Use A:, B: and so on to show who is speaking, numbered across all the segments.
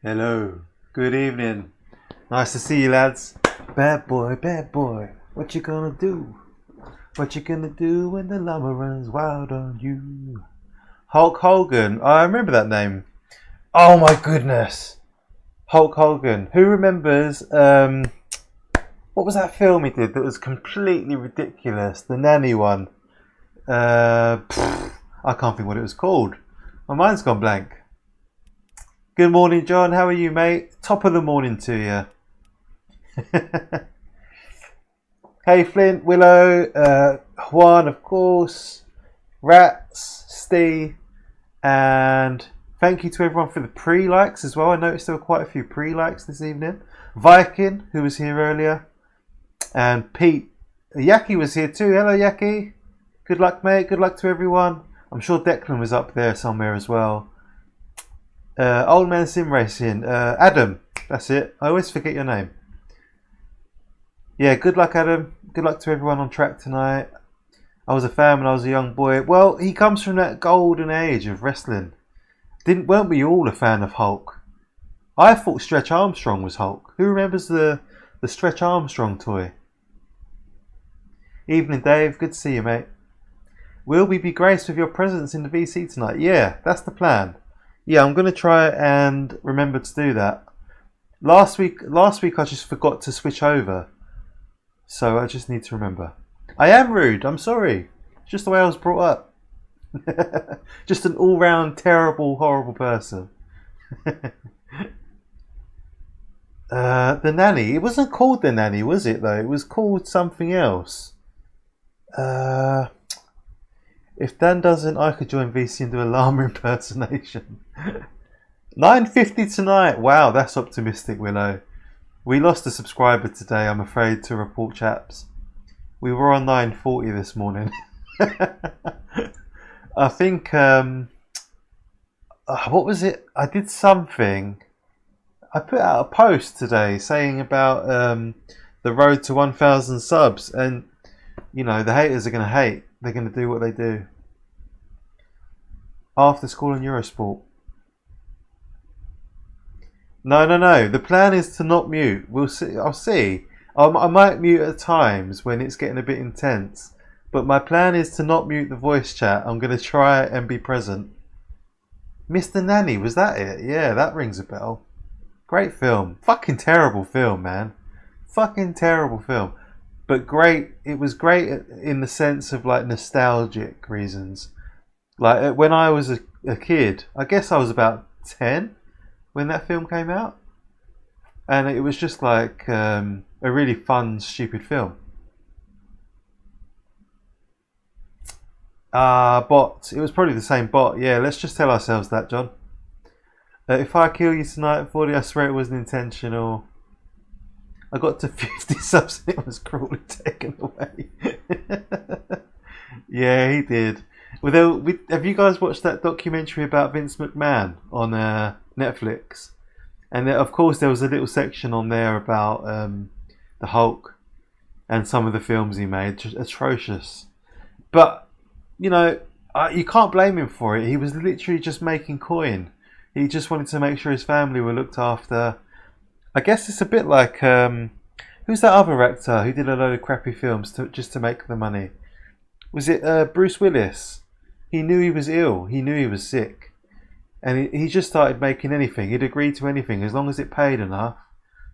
A: Hello, good evening. Nice to see you, lads. Bad boy, what you gonna do? What you gonna do when the llama runs wild on you? Hulk Hogan, I remember that name. Oh my goodness, Hulk Hogan. Who remembers? What was that film he did that was completely ridiculous? The nanny one. I can't think what it was called. My mind's gone blank. Good morning, John. How are you, mate? Top of the morning to you. Hey, Flint, Willow, Juan, of course, Rats, Steve, and thank you to everyone for the pre-likes as well. I noticed there were quite a few pre-likes this evening. Viking, who was here earlier, and Pete. Yaki was here too. Hello, Yaki. Good luck, mate. Good luck to everyone. I'm sure Declan was up there somewhere as well. Old Man Sim Racing, Adam, that's it. I always forget your name. Yeah, good luck, Adam. Good luck to everyone on track tonight. I was a fan when I was a young boy. Well, he comes from that golden age of wrestling. Weren't we all a fan of Hulk? I thought Stretch Armstrong was Hulk. Who remembers the Stretch Armstrong toy? Evening, Dave. Good to see you, mate. Will we be graced with your presence in the VC tonight? Yeah, that's the plan. Yeah, I'm going to try and remember to do that. Last week I just forgot to switch over. So I just need to remember. I am rude, I'm sorry. It's just the way I was brought up. Just an all-round terrible, horrible person. The Nanny. It wasn't called The Nanny, was it, though? It was called something else. If Dan doesn't, I could join VC and do a llama impersonation. 9:50 tonight. Wow, that's optimistic, Willow. We lost a subscriber today, I'm afraid to report, chaps. We were on 9:40 this morning. I think, what was it? I did something. I put out a post today saying about the road to 1,000 subs, and you know, the haters are going to hate. They're going to do what they do. After school and Eurosport. No. The plan is to not mute. We'll see. I'll see. I might mute at times when it's getting a bit intense. But my plan is to not mute the voice chat. I'm going to try and be present. Mr. Nanny, was that it? Yeah, that rings a bell. Great film. Fucking terrible film, man. Fucking terrible film. But great. It was great in the sense of like nostalgic reasons. Like when I was a kid, I guess I was about 10 when that film came out. And it was just like a really fun, stupid film. Bot. It was probably the same bot. Yeah, let's just tell ourselves that, John. If I kill you tonight, 40, I swear it wasn't intentional. I got to 50 subs and it was cruelly taken away. Yeah, he did. Well, have you guys watched that documentary about Vince McMahon on Netflix? And of course, there was a little section on there about the Hulk and some of the films he made. Just atrocious. But, you know, you can't blame him for it. He was literally just making coin. He just wanted to make sure his family were looked after. I guess it's a bit like who's that other actor who did a load of crappy films just to make the money? Was it Bruce Willis? He knew he was ill. He knew he was sick, and he just started making anything. He'd agreed to anything as long as it paid enough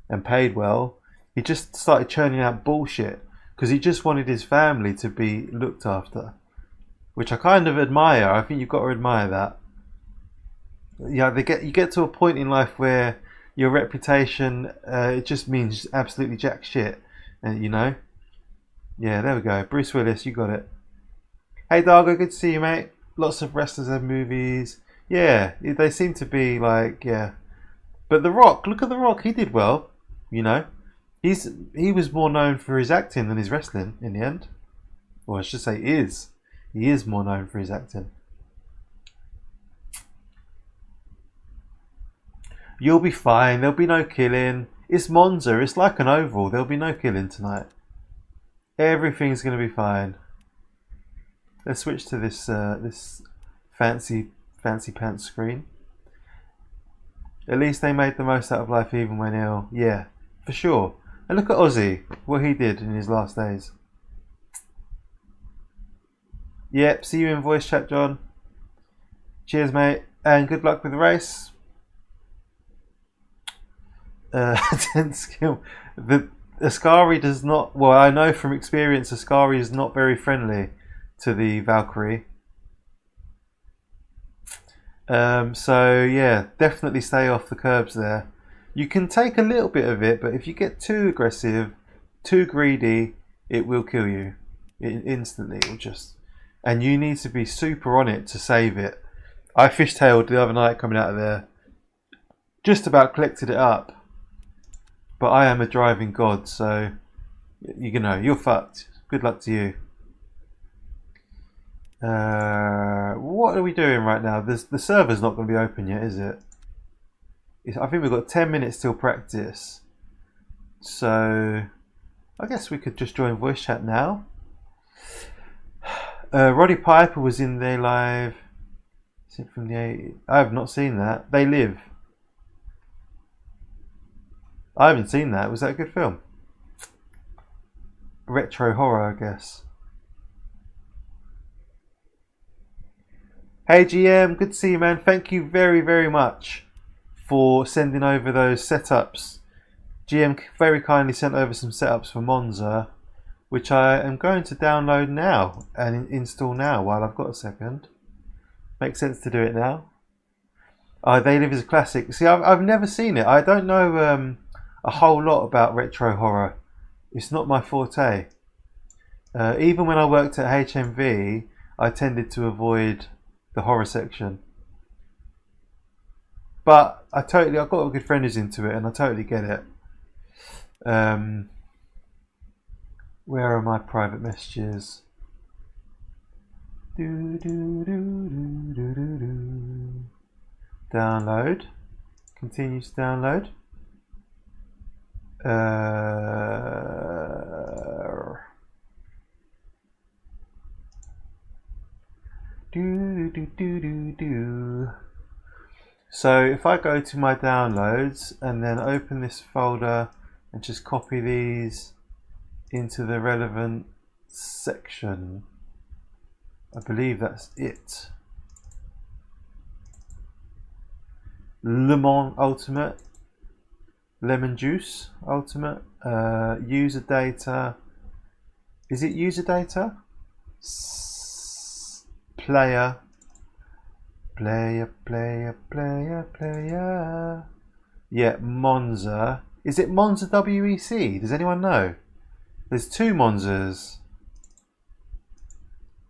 A: and paid well. He just started churning out bullshit because he just wanted his family to be looked after, which I kind of admire. I think you've got to admire that. Yeah, you get to a point in life where your reputation, it just means absolutely jack shit. And you know? Yeah, there we go. Bruce Willis, you got it. Hey Dargo, good to see you, mate. Lots of wrestlers have movies. Yeah, they seem to be like, yeah. But The Rock, look at The Rock, he did well. You know? He was more known for his acting than his wrestling in the end. Or I should say is. He is more known for his acting. You'll be fine. There'll be no killing. It's Monza. It's like an oval. There'll be no killing tonight. Everything's going to be fine. Let's switch to this fancy pants screen. At least they made the most out of life even when ill. Yeah, for sure. And look at Ozzy, what he did in his last days. Yep, see you in voice chat, John. Cheers, mate, and good luck with the race. 10 skill. The Ascari does not. Well, I know from experience, Ascari is not very friendly to the Valkyrie. So yeah, definitely stay off the curbs there. You can take a little bit of it, but if you get too aggressive, too greedy, it will kill you. Instantly, it will just. And you need to be super on it to save it. I fishtailed the other night coming out of there. Just about collected it up. But I am a driving god, so you know, you're fucked. Good luck to you. What are we doing right now? The server's not going to be open yet, is it? I think we've got 10 minutes till practice. So I guess we could just join voice chat now. Roddy Piper was in there live. Is it from the 80s? I have not seen that. They Live. I haven't seen that. Was that a good film? Retro horror, I guess. Hey GM, good to see you, man. Thank you very, very much for sending over those setups. GM very kindly sent over some setups for Monza, which I am going to download now and install now while I've got a second. Makes sense to do it now. They Live is a classic. See, I've never seen it. I don't know a whole lot about retro horror. It's not my forte. Even when I worked at HMV, I tended to avoid the horror section. But I've got a good friend who's into it, and I totally get it. Where are my private messages? Download. Continues to download. So if I go to my downloads and then open this folder and just copy these into the relevant section, I believe that's it. Le Mans Ultimate, Lemon Juice Ultimate, user data. Is it user data? Player. Yeah, Monza. Is it Monza WEC? Does anyone know? There's two Monzas.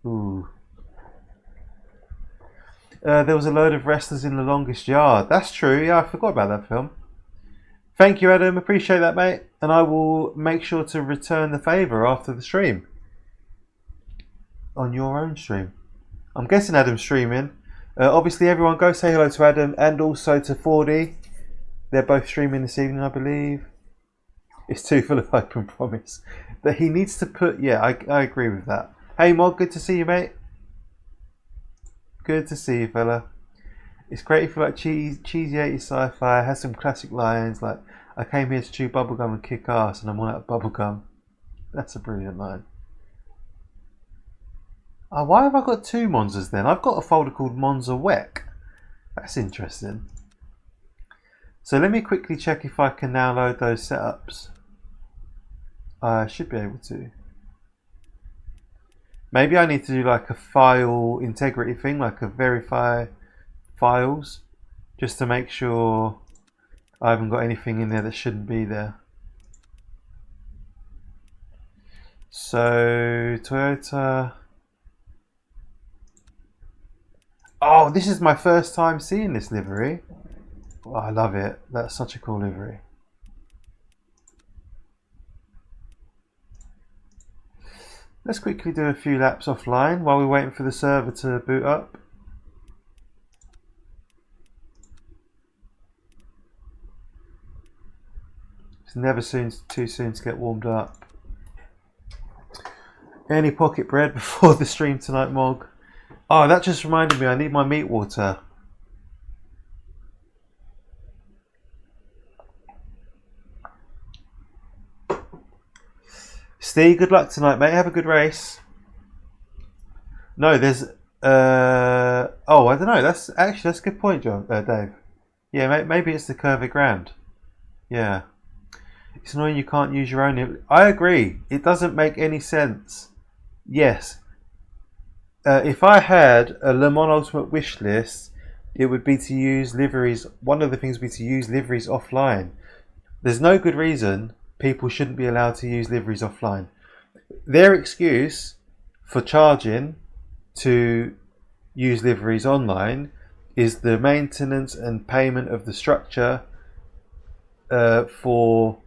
A: Ooh. There was a load of wrestlers in The Longest Yard. That's true. Yeah, I forgot about that film. Thank you, Adam. Appreciate that, mate. And I will make sure to return the favour after the stream. On your own stream. I'm guessing Adam's streaming. Obviously, everyone go say hello to Adam and also to 4D. They're both streaming this evening, I believe. It's too full of hope and promise. That he needs to put... Yeah, I agree with that. Hey, Mod, good to see you, mate. Good to see you, fella. It's great if you like cheesy 80s sci-fi. It has some classic lines like, I came here to chew bubblegum and kick ass and I'm all out of bubblegum. That's a brilliant line. Oh, why have I got two Monzas then? I've got a folder called Monza WEC. That's interesting. So let me quickly check if I can now load those setups. I should be able to. Maybe I need to do like a file integrity thing, like a verify files, just to make sure I haven't got anything in there that shouldn't be there. So Toyota. Oh, this is my first time seeing this livery. Oh, I love it. That's such a cool livery. Let's quickly do a few laps offline while we're waiting for the server to boot up. It's never too soon to get warmed up. Any pocket bread before the stream tonight, Mog? Oh, that just reminded me, I need my meat water. Steve, good luck tonight, mate. Have a good race. No, there's oh, I don't know. That's a good point, John, Dave. Yeah, maybe it's the Corvette Grand. Yeah, it's annoying you can't use your own. I agree. It doesn't make any sense. Yes, if I had a Le Mans Ultimate wish list, it would be to use liveries. One of the things would be to use liveries offline. There's no good reason people shouldn't be allowed to use liveries offline. Their excuse for charging to use liveries online is the maintenance and payment of the structure for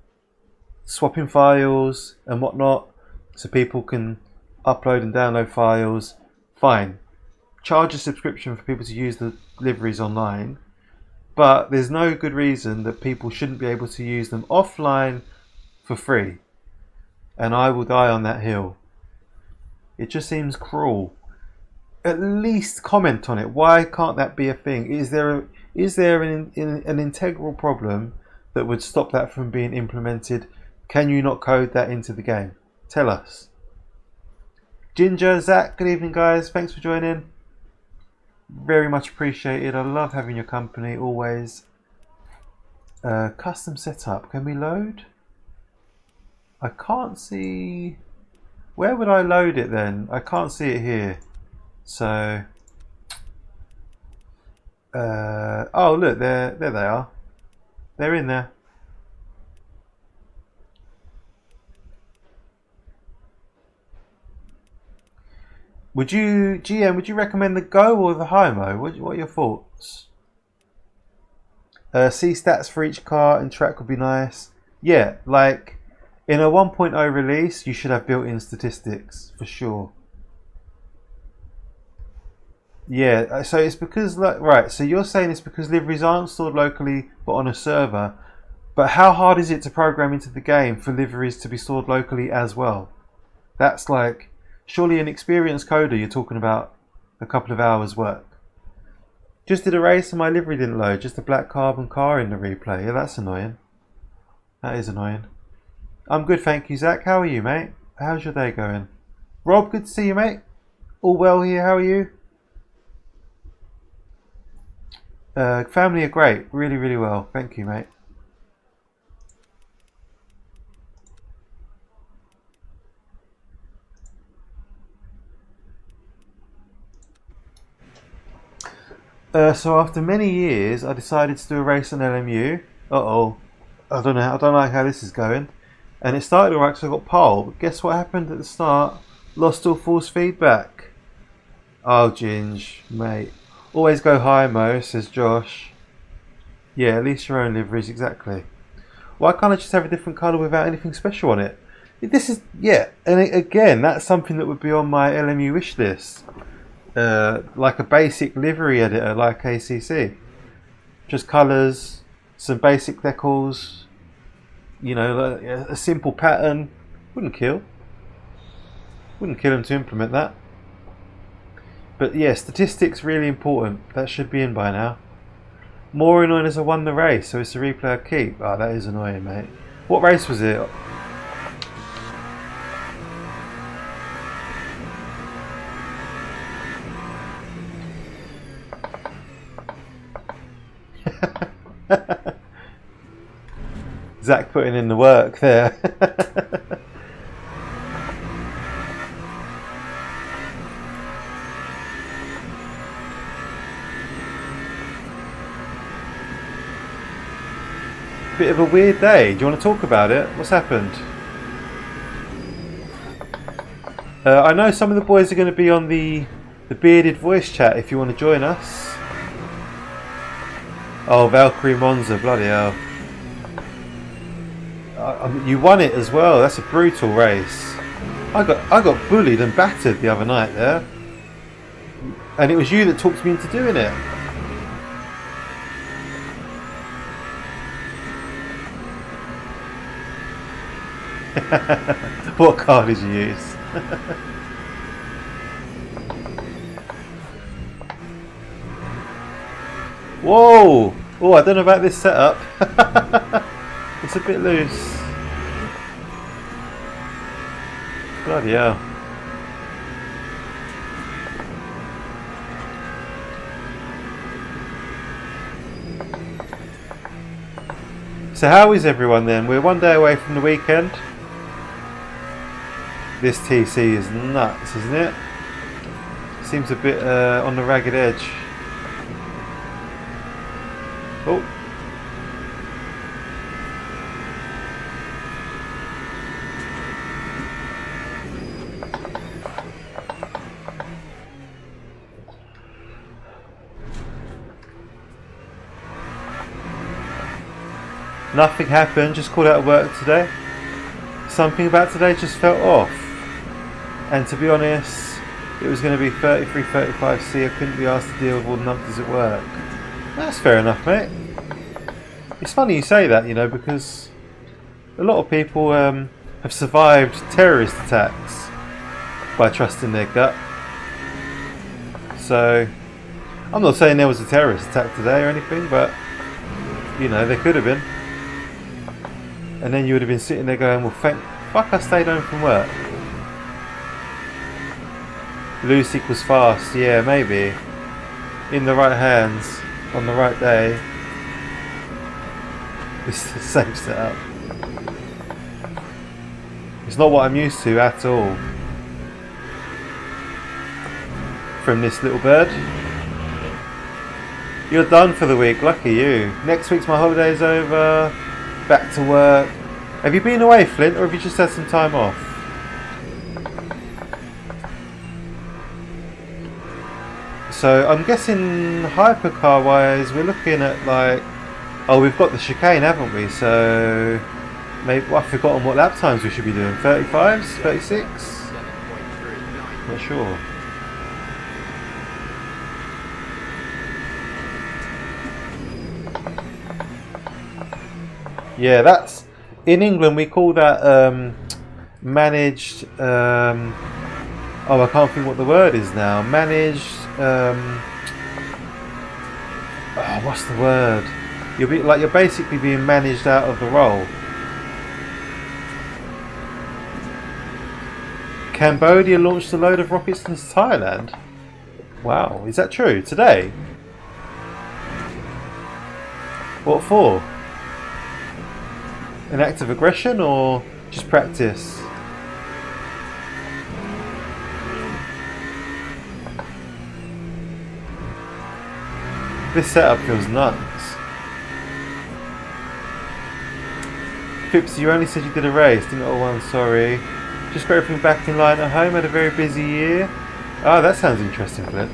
A: swapping files and whatnot, so people can upload and download files. Fine, charge a subscription for people to use the liveries online, but there's no good reason that people shouldn't be able to use them offline for free, and I will die on that hill. It just seems cruel. At least comment on it. Why can't that be a thing? Is there an integral problem that would stop that from being implemented? Can you not code that into the game? Tell us. Ginger, Zach, good evening, guys. Thanks for joining. Very much appreciated. I love having your company always. Custom setup. Can we load? I can't see. Where would I load it then? I can't see it here. So, oh look, there they are. They're in there. GM, would you recommend the Go or the Hymo? What are your thoughts? See stats for each car and track would be nice. Yeah, like in a 1.0 release, you should have built-in statistics for sure. Yeah, so it's because, like, right, so you're saying it's because liveries aren't stored locally but on a server. But how hard is it to program into the game for liveries to be stored locally as well? That's like, surely an experienced coder, you're talking about a couple of hours work. Just did a race and my livery didn't load, just a black carbon car in the replay. Yeah, that's annoying. That is annoying. I'm good, thank you, Zach. How are you, mate? How's your day going? Rob, good to see you, mate. All well here, how are you? Family are great, really, really well. Thank you, mate. So after many years, I decided to do a race on LMU. I don't like how this is going. And it started alright because I got pole, but guess what happened at the start? Lost all force feedback. Oh, Ginge, mate. Always go high, Mo, says Josh. Yeah, at least your own liveries, exactly. Why can't I just have a different colour without anything special on it? This is, yeah, and again, that's something that would be on my LMU wish list. Like a basic livery editor like ACC. Just colours, some basic decals, you know, a simple pattern. Wouldn't kill them to implement that. But yeah, statistics really important. That should be in by now. More annoying as I won the race, so it's a replay I keep. Oh, that is annoying, mate. What race was it? Zach putting in the work there. Bit of a weird day. Do you want to talk about it? What's happened? I know some of the boys are going to be on the bearded voice chat if you want to join us. Oh, Valkyrie Monza, bloody hell. You won it as well. That's a brutal race. I got bullied and battered the other night there. And it was you that talked me into doing it. What car did you use? Whoa! Oh, I don't know about this setup. It's a bit loose. Bloody hell. So how is everyone then? We're one day away from the weekend. This TC is nuts, isn't it? Seems a bit on the ragged edge. Oh. Nothing happened, just called out of work today. Something about today just felt off. And to be honest, it was going to be 33, 35C. I couldn't be asked to deal with all the numbers at work. That's fair enough, mate. It's funny you say that, you know, because a lot of people have survived terrorist attacks by trusting their gut. So, I'm not saying there was a terrorist attack today or anything, but, you know, there could have been. And then you would have been sitting there going, well, thank fuck I stayed home from work. Loose equals fast, yeah, maybe. In the right hands, on the right day. It's the same setup. It's not what I'm used to at all. From this little bird. You're done for the week, lucky you. Next week's my holiday's over. Back to work. Have you been away, Flint, or have you just had some time off? So I'm guessing hypercar wise we're looking at like, oh, we've got the chicane, haven't we? So maybe I've forgotten what lap times we should be doing. 35s, 36? Not sure. Yeah, that's in England we call that managed. Oh, I can't think what the word is now. Managed. Oh, what's the word? You're basically being managed out of the role. Cambodia launched a load of rockets into Thailand. Wow, is that true? Today? What for? An act of aggression or just practice? This setup feels nuts. Pipsy, you only said you did a race, didn't know one, sorry. Just got everything back in line at home, had a very busy year. Oh, that sounds interesting, Flint.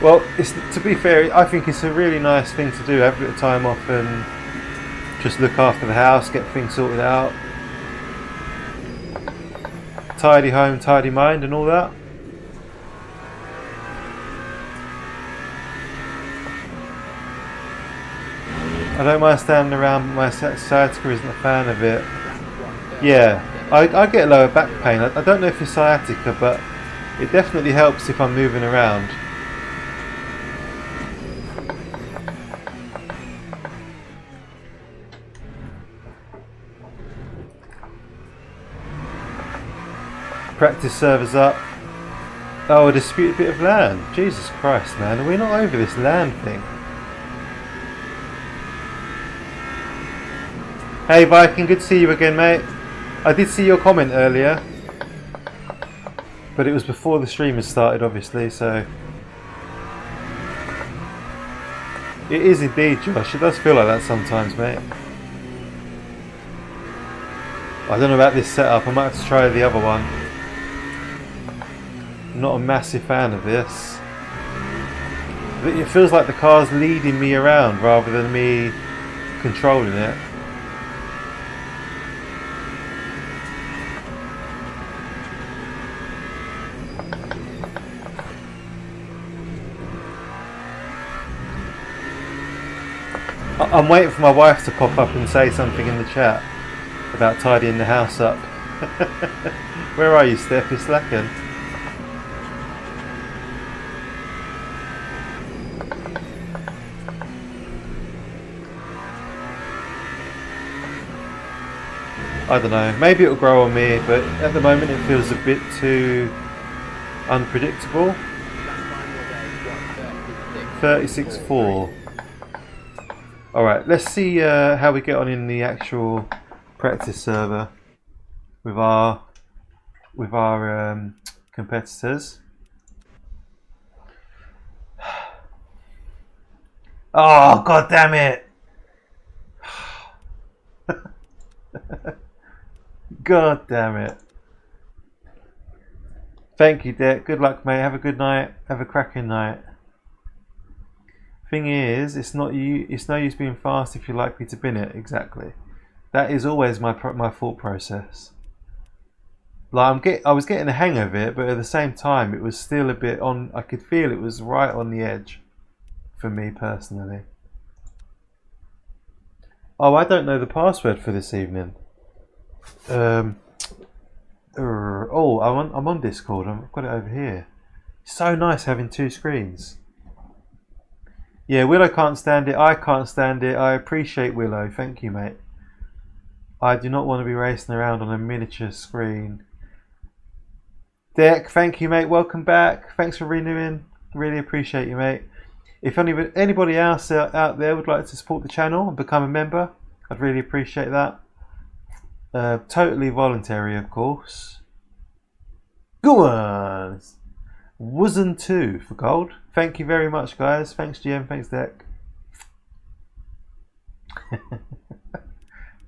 A: Well, to be fair, I think it's a really nice thing to do, have a bit of time off and just look after the house, get things sorted out. Tidy home, tidy mind and all that. I don't mind standing around, but my sciatica isn't a fan of it. Yeah, I get lower back pain. I don't know if it's sciatica, but it definitely helps if I'm moving around. Practice servers up. Oh, a disputed bit of land. Jesus Christ, man. Are we not over this land thing? Hey Viking, good to see you again, mate. I did see your comment earlier, but it was before the stream had started, obviously, so... It is indeed, Josh. It does feel like that sometimes, mate. I don't know about this setup. I might have to try the other one. I'm not a massive fan of this. It feels like the car's leading me around rather than me controlling it. I'm waiting for my wife to pop up and say something in the chat about tidying the house up. Where are you, Steph? You're slacking. I don't know, maybe it'll grow on me, but at the moment it feels a bit too unpredictable. 36.4. Alright, let's see how we get on in the actual practice server with our competitors. Oh, god damn it! God damn it. Thank you, Dick. Good luck, mate. Have a good night. Have a cracking night. Thing is, it's no use being fast if you're likely to bin it. Exactly. That is always my thought process. Like I was getting the hang of it, but at the same time, it was still a bit on. I could feel it was right on the edge, for me personally. Oh, I don't know the password for this evening. Oh, I'm on Discord. I've got it over here. So nice having two screens. Yeah, Willow can't stand it. I can't stand it. I appreciate Willow. Thank you, mate. I do not want to be racing around on a miniature screen. Dick, thank you, mate. Welcome back. Thanks for renewing. Really appreciate you, mate. If anybody else out there would like to support the channel and become a member, I'd really appreciate that. Totally voluntary, of course. Go on! Wasn't 2 for gold. Thank you very much, guys. Thanks, GM. Thanks, Deck.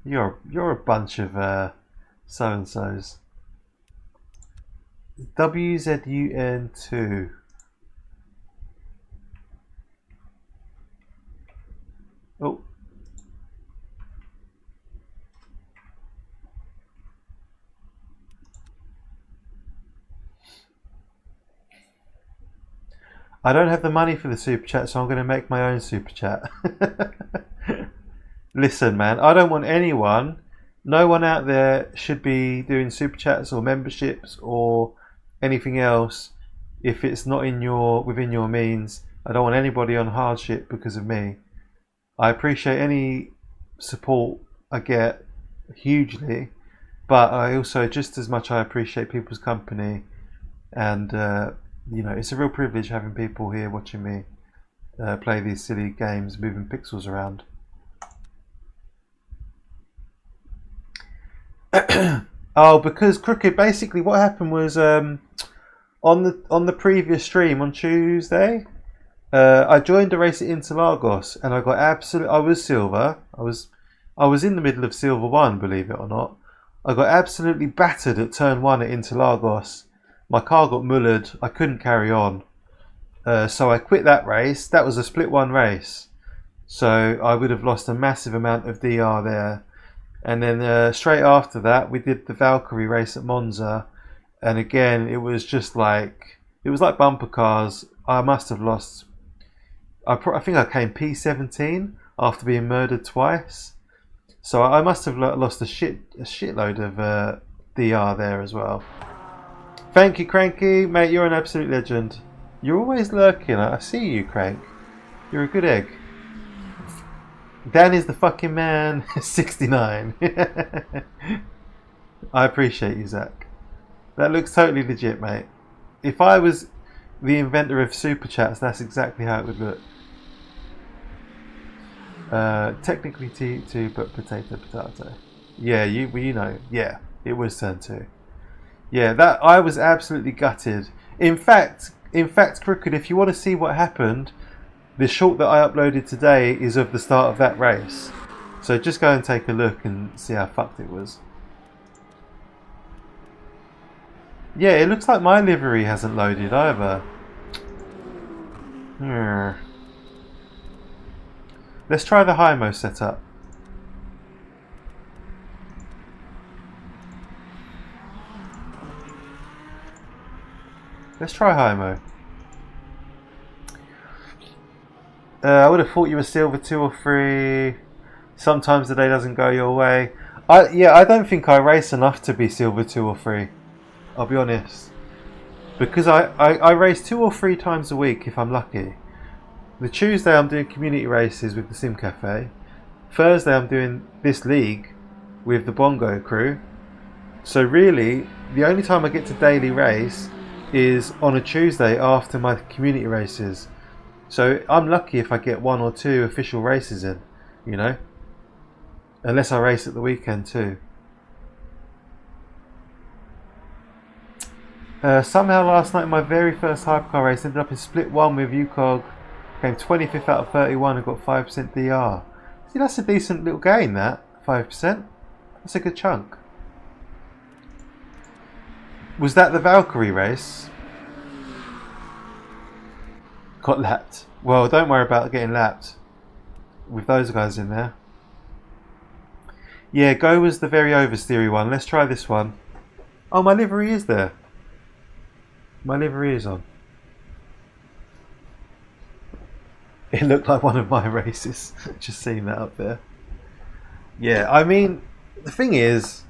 A: You're a bunch of so and so's. WZUN2. Oh. I don't have the money for the super chat, so I'm going to make my own super chat. Listen, man, I don't want anyone, no one out there should be doing super chats or memberships or anything else if it's not within your means. I don't want anybody on hardship because of me. I appreciate any support I get hugely, but I also just as much I appreciate people's company, and you know, it's a real privilege having people here watching me play these silly games, moving pixels around. Oh, because Crooked, basically what happened was on the previous stream on Tuesday, I joined a race at Interlagos and I got I was silver. I was in the middle of silver 1, believe it or not. I got absolutely battered at turn 1 at Interlagos. My car got mullered. I couldn't carry on. So I quit that race. That was a split 1 race. So I would have lost a massive amount of DR there. And then straight after that, we did the Valkyrie race at Monza. And again, it was just like, it was like bumper cars. I must have lost, I think I came P17 after being murdered twice. So I must have lost a shitload of DR there as well. Thank you, Cranky. Mate, you're an absolute legend. You're always lurking. I see you, Crank. You're a good egg. Dan is the fucking man. 69. I appreciate you, Zach. That looks totally legit, mate. If I was the inventor of super chats, that's exactly how it would look. Technically T2, but potato. Yeah, you know. Yeah, it was turn 2. Yeah, that I was absolutely gutted. In fact, Crooked, if you want to see what happened, the short that I uploaded today is of the start of that race. So just go and take a look and see how fucked it was. Yeah, it looks like my livery hasn't loaded either. Let's try the Hymo setup. Let's try Hymo. I would have thought you were silver 2 or 3. Sometimes the day doesn't go your way. I don't think I race enough to be silver 2 or 3. I'll be honest. Because I race 2 or 3 times a week if I'm lucky. The Tuesday I'm doing community races with the Sim Cafe. Thursday I'm doing this league. with the Bongo crew. So really, the only time I get to daily race is on a Tuesday after my community races. So I'm lucky if I get 1 or 2 official races in, you know, unless I race at the weekend too. Somehow last night, my very first hypercar race ended up in split 1 with UCOG. Came 25th out of 31 and got 5% DR. See, that's a decent little gain, that 5%. That's a good chunk. Was that the Valkyrie race? Got lapped. Well, don't worry about getting lapped with those guys in there. Yeah, Go was the very oversteery one. Let's try this one. Oh, my livery is there. My livery is on. It looked like one of my races. Just seeing that up there. Yeah, I mean, the thing is,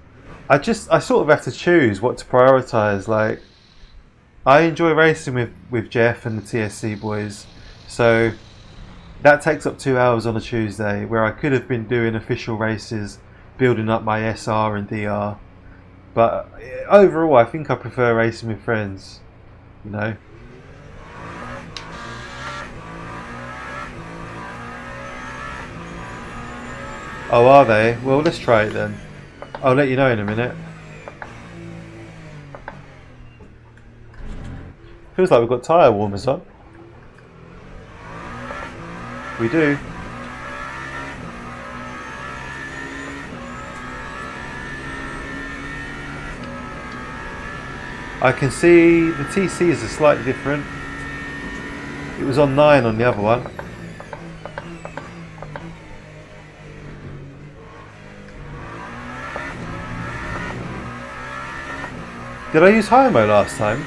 A: I sort of have to choose what to prioritise. Like, I enjoy racing with Jeff and the TSC boys, so that takes up 2 hours on a Tuesday, where I could have been doing official races, building up my SR and DR. But overall, I think I prefer racing with friends, you know. Oh, are they? Well, let's try it then. I'll let you know in a minute. Feels like we've got tyre warmers on. We do. I can see the TCs are slightly different. It was on 9 on the other one. Did I use Hymo last time?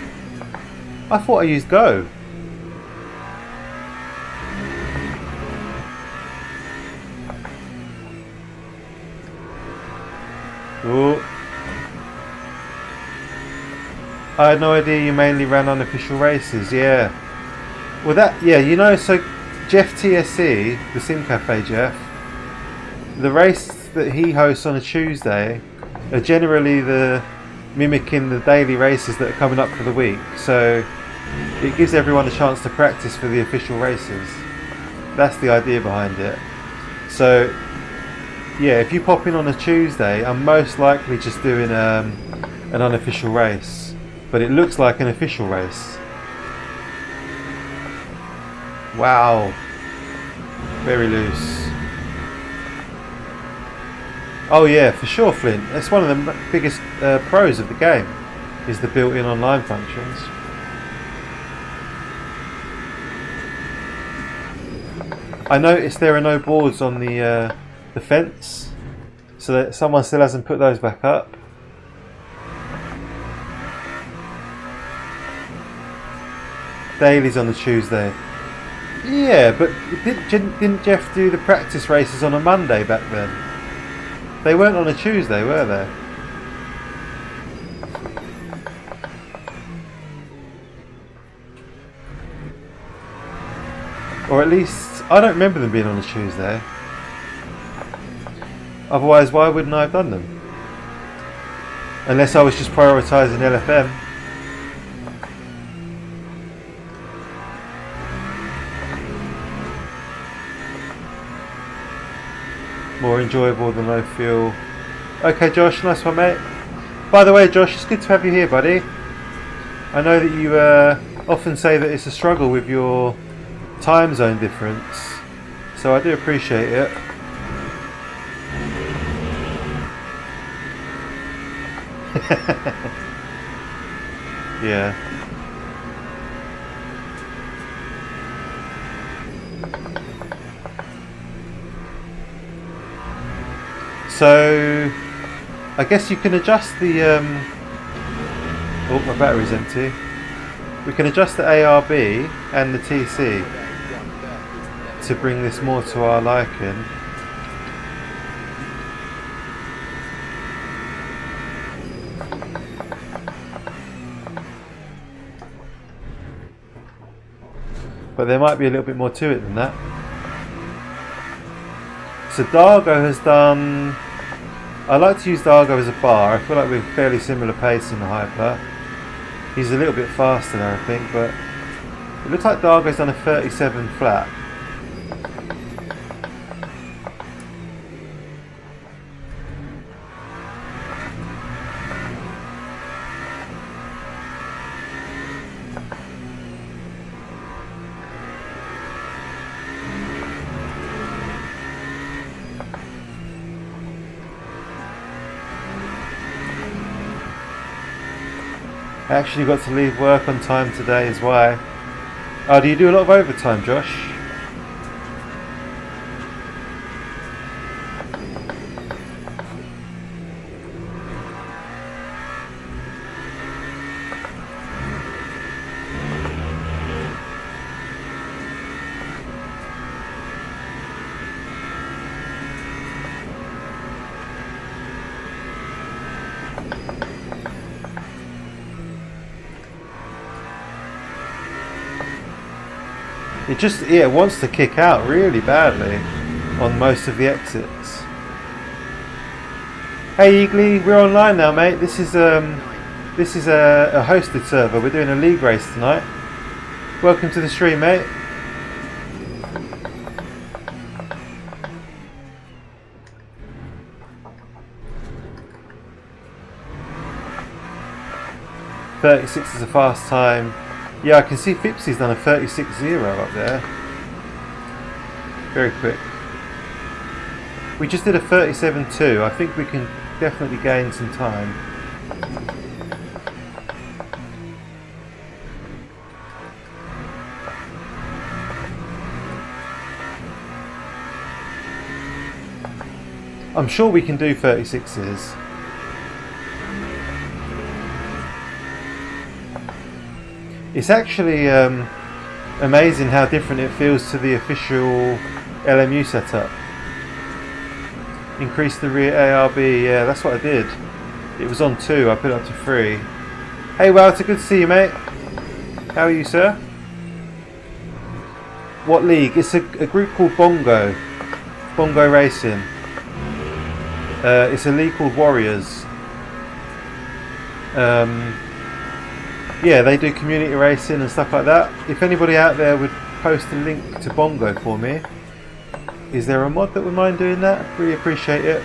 A: I thought I used Go. Ooh. I had no idea you mainly ran unofficial races, yeah. Well yeah, you know, so Jeff TSC, the Sim Cafe Jeff, the race that he hosts on a Tuesday are generally mimicking the daily races that are coming up for the week, so it gives everyone a chance to practice for the official races. That's the idea behind it. So yeah, if you pop in on a Tuesday, I'm most likely just doing an unofficial race, but it looks like an official race. Wow, very loose. Oh yeah, for sure, Flint. That's one of the biggest pros of the game, is the built-in online functions. I noticed there are no boards on the fence, so that someone still hasn't put those back up. Dailies on the Tuesday. Yeah, but didn't Jeff do the practice races on a Monday back then? They weren't on a Tuesday, were they? Or at least, I don't remember them being on a Tuesday. Otherwise, why wouldn't I have done them? Unless I was just prioritising LFM. More enjoyable than low fuel. Okay, Josh, nice one, mate. By the way, Josh, it's good to have you here, buddy. I know that you often say that it's a struggle with your time zone difference, so I do appreciate it. Yeah. So I guess you can adjust the oh, my battery's empty. We can adjust the ARB and the TC to bring this more to our liking. But there might be a little bit more to it than that. So Dargo has done I like to use Dargo as a bar. I feel like we're fairly similar pace in the Hyper. He's a little bit faster there, I think, but it looks like Dargo's done a 37 flat. I actually got to leave work on time today is why. Oh, do you do a lot of overtime, Josh? It wants to kick out really badly on most of the exits. Hey Eagly, we're online now, mate. This is a hosted server. We're doing a league race tonight. Welcome to the stream, mate. .36 is a fast time. Yeah, I can see Fipsy's done a 36.0 up there. Very quick. We just did a 37.2. I think we can definitely gain some time. I'm sure we can do 36s. It's actually amazing how different it feels to the official LMU setup. Increase the rear ARB, yeah, that's what I did. It was on 2, I put it up to 3. Hey Walter, good to see you, mate. How are you, sir? What league? It's a group called Bongo Racing. It's a league called Warriors. Yeah, they do community racing and stuff like that. If anybody out there would post a link to Bongo for me, is there a mod that would mind doing that? Really appreciate it.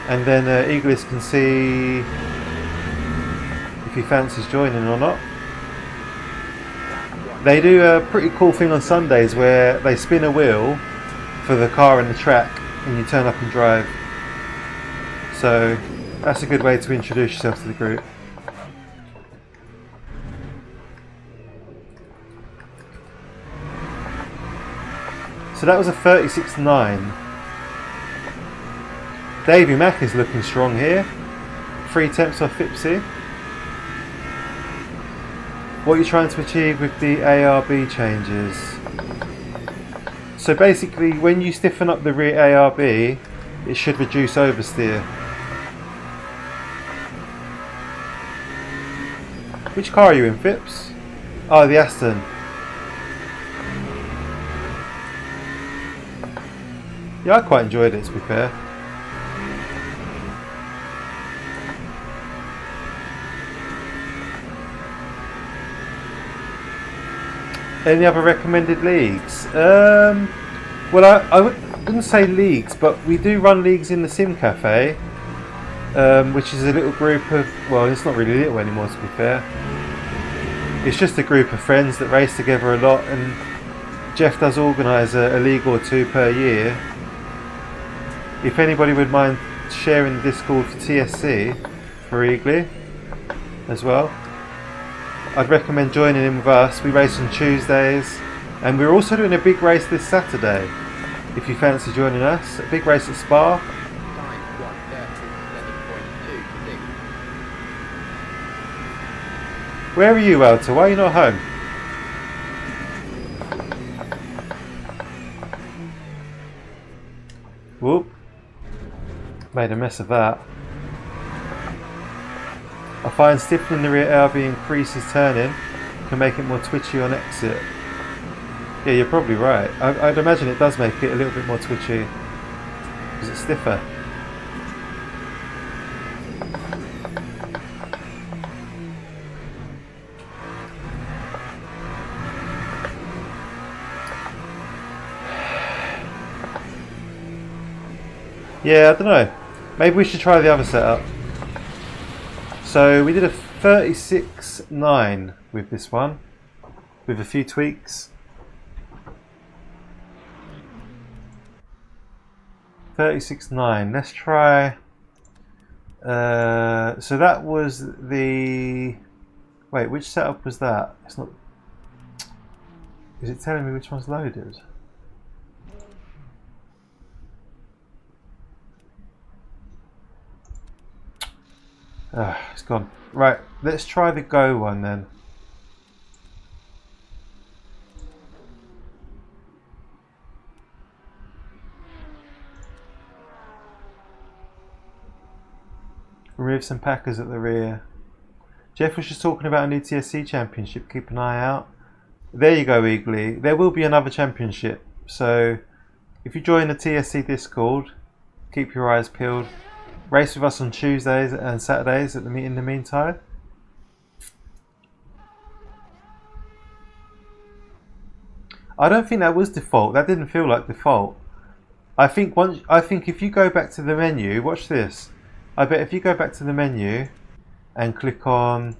A: And then Eagles can see if he fancies joining or not. They do a pretty cool thing on Sundays where they spin a wheel for the car and the track and you turn up and drive. So that's a good way to introduce yourself to the group. So that was a 36.9. Davey Mack is looking strong here. 3 temps off Fipsy. What are you trying to achieve with the ARB changes? So basically when you stiffen up the rear ARB, it should reduce oversteer. Which car are you in, Phipps? Oh, the Aston. Yeah, I quite enjoyed it, to be fair. Any other recommended leagues? Well, I wouldn't say leagues, but we do run leagues in the Sim Cafe, which is a little group of, well, it's not really little anymore, to be fair. It's just a group of friends that race together a lot, and Jeff does organise a league or 2 per year. If anybody would mind sharing the Discord for TSC for Eagly as well, I'd recommend joining in with us. We race on Tuesdays, and we're also doing a big race this Saturday. If you fancy joining us, a big race at Spa. Where are you, Walter? Why are you not home? Whoop. Made a mess of that. I find stiffening the rear ARB increases turning, can make it more twitchy on exit. Yeah, you're probably right. I'd imagine it does make it a little bit more twitchy because it's stiffer. Yeah, I don't know. Maybe we should try the other setup. So we did a 36.9 with this one, with a few tweaks. 36.9. Let's try. So that was the. Wait, which setup was that? It's not. Is it telling me which one's loaded? It's gone. Right, let's try the Go one then. Remove some packers at the rear. Jeff was just talking about a new TSC championship. Keep an eye out. There you go, Eagly. There will be another championship. So if you join the TSC Discord, keep your eyes peeled. Race with us on Tuesdays and Saturdays in the meantime. I don't think that was default. That didn't feel like default. I think if you go back to the menu, watch this. I bet if you go back to the menu and click on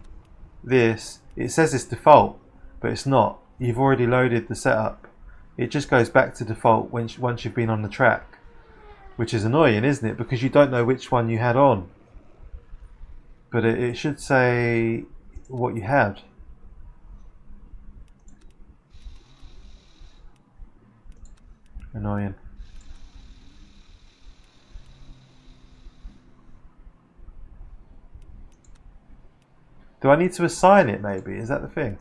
A: this, it says it's default, but it's not. You've already loaded the setup. It just goes back to default once you've been on the track, which is annoying, isn't it? Because you don't know which one you had on. But it should say what you had. Annoying. Do I need to assign it maybe? Is that the thing?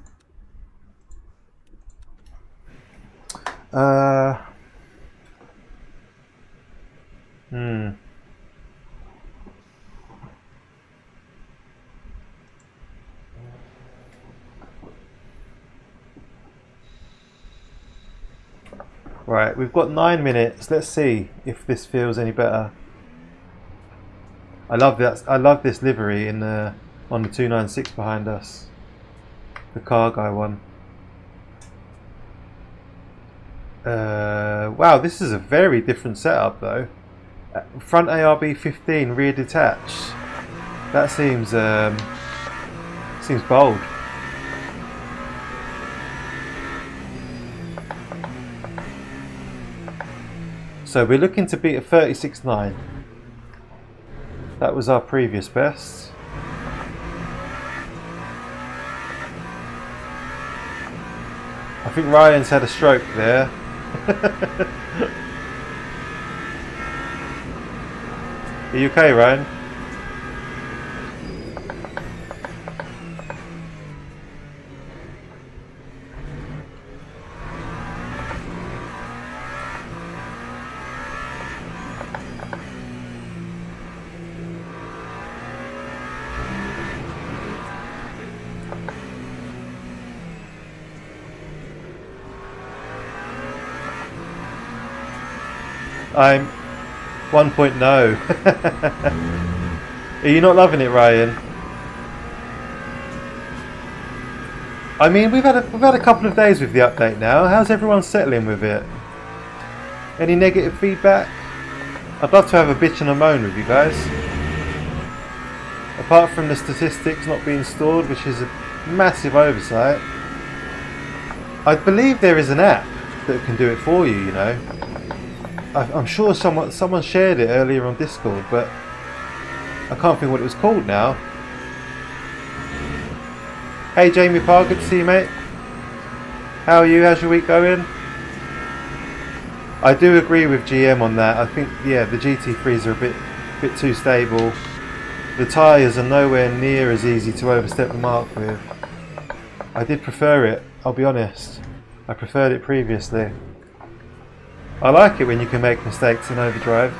A: Right, we've got 9 minutes. Let's see if this feels any better. I love that. I love this livery in the on the 296 behind us, the car guy one. Wow, this is a very different setup though. Front ARB 15, rear detached. That seems bold. So we're looking to beat a 36.9. That was our previous best. I think Ryan's had a stroke there. Are you okay, Ryan? I'm 1.0. Are you not loving it, Ryan? I mean, we've had a couple of days with the update now. How's everyone settling with it? Any negative feedback? I'd love to have a bitch and a moan with you guys. Apart from the statistics not being stored, which is a massive oversight, I believe there is an app that can do it for you, you know. I'm sure someone shared it earlier on Discord, but I can't think what it was called now. Hey Jamie Parr, good to see you, mate. How are you? How's your week going? I do agree with GM on that. I think, yeah, the GT3s are a bit too stable. The tyres are nowhere near as easy to overstep the mark with. I did prefer it, I'll be honest. I preferred it previously. I like it when you can make mistakes in overdrive.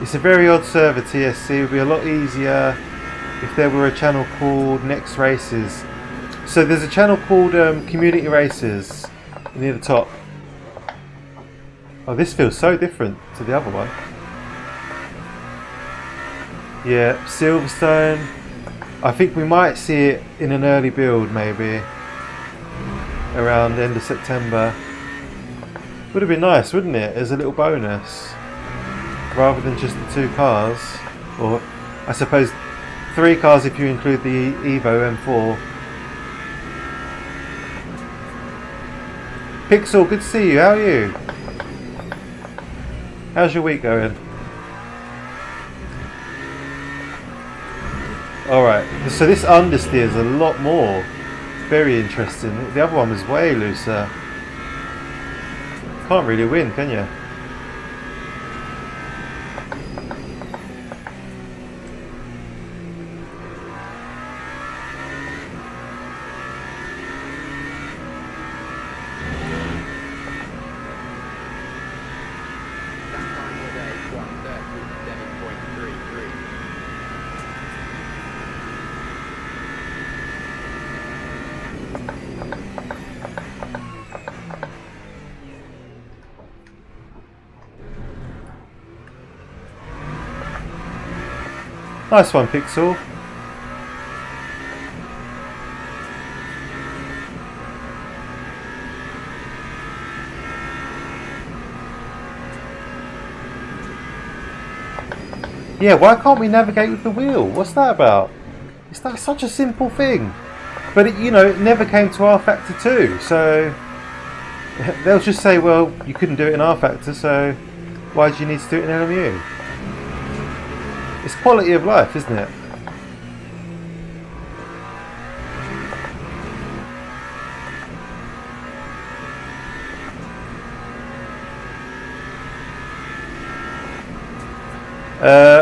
A: It's a very odd server, TSC. It would be a lot easier if there were a channel called Next Races. So there's a channel called Community Races near the top. Oh, this feels so different to the other one. Yeah, Silverstone. I think we might see it in an early build maybe. Around the end of September. Would have been nice, wouldn't it, as a little bonus, rather than just the 2 cars, or I suppose 3 cars if you include the Evo M4. Pixel, good to see you. How are you? How's your week going? Alright, so this understeer is a lot more. Very interesting. The other one was way looser. Can't really win, can you? Nice one, Pixel. Yeah, why can't we navigate with the wheel? What's that about? It's like such a simple thing. But it, you know, it never came to R Factor 2, so they'll just say, well, you couldn't do it in R Factor, so why do you need to do it in LMU? It's quality of life, isn't it?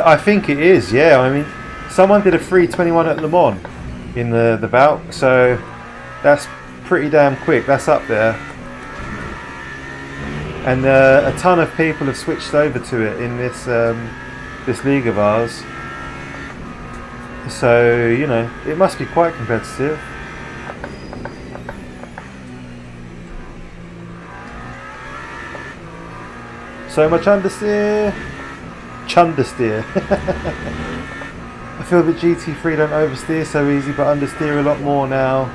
A: I think it is, yeah. I mean, someone did a 3:21 at Le Mans in the bout, so that's pretty damn quick. That's up there. And a ton of people have switched over to it in this this league of ours. So, you know, it must be quite competitive. So much understeer. Chundersteer. I feel that GT3 don't oversteer so easy, but understeer a lot more now.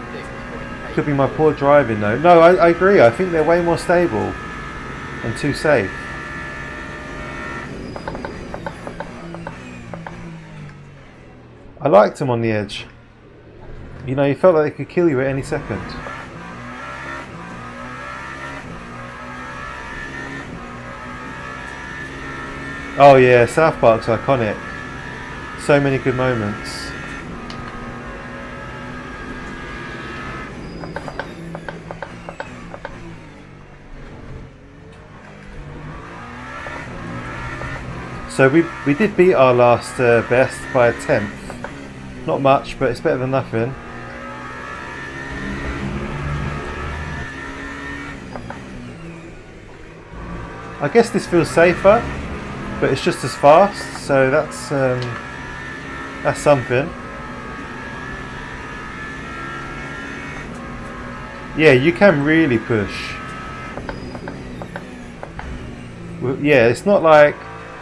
A: Could be my poor driving though. No, I agree. I think they're way more stable and too safe. I liked them on the edge. You know, you felt like they could kill you at any second. Oh yeah, South Park's iconic. So many good moments. So we did beat our last best by a 10th. Not much, but it's better than nothing. I guess this feels safer, but it's just as fast, so that's something. Yeah, you can really push. Yeah, it's not like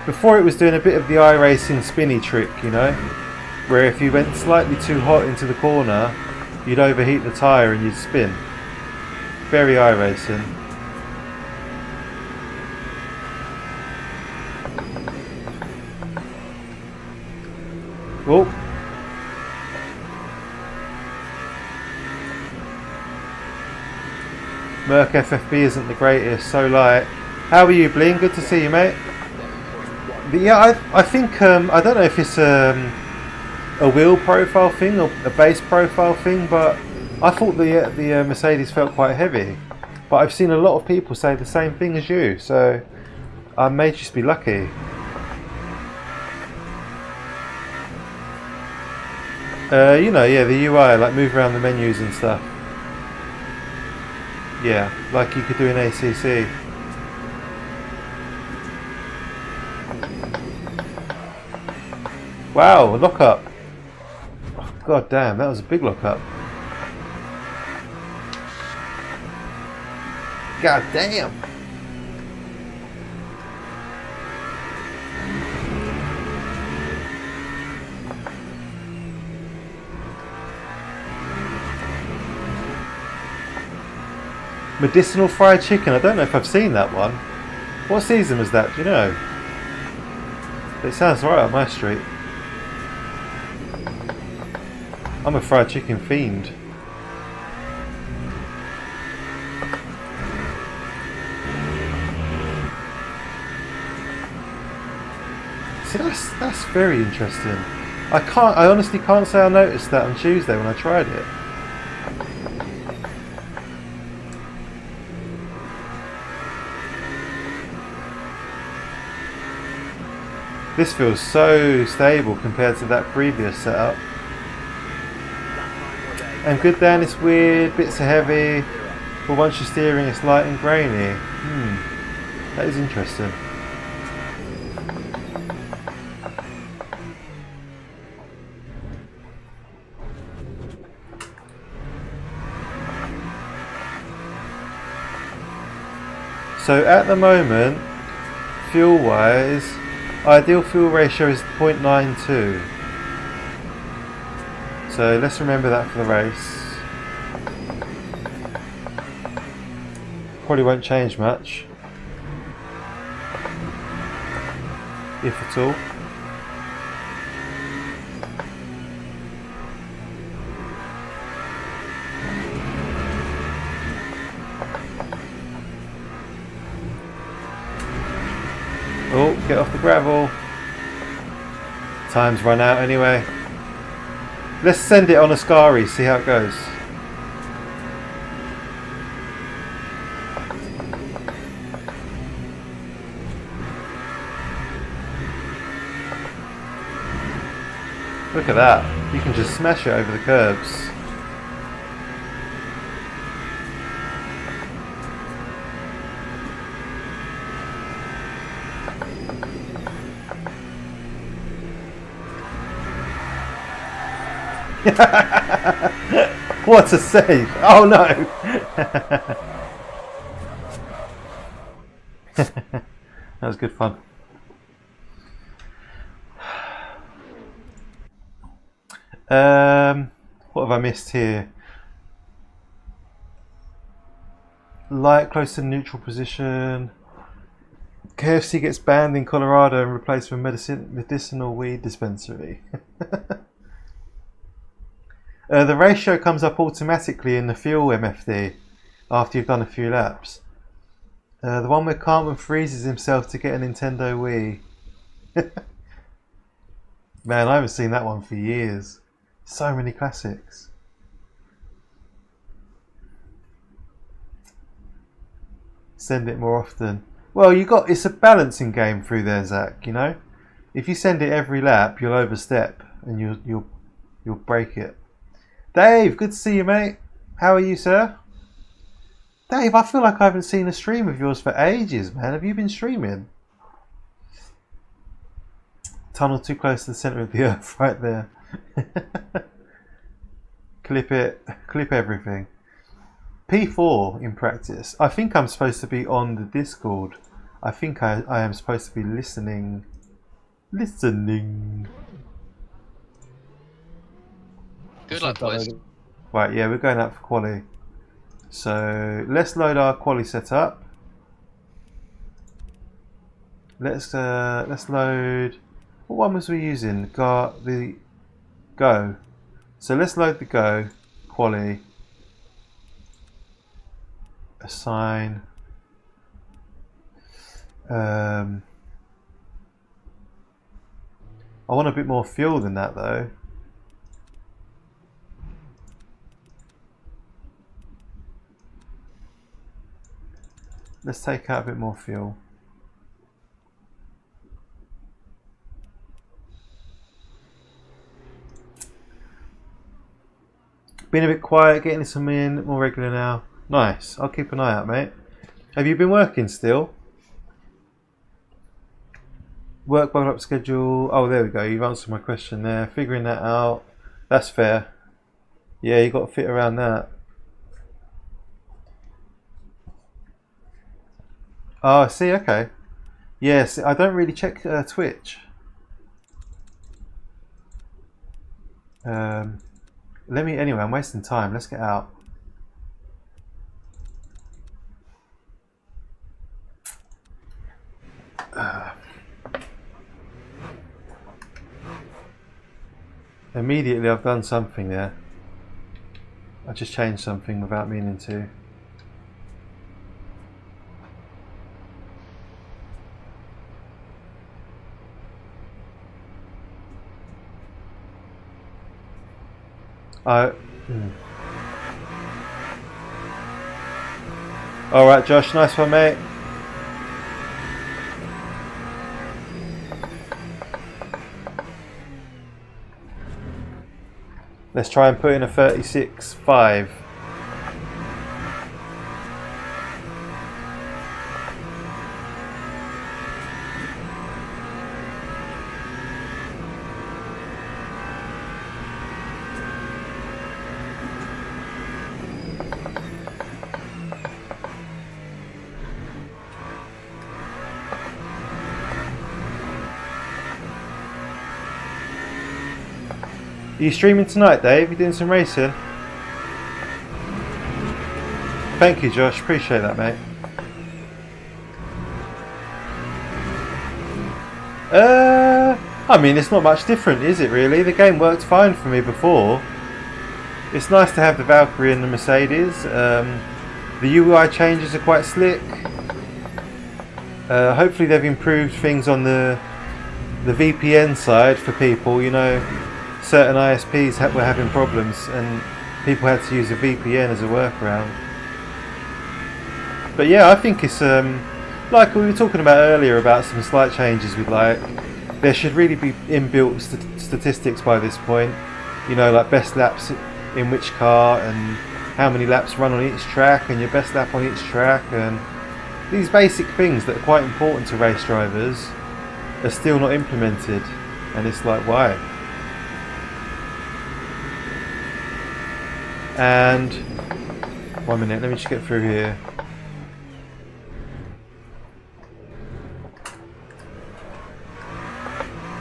A: before it was doing a bit of the iRacing spinny trick, you know, where if you went slightly too hot into the corner, you'd overheat the tyre and you'd spin. Very iRacing. Oh. Merc FFB isn't the greatest, so light. How are you, Bling? Good to see you, mate. But yeah, I think, I don't know if it's a wheel profile thing or a base profile thing, but I thought the Mercedes felt quite heavy. But I've seen a lot of people say the same thing as you, so I may just be lucky. You know, yeah, the UI, like move around the menus and stuff. Yeah, like you could do in ACC. Wow, a lockup. Oh, God damn, that was a big lockup. God damn. Medicinal fried chicken. I don't know if I've seen that one. What season was that? Do you know? It sounds right up my street. I'm a fried chicken fiend. See, that's very interesting. I honestly can't say I noticed that on Tuesday when I tried it. This feels so stable compared to that previous setup. And good down, it's weird, bits are heavy, but once you're steering it's light and grainy. That is interesting. So at the moment, fuel wise, ideal fuel ratio is 0.92. So let's remember that for the race. Probably won't change much, if at all. Oh, get off the gravel. Time's run out anyway. Let's send it on a Scari, see how it goes. Look at that. You can just smash it over the curbs. What a save! Oh no! That was good fun. What have I missed here? Light close to neutral position. KFC gets banned in Colorado and replaced with medicinal weed dispensary. The ratio comes up automatically in the fuel MFD after you've done a few laps. The one where Cartman freezes himself to get a Nintendo Wii. Man, I haven't seen that one for years. So many classics. Send it more often. Well, it's a balancing game through there, Zach. You know, if you send it every lap, you'll overstep and you'll break it. Dave, good to see you, mate. How are you, sir? Dave, I feel like I haven't seen a stream of yours for ages, man. Have you been streaming? Tunnel too close to the centre of the earth, right there. Clip it, clip everything. P4 in practice. I think I'm supposed to be on the Discord. I think I am supposed to be listening.
B: Good luck, boys.
A: Right, yeah, we're going out for quali. So let's load our quali setup. Let's load. What one was we using? The Go. So let's load the Go quali. Assign. I want a bit more fuel than that though. Let's take out a bit more fuel. Been a bit quiet, getting some in, more regular now. Nice, I'll keep an eye out, mate. Have you been working still? Work bubble up schedule. Oh, there we go, you've answered my question there. Figuring that out. That's fair. Yeah, you got to fit around that. Oh, I see, okay. Yes, I don't really check Twitch. Anyway, I'm wasting time. Let's get out. Immediately I've done something there. I just changed something without meaning to. Alright Josh, nice one mate. Let's try and put in a 36.5. Are you streaming tonight, Dave? You doing some racing? Thank you, Josh. Appreciate that, mate. I mean, it's not much different, is it really? The game worked fine for me before. It's nice to have the Valkyrie and the Mercedes. The UI changes are quite slick. Hopefully they've improved things on the VPN side for people, you know. Certain ISPs were having problems and people had to use a VPN as a workaround. But yeah, I think it's like we were talking about earlier about some slight changes we'd like. There should really be inbuilt statistics by this point. You know, like best laps in which car and how many laps run on each track and your best lap on each track, and these basic things that are quite important to race drivers are still not implemented, and it's like, why? And 1 minute, let me just get through here.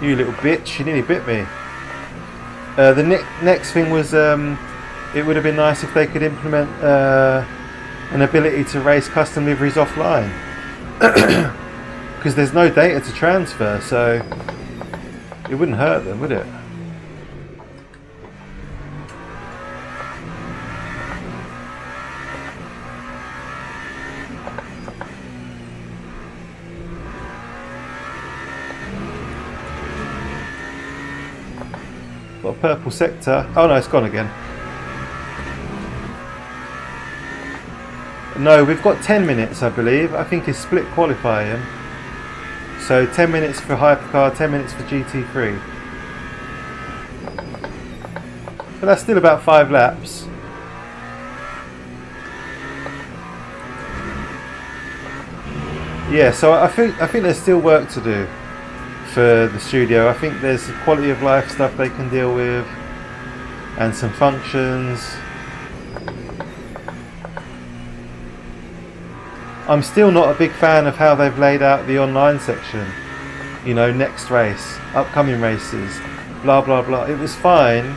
A: You little bitch, you nearly bit me. The next thing was it would have been nice if they could implement an ability to raise custom liveries offline. Because there's no data to transfer, so it wouldn't hurt them, would it? Got a purple sector. Oh no, it's gone again. No, we've got 10 minutes, I believe. I think it's split qualifying. So 10 minutes for Hypercar, 10 minutes for GT3. But that's still about 5 laps. Yeah, so I think there's still work to do for the studio. I think there's some quality of life stuff they can deal with and some functions. I'm still not a big fan of how they've laid out the online section. You know, next race, upcoming races, blah blah blah. It was fine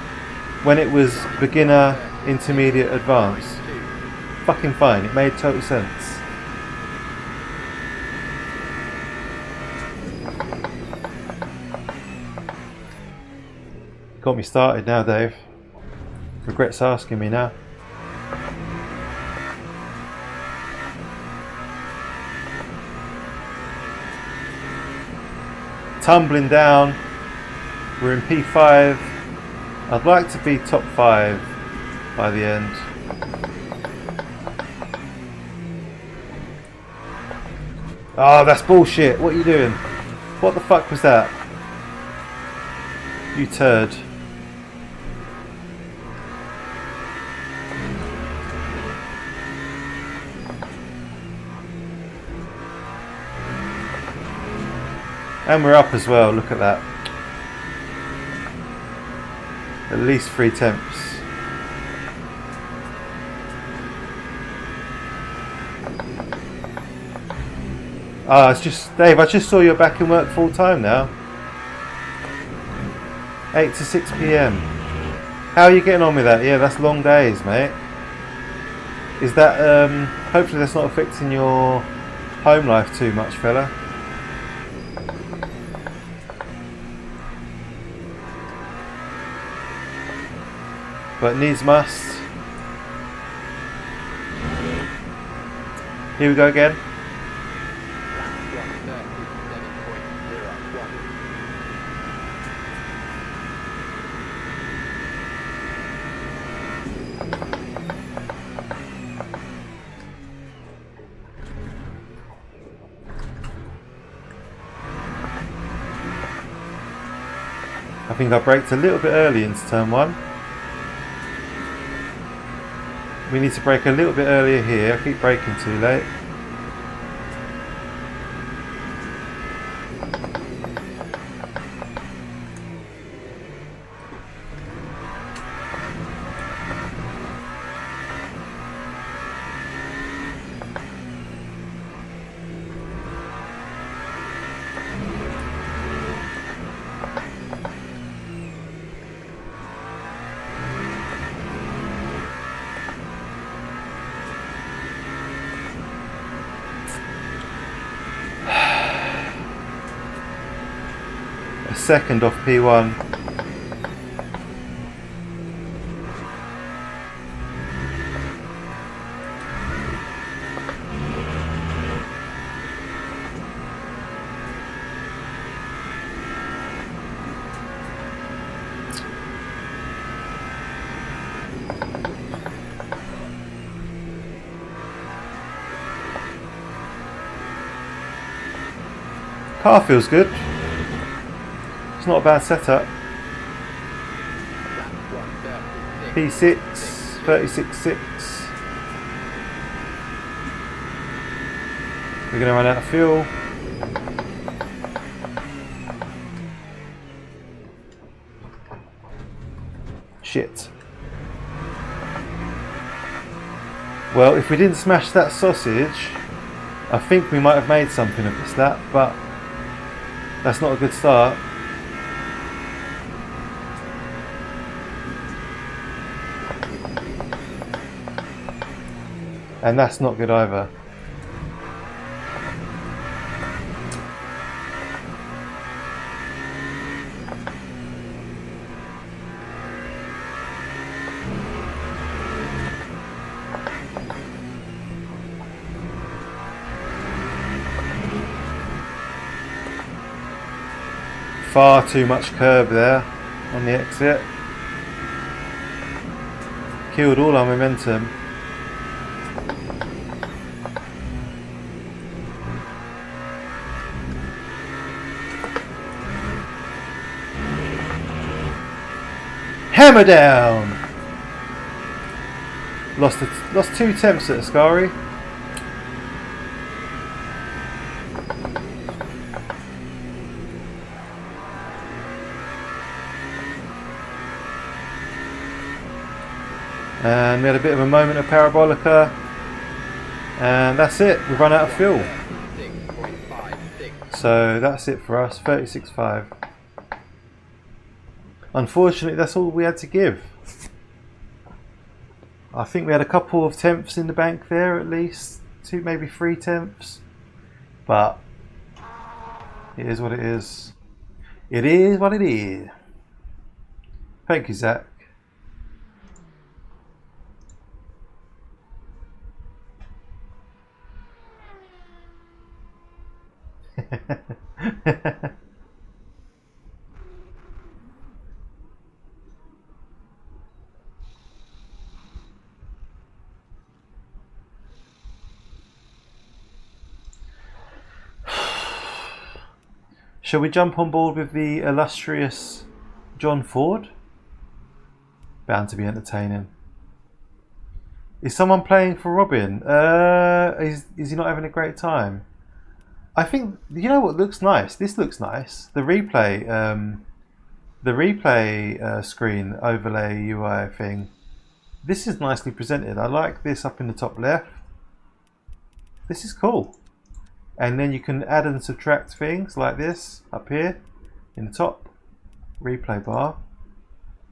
A: when it was beginner, intermediate, advanced. Fucking fine, it made total sense. Got me started now, Dave. Regrets asking me now. Tumbling down. We're in P5. I'd like to be top 5 by the end. Oh, that's bullshit. What are you doing? What the fuck was that? You turd. And we're up as well, look at that. At least 3 tenths. Ah, it's just, Dave, I just saw you're back in work full time now. 8 to 6 PM. How are you getting on with that? Yeah, that's long days, mate. Is that, hopefully that's not affecting your home life too much, fella. but needs must. Here we go again. I think I braked a little bit early into turn 1. We need to brake a little bit earlier here. I keep braking too late. Second off P1. Car feels good. It's not a bad setup. P6, 36.6. We're going to run out of fuel. Shit. Well, if we didn't smash that sausage, I think we might have made something of this lap, but that's not a good start. And that's not good either. Far too much curb there on the exit. Killed all our momentum. Hammer down! Lost 2 temps at Ascari. And we had a bit of a moment of parabolica. And that's it, we've run out of fuel. So that's it for us, 36.5. Unfortunately, that's all we had to give. I think we had a couple of tenths in the bank there, at least 2, maybe 3 tenths. But it is what it is. It is what it is. Thank you, Zach. Shall we jump on board with the illustrious John Ford? Bound to be entertaining. Is someone playing for Robin? Is he not having a great time? I think, you know what looks nice? This looks nice. The replay screen overlay UI thing. This is nicely presented. I like this up in the top left. This is cool. And then you can add and subtract things like this up here in the top replay bar.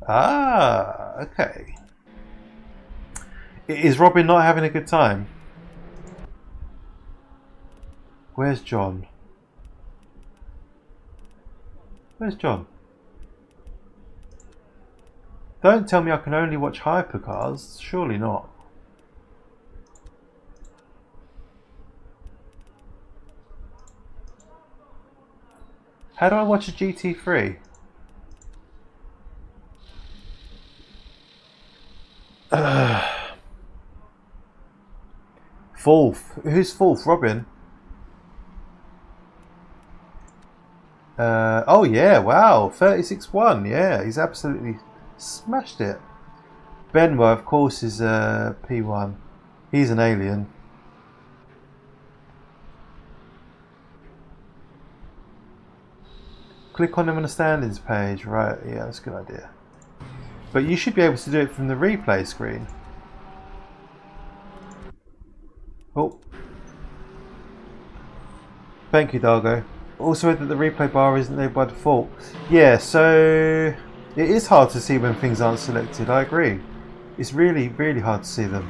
A: Ah, okay. Is Robin not having a good time? Where's John? Where's John? Don't tell me I can only watch hypercars. Surely not. How do I watch a GT3? Fourth. Who's fourth? Robin? Oh yeah, wow. 36-1. Yeah, he's absolutely smashed it. Benwa, of course, is P1. He's an alien. Click on him on the standings page. Right, yeah, that's a good idea. But you should be able to do it from the replay screen. Oh. Thank you, Dargo. Also that the replay bar isn't there by default. Yeah, so it is hard to see when things aren't selected. I agree. It's really, really hard to see them.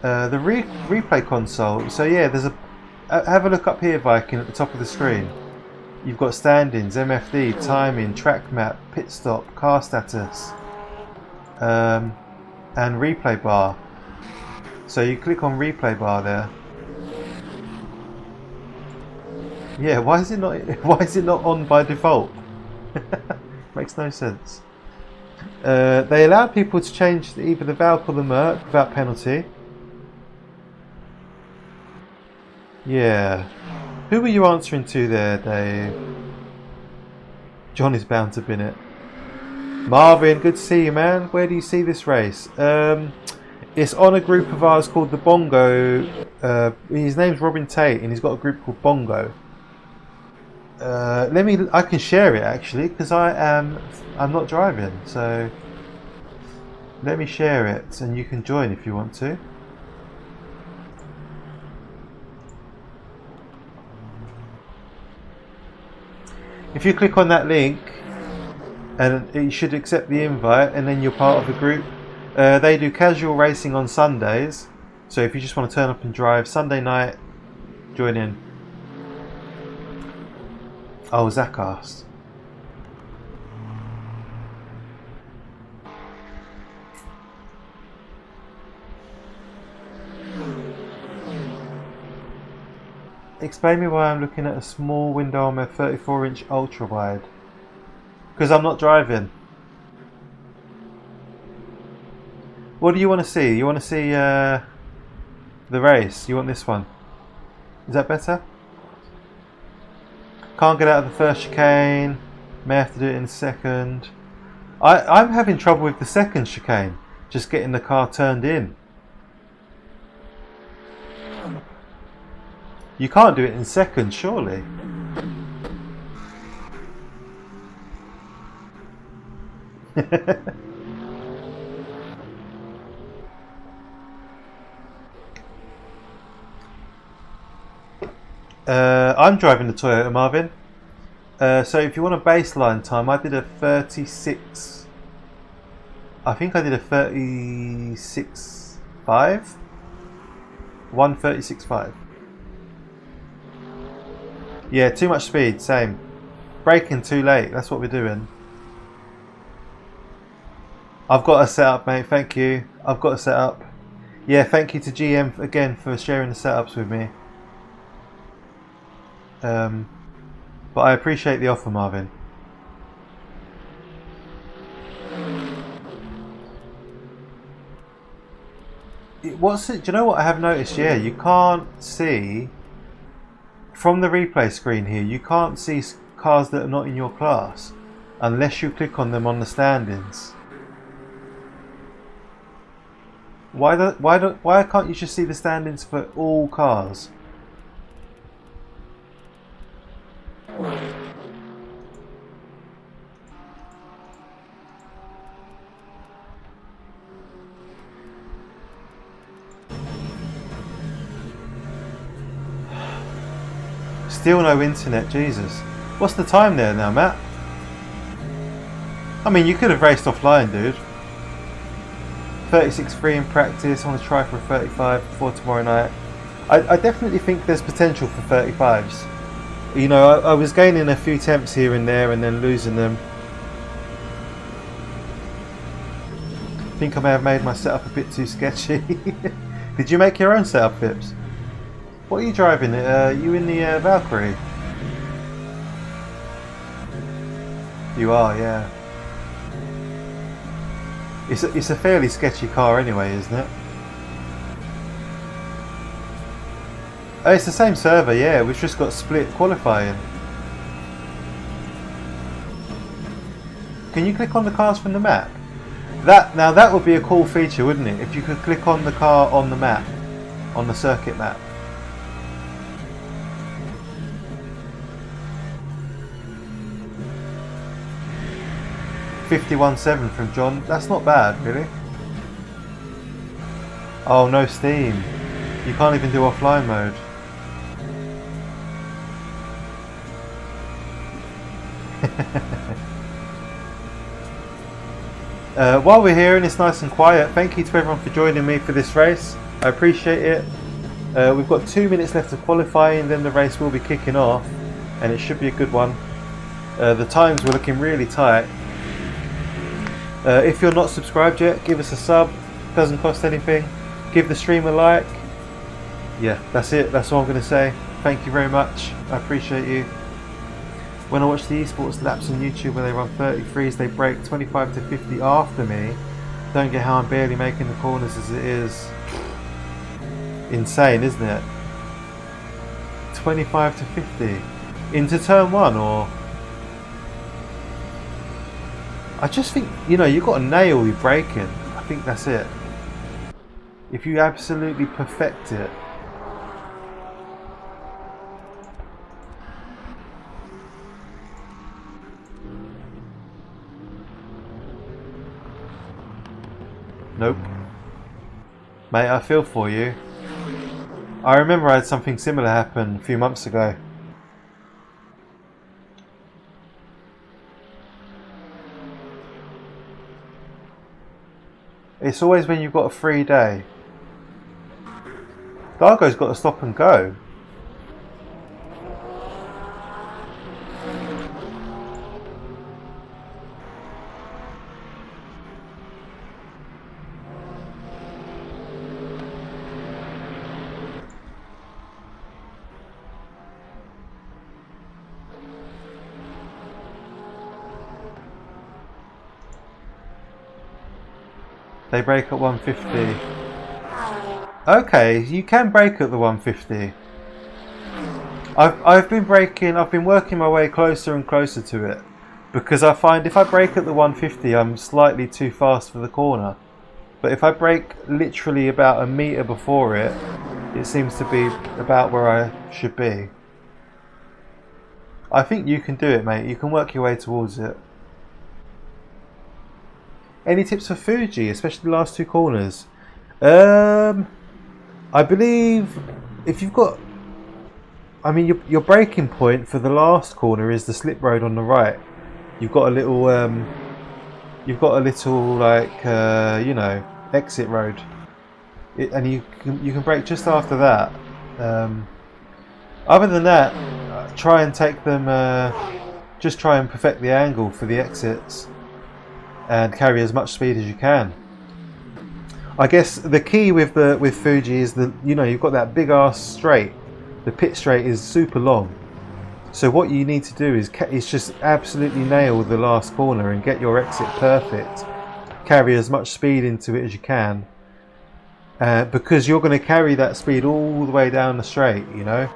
A: The replay console. So yeah, there's a. Have a look up here, Viking, at the top of the screen. You've got standings, MFD, timing, track map, pit stop, car status, and replay bar. So you click on replay bar there. Yeah, why is it not on by default? Makes no sense. They allow people to change either the Valk or the Merc without penalty. Yeah. Who were you answering to there, Dave? John is bound to bin it. Marvin, good to see you, man. Where do you see this race? It's on a group of ours called the Bongo. His name's Robin Tate, and he's got a group called Bongo. I can share it actually, because I'm not driving, so let me share it, and you can join if you want to. If you click on that link, and you should accept the invite, and then you're part of the group. They do casual racing on Sundays, so if you just want to turn up and drive Sunday night, join in. Oh, Zach asked. Explain me why I'm looking at a small window on my 34-inch ultra wide. Because I'm not driving. What do you want to see? You want to see the race? You want this one? Is that better? Can't get out of the first chicane. May have to do it in the second. I'm having trouble with the second chicane. Just getting the car turned in. You can't do it in second, surely. I'm driving the Toyota, Marvin. So if you want a baseline time, I did a 36. I think I did a 36.5. 1:36.5. Yeah, too much speed, same. Braking too late, that's what we're doing. I've got a setup, mate, thank you. I've got a setup. Yeah, thank you to GM again for sharing the setups with me. But I appreciate the offer, Marvin. What's it? Do you know what I have noticed? Yeah, you can't see from the replay screen here. You can't see cars that are not in your class unless you click on them on the standings. Why can't you just see the standings for all cars? Still no internet, Jesus. What's the time there now, Matt? I mean, you could have raced offline, dude. 36.3 in practice. I want to try for a 35 before tomorrow night. I definitely think there's potential for 35s. You know, I was gaining a few temps here and there and then losing them. think I may have made my setup a bit too sketchy. Did you make your own setup, Phipps? What are you driving? You in the Valkyrie? You are, yeah. It's a fairly sketchy car anyway, isn't it? Oh, it's the same server, yeah. We've just got split qualifying. Can you click on the cars from the map? Now that would be a cool feature, wouldn't it? If you could click on the car on the map, on the circuit map. $51.7 from John. That's not bad, really. Oh, no Steam. You can't even do offline mode. While we're here and it's nice and quiet, thank you to everyone for joining me for this race. I appreciate it. We've got 2 minutes left of qualifying, then the race will be kicking off, and it should be a good one. The times were looking really tight. If you're not subscribed yet, give us a sub. Doesn't cost anything. Give the stream a like. Yeah, that's it. That's all I'm going to say. Thank you very much. I appreciate you. When I watch the esports laps on YouTube where they run 33s, they break 25 to 50 after me. Don't get how I'm barely making the corners as it is. Insane, isn't it? 25 to 50 into turn 1, or I just think, you know, you've got to nail your braking. I think that's it. If you absolutely perfect it. Nope. Mate, I feel for you. I remember I had something similar happen a few months ago. It's always when you've got a free day. Dargo's got to stop and go. They brake at 150. Okay, you can brake at the 150. I've been braking. I've been working my way closer and closer to it because I find if I brake at the 150, I'm slightly too fast for the corner. But if I brake literally about a meter before it, it seems to be about where I should be. I think you can do it, mate. You can work your way towards it. Any tips for Fuji, especially the last 2 corners? I believe if you've got, I mean, your braking point for the last corner is the slip road on the right. You've got a little, like, you know, exit road, and you can brake just after that. Other than that, try and take them. Just try and perfect the angle for the exits. And carry as much speed as you can. I guess the key with Fuji is that, you know, you've got that big ass straight. The pit straight is super long. So what you need to do is just absolutely nail the last corner and get your exit perfect. Carry as much speed into it as you can, because you're going to carry that speed all the way down the straight. You know,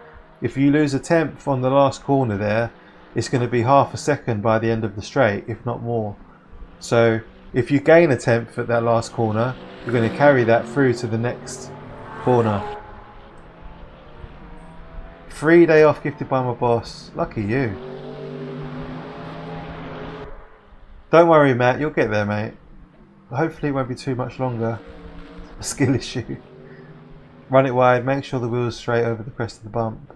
A: if you lose a tenth on the last corner there, it's going to be half a second by the end of the straight, if not more. So if you gain a tenth at that last corner, you're going to carry that through to the next corner. Free day off gifted by my boss. Lucky you. Don't worry, Matt, you'll get there, mate. Hopefully it won't be too much longer. A skill issue. Run it wide, make sure the wheel's straight over the crest of the bump.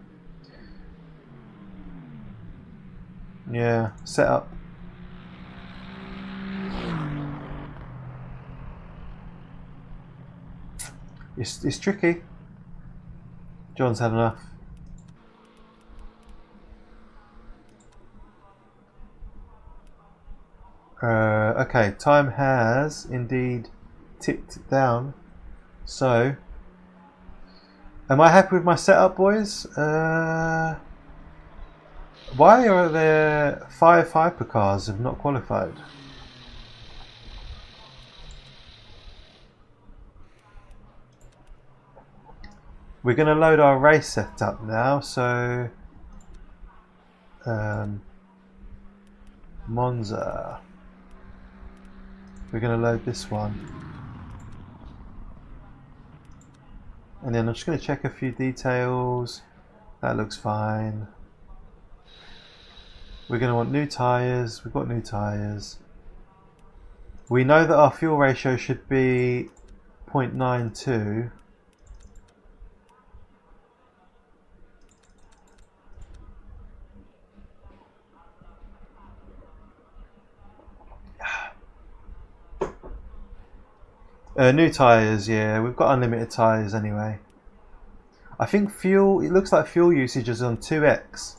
A: Yeah, set up. It's tricky. John's had enough. Okay, time has indeed ticked it down. So, am I happy with my setup, boys? Why are there 5 hypercars have not qualified? We're going to load our race setup now, so Monza. We're going to load this one. And then I'm just going to check a few details. That looks fine. We're going to want new tyres. We've got new tyres. We know that our fuel ratio should be 0.92. New tyres, yeah, we've got unlimited tyres anyway. I think fuel, it looks like fuel usage is on 2x,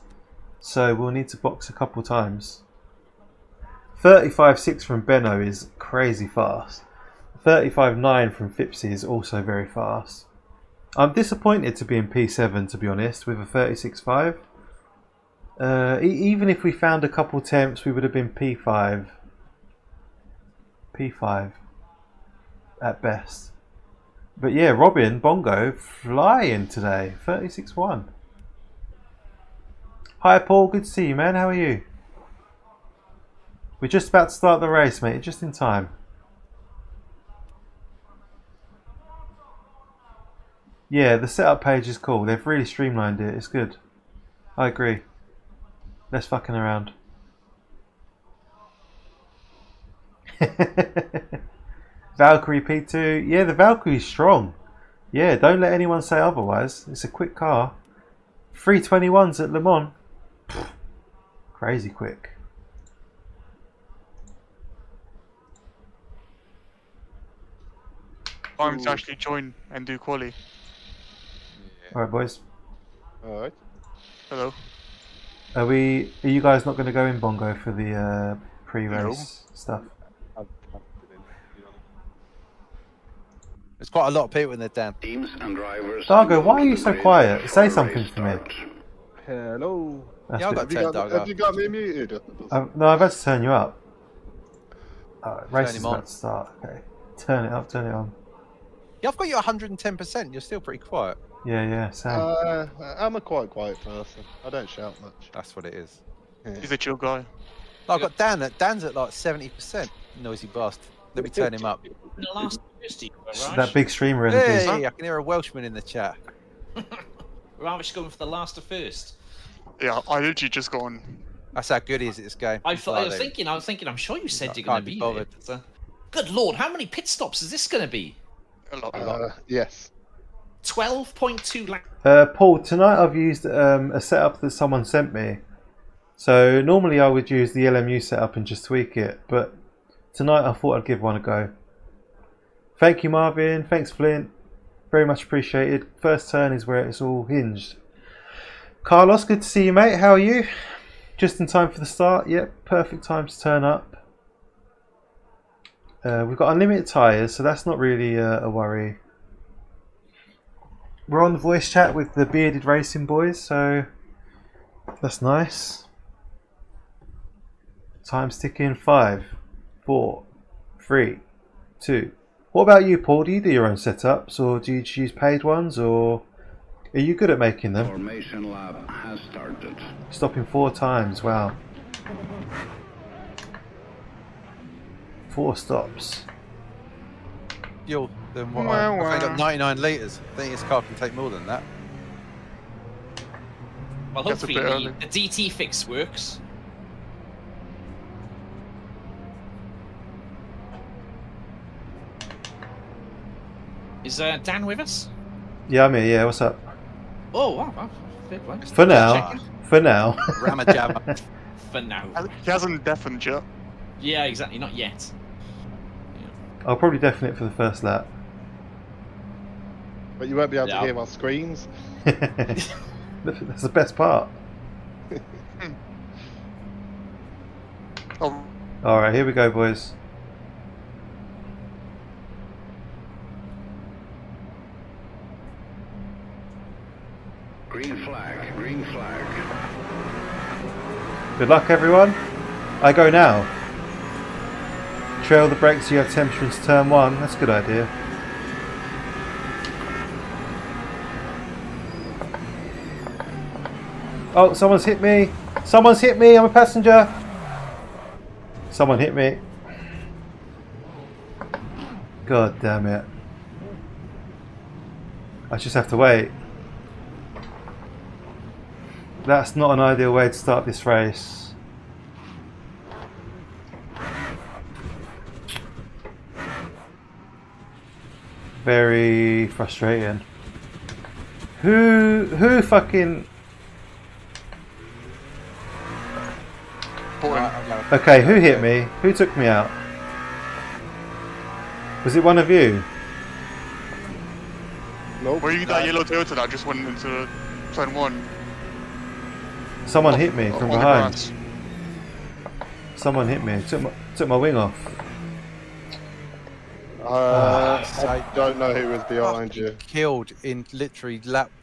A: so we'll need to box a couple times. 35.6 from Benno is crazy fast. 35.9 from Fipsy is also very fast. I'm disappointed to be in P7, to be honest, with a 36.5. Even if we found a couple temps, we would have been P5. P5. At best. But yeah, Robin, Bongo, flying today. 36.1. Hi Paul, good to see you, man. How are you? We're just about to start the race, mate. Just in time. Yeah, the setup page is cool. They've really streamlined it. It's good. I agree. Less fucking around. Valkyrie P2. Yeah, the Valkyrie's strong. Yeah, don't let anyone say otherwise. It's a quick car. 321s at Le Mans. Pfft, crazy quick.
C: Time to actually join and do quali.
D: Yeah.
A: Alright, boys.
D: Alright.
C: Hello.
A: Are you guys not going to go in Bongo for the pre-race stuff?
E: There's quite a lot of people in there, Dan.
A: Dargo, why are you so quiet? Say something to me.
D: Hello.
A: That's
E: Yeah, I've
A: good.
E: got 10, Dargo.
D: Have you got me muted?
A: No, I've had to turn you up. Race is
E: him on.
A: about to start. Okay. Turn it up, turn it on.
E: Yeah, I've got you 110%. You're still pretty quiet.
A: Yeah, same.
D: I'm a quite quiet person. I don't shout much.
E: That's what it is.
C: He's a chill guy.
E: No, I've got Dan's at like 70%. Noisy bastard. Let me turn him up.
B: In the last Thursday,
A: That big streamer energy.
E: Hey, I can hear a Welshman in the chat.
B: Ravish going for the last to first.
C: Yeah, I literally just got on.
E: That's how good he is at this game.
B: I was thinking, I'm sure you said you're going to be
E: bothered.
B: there. Good lord, how many pit stops is this going to be?
C: A lot.
D: Yes.
B: 12.2 laps.
A: Paul, tonight I've used a setup that someone sent me. So normally I would use the LMU setup and just tweak it, but tonight I thought I'd give one a go. Thank you, Marvin. Thanks, Flint. Very much appreciated. First turn is where it's all hinged. Carlos, good to see you, mate. How are you? Just in time for the start. Yep, perfect time to turn up. We've got unlimited tyres, so that's not really a worry. We're on the voice chat with the bearded racing boys, so that's nice. Time's ticking. 5, 4, 3, 2. What about you, Paul? Do you do your own setups, or do you choose paid ones, or are you good at making them?
F: Formation lab has started.
A: Stopping 4 times. Wow. 4 stops.
E: Fuel than what I think got 99 litres. I think this car can take more than that.
B: Well,
C: That's a
B: hopefully
C: bit early.
B: the DT fix works. Is Dan with us?
A: Yeah, I'm here. Yeah, what's up?
B: Oh, wow. Fair play.
A: For now. For now.
E: Ramajama.
B: For now.
C: He hasn't deafened yet.
B: Yeah, exactly. Not yet.
A: I'll probably deafen it for the first lap.
D: But you won't be able
B: Yeah.
D: to hear my screams.
A: That's the best part.
C: Oh,
A: Alright, here we go, boys.
F: Green flag. Green flag.
A: Good luck, everyone. I go now. Trail the brakes, you have temperature into turn 1. That's a good idea. Oh, someone's hit me. Someone's hit me. I'm a passenger. Someone hit me. God damn it. I just have to wait. That's not an ideal way to start this race. Very frustrating. Who fucking... Okay, who hit me? Who took me out? Was it one of you?
D: Nope.
C: Were you that yellow Toyota that just went into turn 1?
A: Someone hit me from
C: On the
A: behind.
C: grass.
A: Someone hit me. Took my wing off.
D: I don't know who was behind you.
E: Killed in literally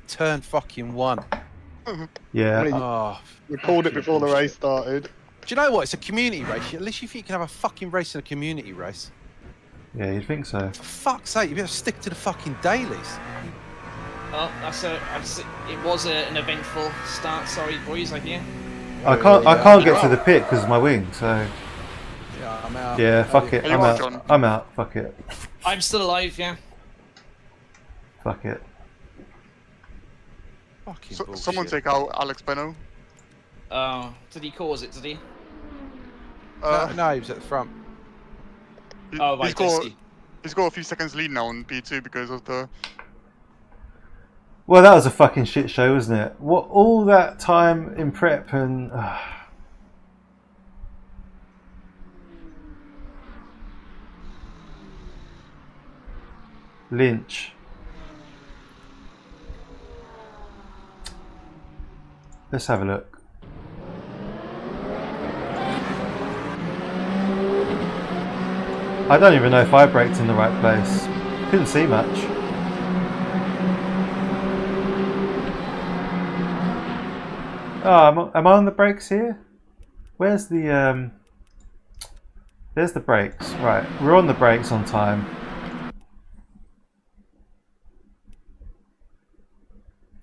E: turn fucking 1.
A: Yeah.
D: I mean,
E: Oh,
D: we called it before the race started.
E: do you know what? It's a community race. At least you think you can have a fucking race in a community race.
A: Yeah, you'd think so.
E: For fuck's sake, you better stick to the fucking dailies.
B: Oh, it was an eventful start. Sorry, boys, I hear.
A: I can't get to the pit because of my wing. So
E: Yeah, I'm out.
A: yeah, fuck it.
C: Are you
A: I'm
C: out,
A: out.
C: John?
A: I'm out. Fuck it.
B: I'm still alive, yeah.
A: Fuck it.
E: Fucking bullshit.
C: Someone take out Alex Benno.
B: Oh, did he cause it? Did he?
E: No, he was at the front.
B: Oh, right, I see.
C: He's got a few seconds lead now on P2 because of the...
A: Well, that was a fucking shit show, wasn't it? What all that time in prep and Lynch. Let's have a look. I don't even know if I braked in the right place. Couldn't see much. Oh, am I on the brakes here? Where's the There's the brakes. Right, we're on the brakes on time.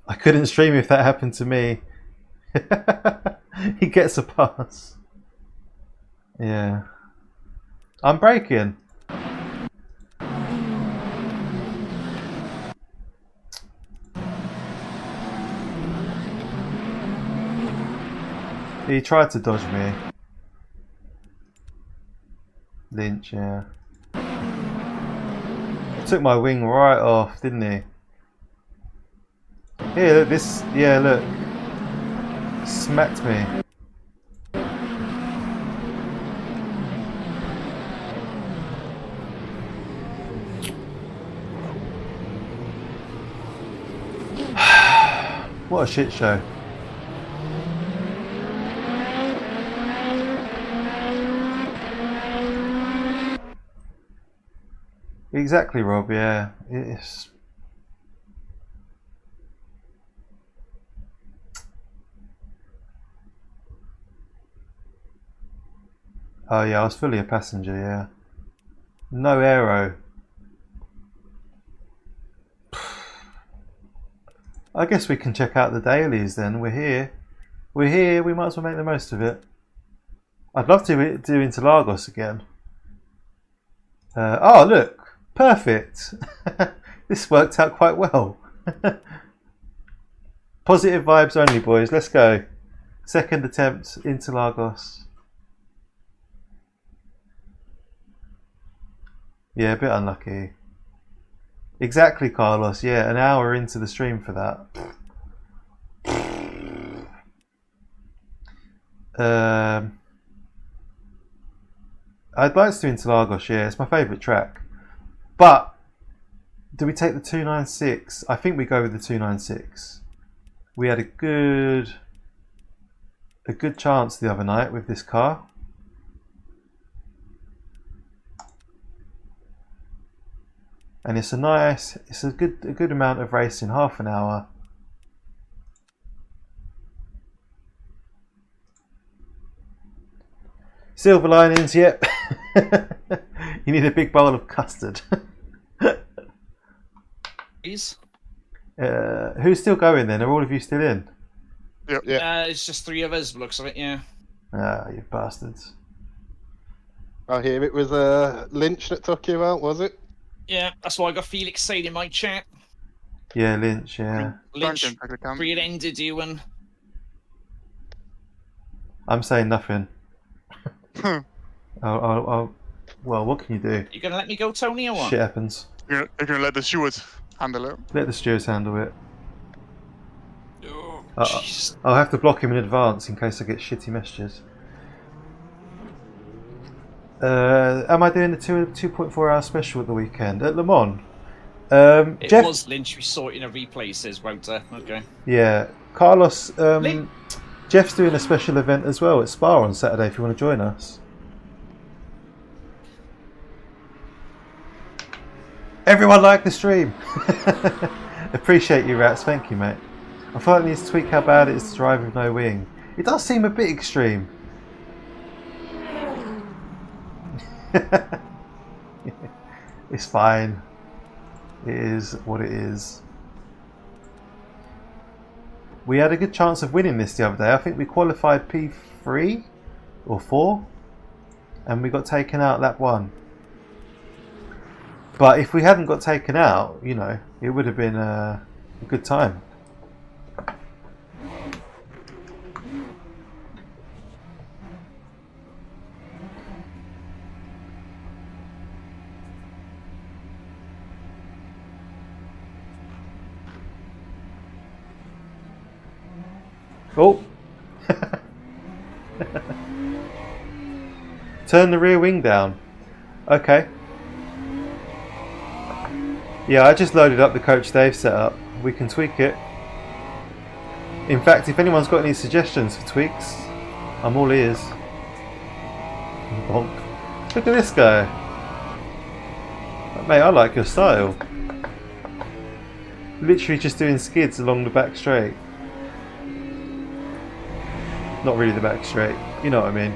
A: I couldn't stream if that happened to me. He gets a pass. Yeah. I'm braking. He tried to dodge me. Lynch, yeah. Took my wing right off, didn't he? Here, look, this, yeah, look. Smacked me. What a shit show. Exactly, Rob, yeah. It's... Oh yeah, I was fully a passenger, yeah. No aero. I guess we can check out the dailies then. We're here. We're here, we might as well make the most of it. I'd love to do Interlagos again. Oh look! Perfect! This worked out quite well. Positive vibes only, boys. Let's go. Second attempt, Interlagos. Yeah, a bit unlucky. Exactly, Carlos. Yeah, an hour into the stream for that. I'd like to do Interlagos, yeah. It's my favourite track. But do we take the 296? I think we go with the 296. We had a good chance the other night with this car. And it's a good amount of racing, half an hour. Silver linings, yep. You need a big bowl of custard.
B: Please.
A: Who's still going then? Are all of you still in?
D: Yeah.
B: It's just 3 of us, looks like it, yeah.
A: Ah, you bastards.
D: I hear it was Lynch that took you out, was it?
B: Yeah, that's why I got Felix saying in my chat.
A: Yeah, Lynch, yeah.
B: Lynch
C: Franklin, take the cam.
B: rear-ended you and...
A: I'm saying nothing. Well, what can you do?
B: You gonna let me go, Tony, or what?
A: Shit happens.
C: You're gonna let the stewards handle it.
A: Let the stewards handle it.
B: Oh,
A: Uh,
B: jeez.
A: I'll have to block him in advance in case I get shitty messages. Am I doing the 2.4 hour special at the weekend at Le Mans?
B: It
A: Jeff,
B: was Lynch, we saw it in a replay, says Wouter. Okay.
A: yeah, Carlos.
B: Lynch.
A: Jeff's doing a special event as well at Spa on Saturday. If you want to join us. Everyone like the stream. Appreciate you, Rats. Thank you, mate. I thought it needs to tweak how bad it is to drive with no wing. It does seem a bit extreme. It's fine. It is what it is. We had a good chance of winning this the other day. I think we qualified P3 or 4 and we got taken out lap 1. But if we hadn't got taken out, you know, it would have been a good time. Oh! Turn the rear wing down. Okay. Yeah, I just loaded up the Coach Dave setup. We can tweak it. In fact, if anyone's got any suggestions for tweaks, I'm all ears. Bonk. Look at this guy. Mate, I like your style. Literally just doing skids along the back straight. Not really the back straight, you know what I mean.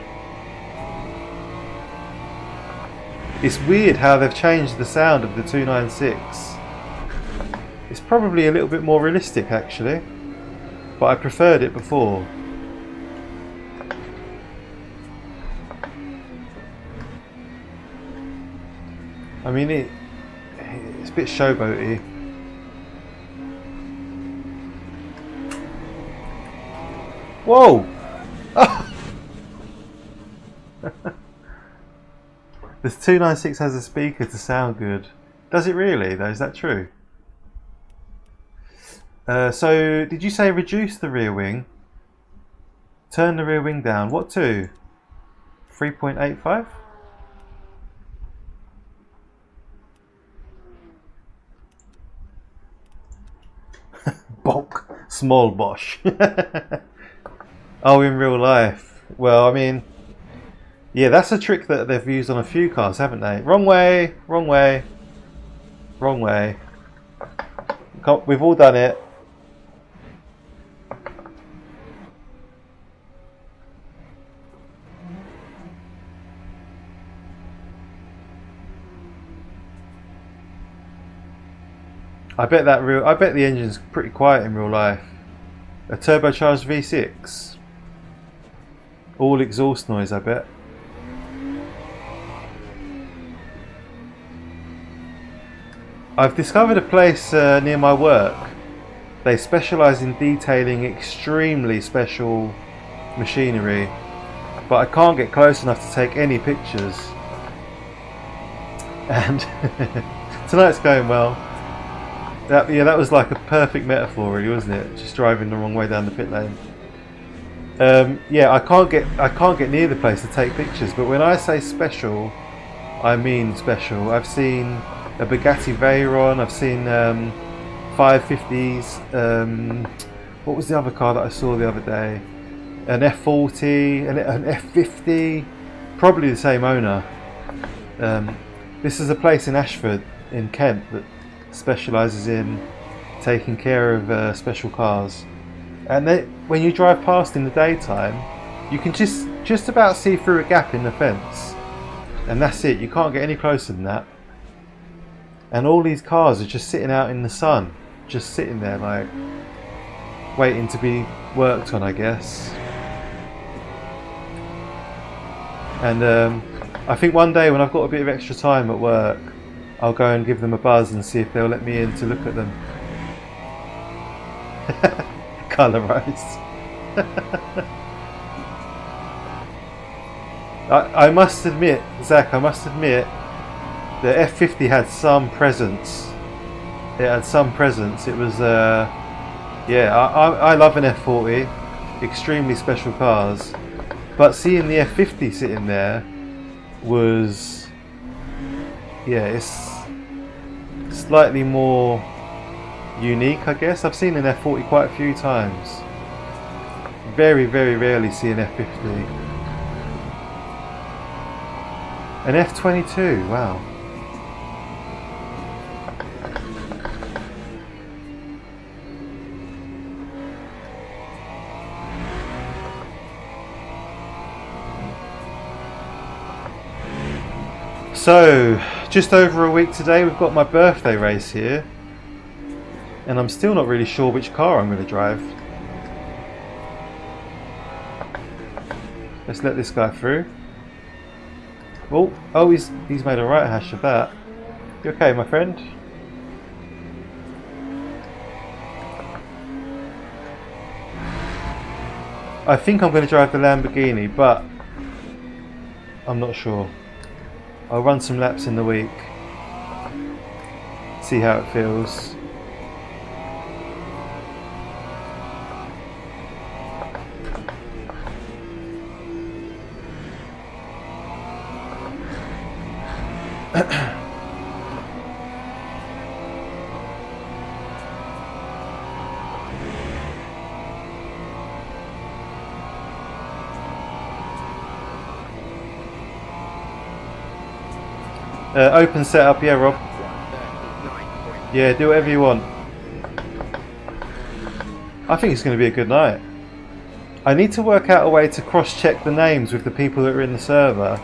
A: It's weird how they've changed the sound of the 296. It's probably a little bit more realistic actually, but I preferred it before. I mean, it's a bit showboaty. Whoa! This 296 has a speaker to sound good. Does it really though? Is that true? So did you say reduce the rear wing? Turn the rear wing down. What to? 3.85? Bulk. Small Bosch. Oh, in real life. Well, I mean, yeah, that's a trick that they've used on a few cars, haven't they? Wrong way, wrong way, wrong way. We've all done it. I bet the engine's pretty quiet in real life. A turbocharged V6. All exhaust noise, I bet. I've discovered a place near my work. They specialise in detailing extremely special machinery, but I can't get close enough to take any pictures. And tonight's going well. That was like a perfect metaphor, really, wasn't it? Just driving the wrong way down the pit lane. Yeah, I can't get near the place to take pictures, but when I say special, I mean special. I've seen a Bugatti Veyron, I've seen 550s. What was the other car that I saw the other day? An F40, an F50, probably the same owner. This is a place in Ashford, in Kent, that specialises in taking care of special cars. And when you drive past in the daytime, you can just just about see through a gap in the fence, and that's it. You can't get any closer than that. And all these cars are just sitting out in the sun, just sitting there like waiting to be worked on, I guess. And I think one day when I've got a bit of extra time at work, I'll go and give them a buzz and see if they'll let me in to look at them. Colorized. I must admit, Zach, I must admit, the F50 had some presence. It had some presence. It was, yeah, I love an F40, extremely special cars. But seeing the F50 sitting there was, yeah, it's slightly more unique, I guess. I've seen an F40 quite a few times. Very, very rarely see an F50. An F22, wow. So, just over a week today, we've got my birthday race here, and I'm still not really sure which car I'm going to drive. Let's let this guy through. Oh, he's made a right hash of that. You okay, my friend? I think I'm going to drive the Lamborghini, but I'm not sure. I'll run some laps in the week, see how it feels. Open setup, yeah, Rob. Yeah, do whatever you want. I think it's going to be a good night. I need to work out a way to cross-check the names with the people that are in the server.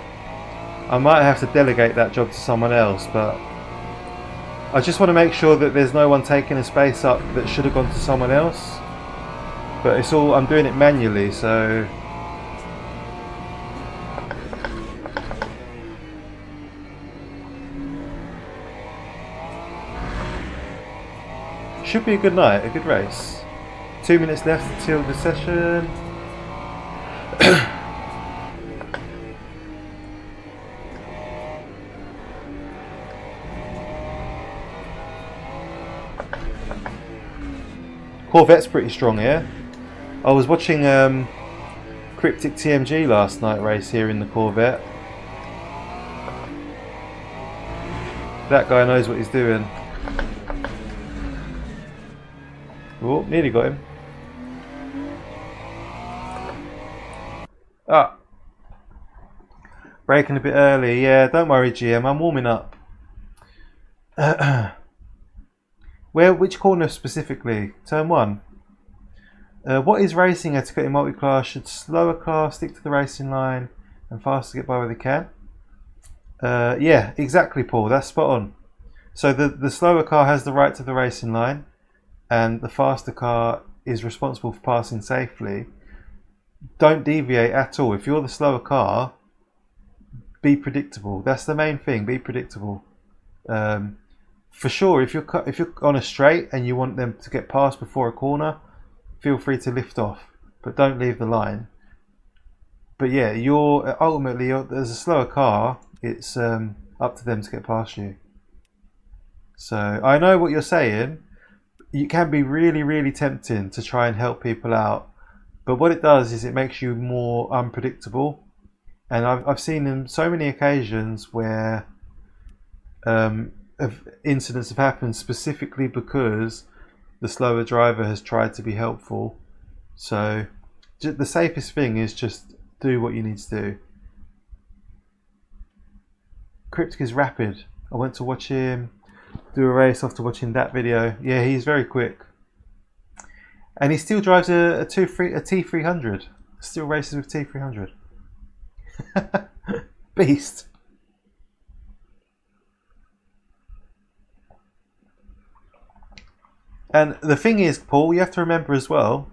A: I might have to delegate that job to someone else, but I just want to make sure that there's no one taking a space up that should have gone to someone else. But it's all, I'm doing it manually, so should be a good night, a good race. 2 minutes left until the session. Corvette's pretty strong here. I was watching Cryptic TMG last night race here in the Corvette. That guy knows what he's doing. Oh, nearly got him. Ah. Braking a bit early. Yeah, don't worry, GM. I'm warming up. Which corner specifically? Turn 1. What is racing etiquette in multi-class? Should slower cars stick to the racing line and faster get by where they can? Yeah, exactly, Paul. That's spot on. So the slower car has the right to the racing line, and the faster car is responsible for passing safely. Don't deviate at all. If you're the slower car, be predictable. That's the main thing. Be predictable. For sure, if you're on a straight and you want them to get past before a corner, feel free to lift off, but don't leave the line. But yeah, ultimately as a slower car, it's up to them to get past you. So I know what you're saying. It can be really, really tempting to try and help people out, but what it does is it makes you more unpredictable. And I've seen in so many occasions where incidents have happened specifically because the slower driver has tried to be helpful. So the safest thing is just do what you need to do. Cryptic is rapid. I went to watch him do a race after watching that video. Yeah, he's very quick. And he still drives a T300. Still races with T300. Beast. And the thing is, Paul, you have to remember as well,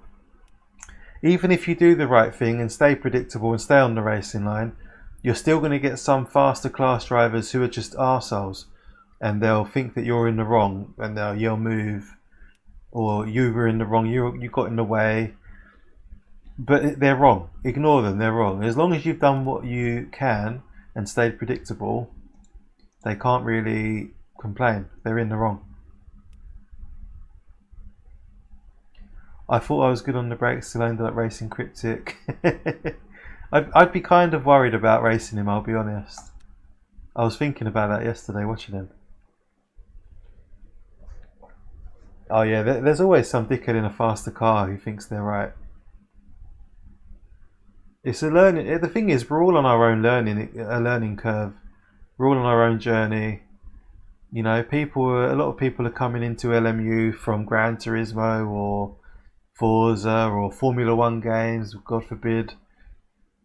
A: even if you do the right thing and stay predictable and stay on the racing line, you're still going to get some faster class drivers who are just arseholes, and they'll think that you're in the wrong and they'll yell move, or you were in the wrong, you got in the way. But they're wrong. Ignore them, they're wrong. As long as you've done what you can and stayed predictable, they can't really complain. They're in the wrong. I thought I was good on the brakes, still ended up racing Cryptic. I'd be kind of worried about racing him, I'll be honest. I was thinking about that yesterday, watching him. Oh yeah, there's always some dickhead in a faster car who thinks they're right. It's a learning. The thing is, we're all on our own learning curve. We're all on our own journey. You know, a lot of people are coming into LMU from Gran Turismo or Forza or Formula One games, God forbid.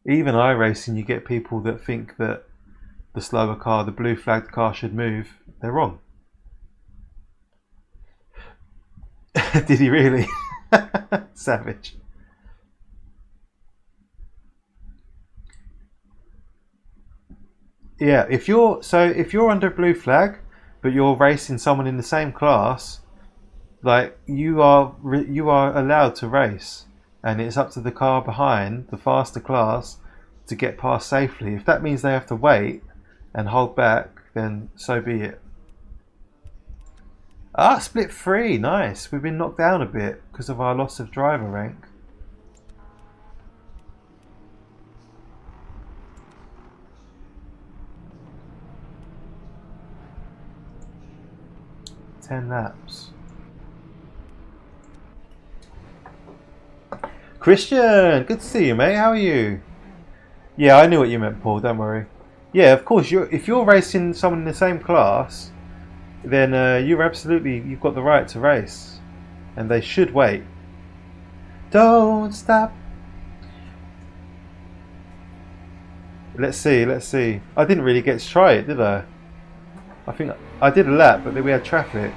A: Even iRacing, you get people that think that the slower car, the blue flagged car, should move. They're wrong. Did he really? Savage. Yeah, if you're under blue flag, but you're racing someone in the same class, like you are allowed to race, and it's up to the car behind, the faster class, to get past safely. If that means they have to wait and hold back, then so be it. Ah, split 3, nice. We've been knocked down a bit because of our loss of driver rank. Ten laps. Christian, good to see you, mate. How are you? Yeah, I knew what you meant, Paul. Don't worry. Yeah, of course. If you're racing someone in the same class, then you've got the right to race, and they should wait. Don't stop. Let's see. I didn't really get to try it, did I? I think I did a lap, but then we had traffic.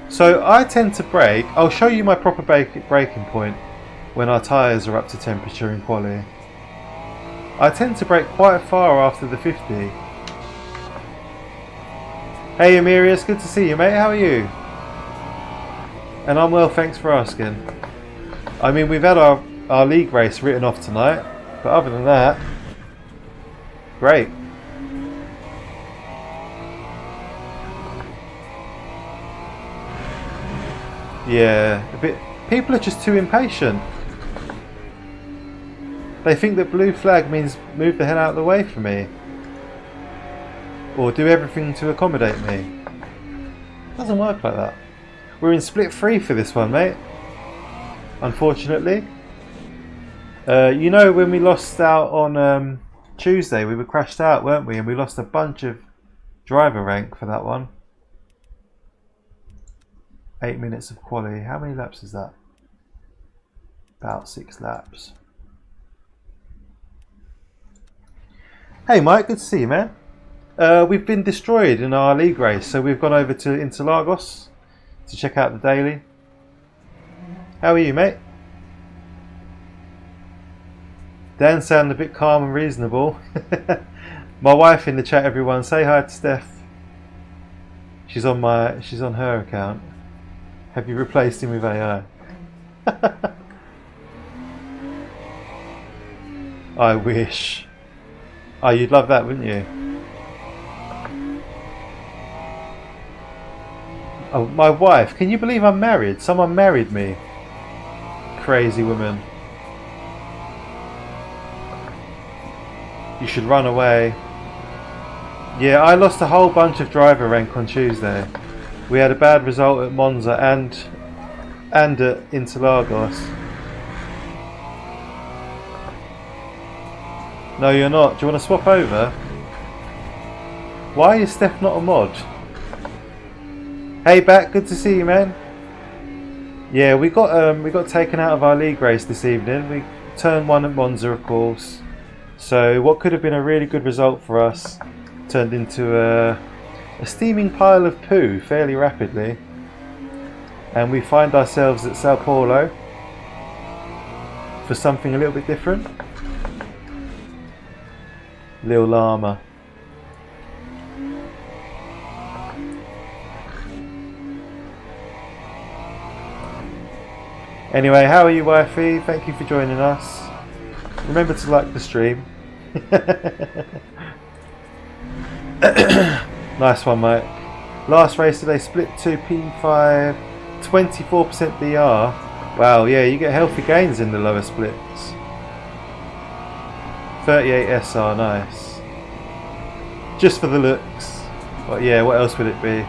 A: So I tend to brake. I'll show you my proper braking point when our tyres are up to temperature in quali. I tend to brake quite far after the 50. Hey Amirius, good to see you, mate. How are you? And I'm well, thanks for asking. I mean, we've had our league race written off tonight, but other than that, great. Yeah, people are just too impatient. They think that blue flag means move the hell out of the way for me, or do everything to accommodate me. It doesn't work like that. We're in split 3 for this one, mate. Unfortunately. You know, when we lost out on Tuesday, we were crashed out, weren't we? And we lost a bunch of driver rank for that one. 8 minutes of quali. How many laps is that? About 6 laps. Hey Mike, good to see you, man. We've been destroyed in our league race, so we've gone over to Interlagos to check out the daily. How are you, mate? Dan sounded a bit calm and reasonable. My wife in the chat, everyone. Say hi to Steph. She's on her account. Have you replaced him with AI? I wish. Oh, you'd love that, wouldn't you? Oh, my wife. Can you believe I'm married? Someone married me. Crazy woman. You should run away. Yeah, I lost a whole bunch of driver rank on Tuesday. We had a bad result at Monza and at Interlagos. No, you're not. Do you want to swap over? Why is Steph not a mod? Hey, Bat, good to see you, man. Yeah, we got taken out of our league race this evening. turn 1 at Monza, of course. So what could have been a really good result for us turned into a steaming pile of poo fairly rapidly. And we find ourselves at Sao Paulo for something a little bit different. Lil Llama. Anyway, how are you, wifey? Thank you for joining us. Remember to like the stream. Nice one, Mike. Last race today, split 2 P5, 24% DR. Wow, yeah, you get healthy gains in the lower splits. 38 SR, nice. Just for the looks. But yeah, what else would it be?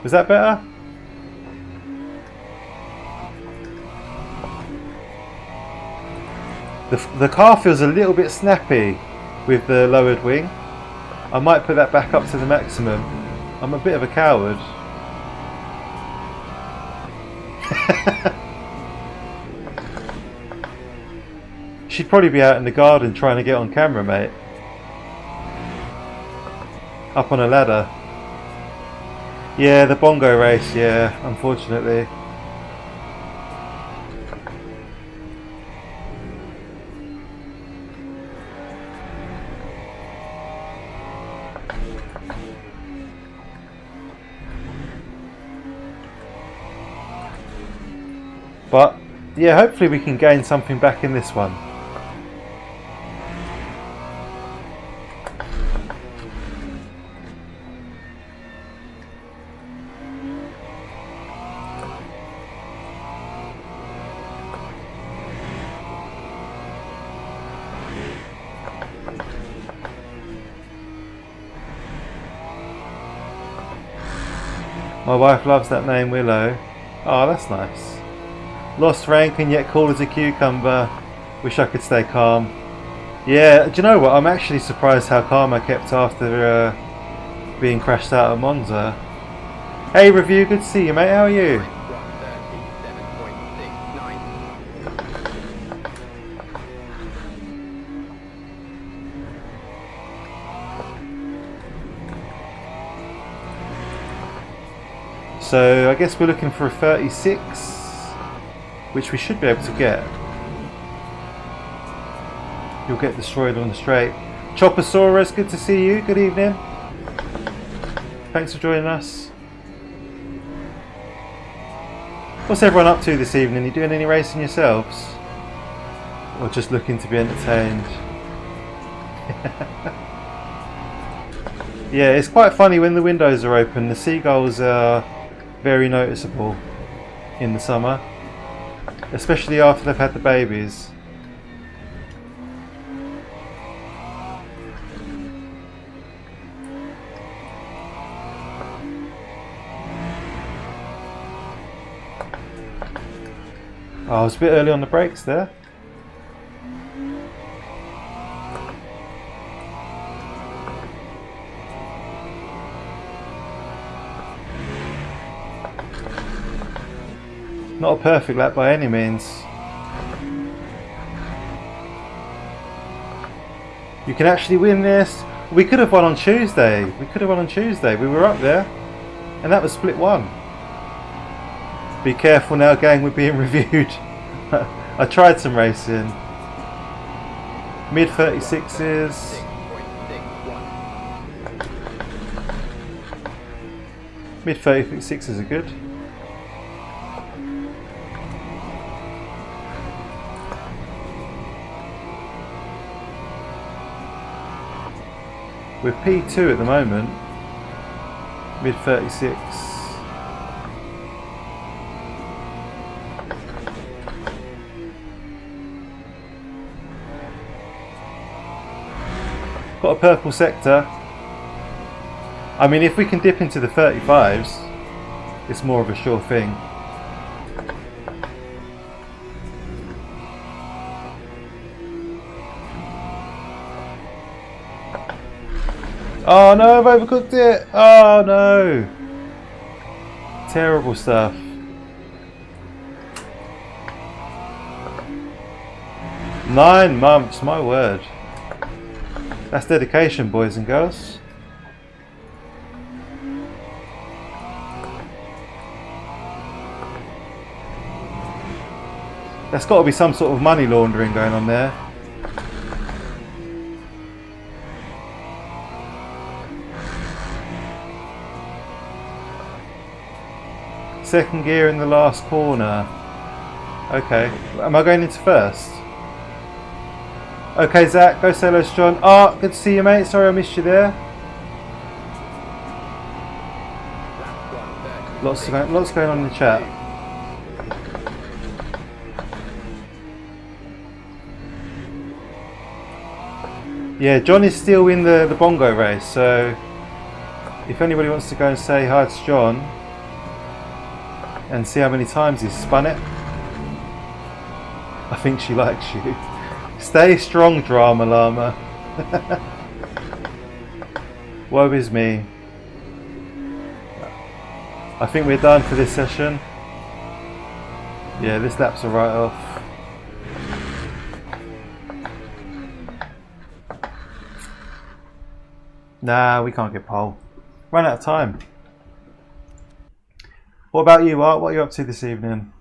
A: Was that better? The car feels a little bit snappy with the lowered wing. I might put that back up to the maximum. I'm a bit of a coward. She'd probably be out in the garden trying to get on camera, mate. Up on a ladder. Yeah, the bongo race, yeah, unfortunately. But yeah, hopefully we can gain something back in this one. My wife loves that name, Willow. Oh, that's nice. Lost rank and yet cool as a cucumber. Wish I could stay calm. Yeah, do you know what? I'm actually surprised how calm I kept after being crashed out at Monza. Hey Review, good to see you, mate. How are you? So I guess we're looking for a 36, which we should be able to get. You'll get destroyed on the straight. Choppersaurus, good to see you. Good evening. Thanks for joining us. What's everyone up to this evening? You doing any racing yourselves? Or just looking to be entertained? Yeah, it's quite funny when the windows are open. The seagulls are very noticeable in the summer, especially after they've had the babies. Oh, I was a bit early on the brakes there. Not a perfect lap by any means. You can actually win this. We could have won on Tuesday. We were up there. And that was split 1. Be careful now, gang, we're being reviewed. I tried some racing. Mid 36s. Mid 36s are good. We're P2 at the moment, mid 36. Got a purple sector. I mean, if we can dip into the 35s, it's more of a sure thing. Oh no, I've overcooked it! Oh no! Terrible stuff. Nine months, my word. That's dedication, boys and girls. There's got to be some sort of money laundering going on there. Second gear in the last corner. Okay, am I going into first? Okay, Zach, go say hello to John. Oh, good to see you, mate. Sorry I missed you there. Lots going on in the chat. Yeah, John is still in the bongo race, so if anybody wants to go and say hi to John and see how many times he's spun it, I think she likes you. Stay strong, Drama Llama. Woe is me. I think we're done for this session. Yeah, this lap's a write-off. Nah, we can't get pole. Run out of time. What about you, Art? What are you up to this evening?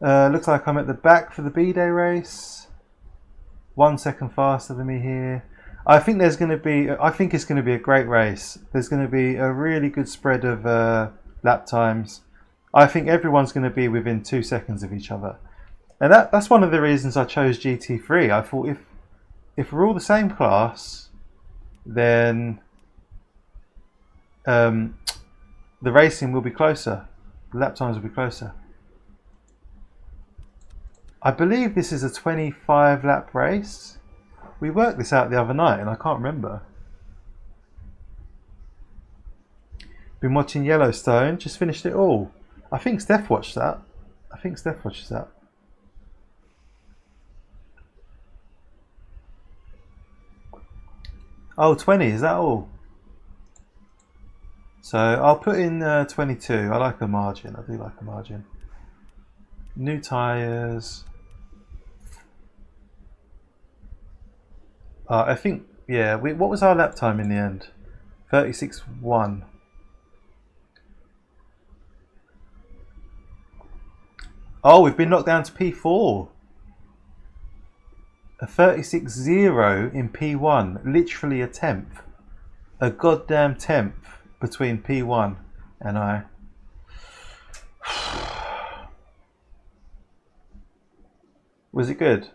A: Looks like I'm at the back for the B-Day race. 1 second faster than me here. I think there's going to be. I think it's going to be a great race. There's going to be a really good spread of lap times. I think everyone's going to be within 2 seconds of each other, and that's one of the reasons I chose GT3. I thought if we're all the same class, then the racing will be closer. The lap times will be closer. I believe this is a 25 lap race. We worked this out the other night and I can't remember. Been watching Yellowstone, just finished it all. I think Steph watched that. I think Steph watches that. Oh, 20, is that all? So I'll put in 22. I like a margin. I do like a margin. New tyres. I think, yeah, what was our lap time in the end? 36.1. Oh, we've been knocked down to P4. A 36.0 in P1. Literally a tenth. A goddamn tenth between P1 and I. Was it good?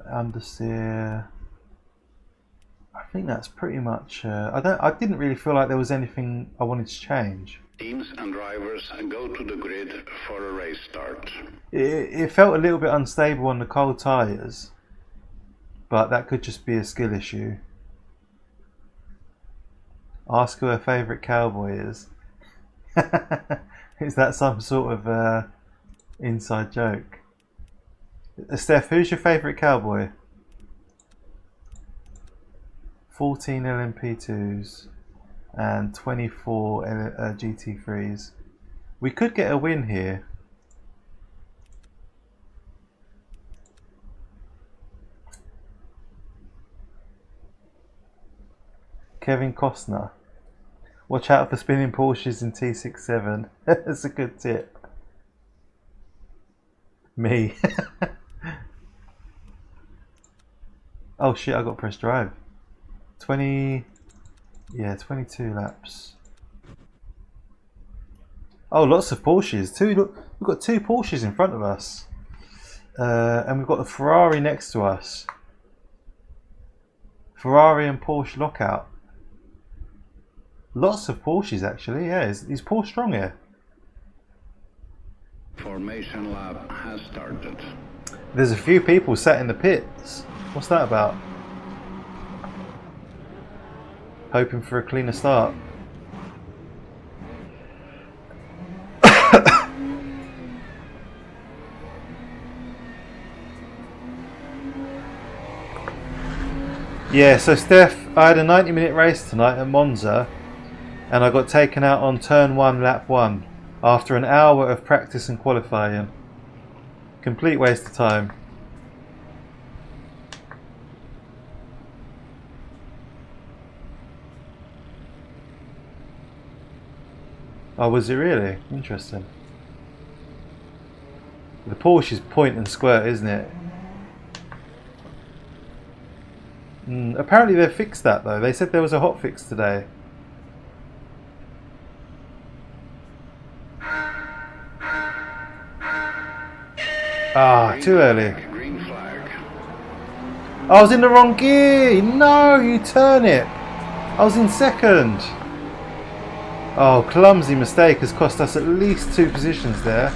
A: Understeer. I think that's pretty much. I didn't really feel like there was anything I wanted to change.
F: Teams and drivers go to the grid for a race start.
A: It felt a little bit unstable on the cold tyres, but that could just be a skill issue. Ask who her favourite cowboy is. Is that some sort of inside joke? Steph, who's your favourite cowboy? 14 LMP2s and 24 GT3s. We could get a win here. Kevin Costner. Watch out for spinning Porsches in T67. That's a good tip. Me. Oh shit, I got press drive. 22 laps. Oh, lots of Porsches. We've got 2 Porsches in front of us. And we've got the Ferrari next to us. Ferrari and Porsche lockout. Lots of Porsches actually, yeah. Is Porsche strong here?
F: Formation lap has started.
A: There's a few people sat in the pits. What's that about? Hoping for a cleaner start. Yeah, so Steph, I had a 90-minute race tonight at Monza, and I got taken out on turn 1, lap 1, after an hour of practice and qualifying. Complete waste of time. Oh, was it really? Interesting. The Porsche is point and squirt, isn't it? Apparently they've fixed that though. They said there was a hot fix today. Ah, too early.
F: Green flag.
A: I was in the wrong gear! No, you turnip! I was in second! Oh, clumsy mistake has cost us at least 2 positions there.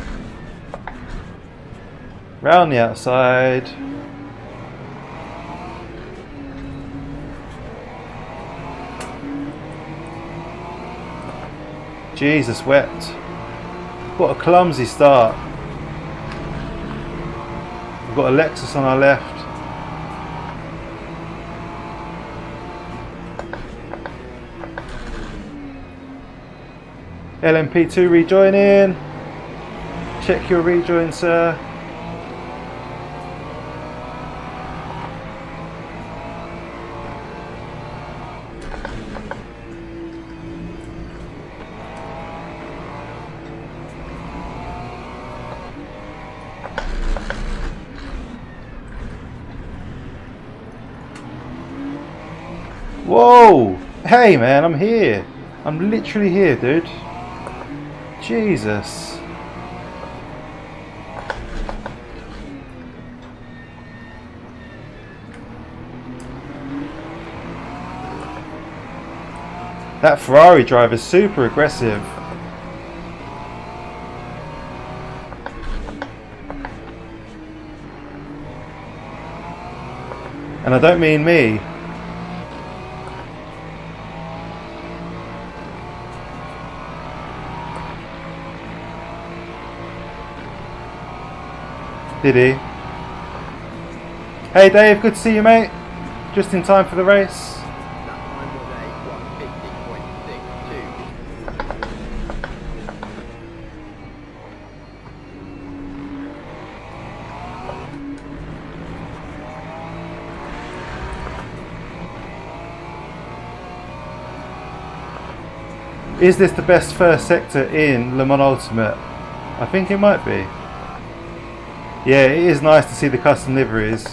A: Round the outside. Jesus wept. What a clumsy start. We've got a Lexus on our left. LMP2 rejoining. Check your rejoin, sir. Whoa! Hey man, I'm here. I'm literally here, dude. Jesus. That Ferrari driver's super aggressive. And I don't mean me. Did he? Hey Dave, good to see you, mate. Just in time for the race. Is this the best first sector in Le Mans Ultimate? I think it might be. Yeah, it is nice to see the custom liveries.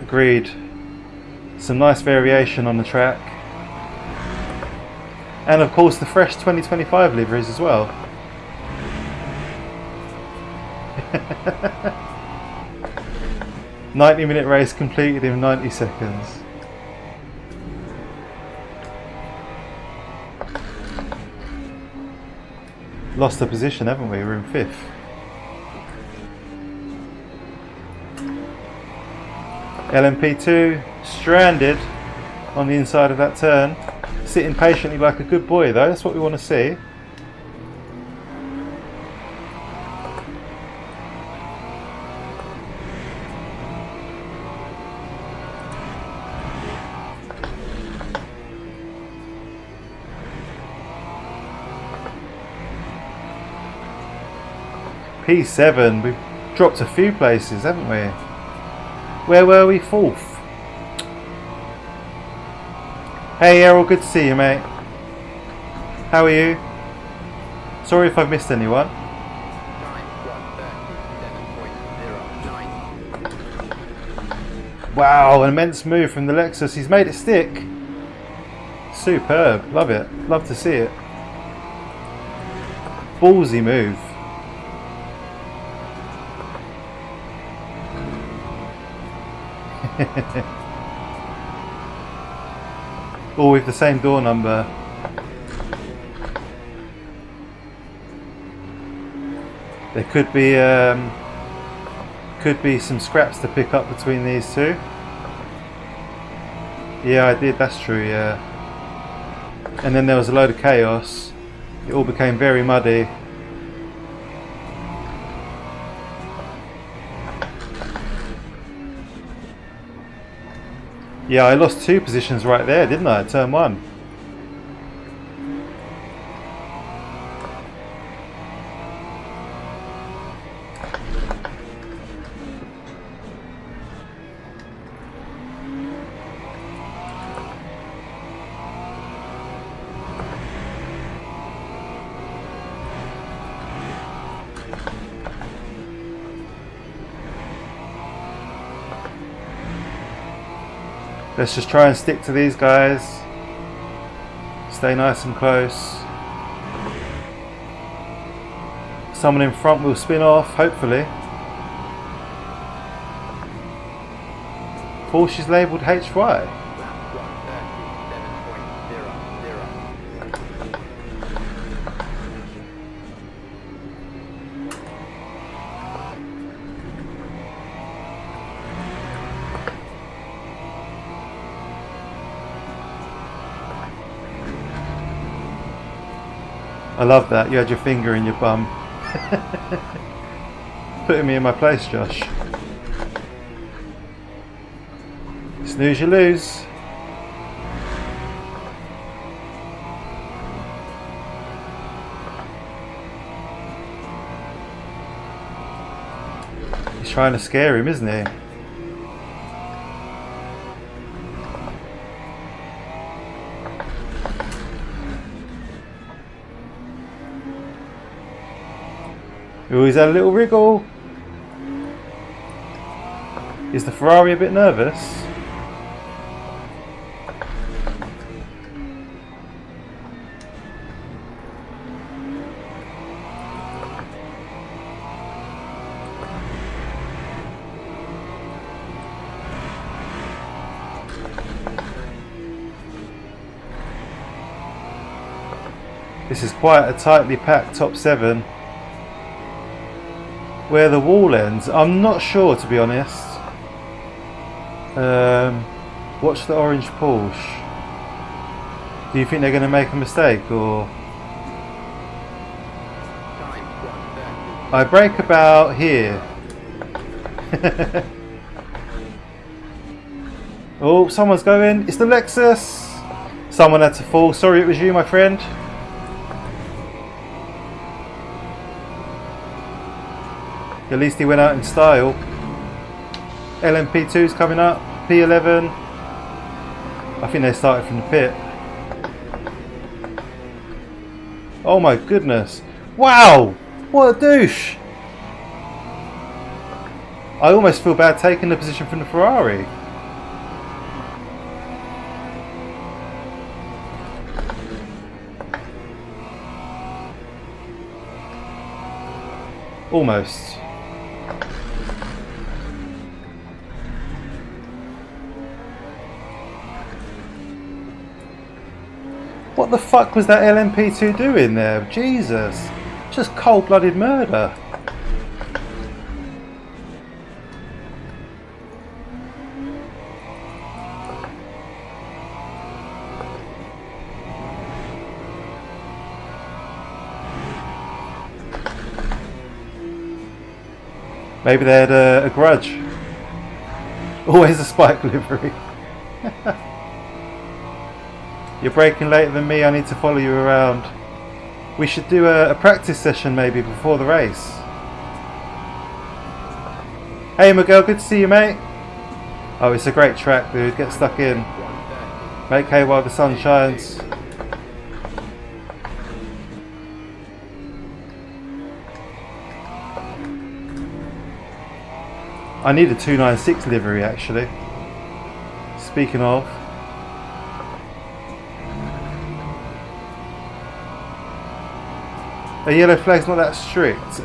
A: Agreed. Some nice variation on the track. And of course the fresh 2025 liveries as well. "90-minute race completed in 90 seconds. Lost the position, haven't we? We're in 5th. LMP2 stranded on the inside of that turn, sitting patiently like a good boy though. That's what we want to see. P7, we've dropped a few places, haven't we? Where were we? 4th. Hey Errol, good to see you, mate. How are you? Sorry if I've missed anyone. Wow, an immense move from the Lexus. He's made it stick. Superb. Love it. Love to see it. Ballsy move. All with the same door number. There could be some scraps to pick up between these two. Yeah, I did, that's true, yeah. And then there was a load of chaos. It all became very muddy. Yeah, I lost 2 positions right there, didn't I? Turn 1. Let's just try and stick to these guys. Stay nice and close. Someone in front will spin off, hopefully. Porsche's labelled HY. I love that, you had your finger in your bum. Putting me in my place, Josh. Snooze, you lose. He's trying to scare him, isn't he? Oh, he's had a little wriggle. Is the Ferrari a bit nervous? This is quite a tightly packed top 7. Where the wall ends, I'm not sure, to be honest. Watch the orange Porsche. Do you think they're going to make a mistake, or? I brake about here. Oh, someone's going. It's the Lexus. Someone had to fall. Sorry, it was you, my friend. At least he went out in style. LMP2's coming up. P11. I think they started from the pit. Oh my goodness. Wow! What a douche! I almost feel bad taking the position from the Ferrari. Almost. What the fuck was that LMP2 doing there? Jesus. Just cold-blooded murder. Maybe they had a grudge. Always a spike livery. You're braking later than me, I need to follow you around. We should do a practice session maybe before the race. Hey Miguel, good to see you, mate. Oh, it's a great track, dude. Get stuck in. Make hay while the sun shines. I need a 296 livery actually. Speaking of. A yellow flag's not that strict.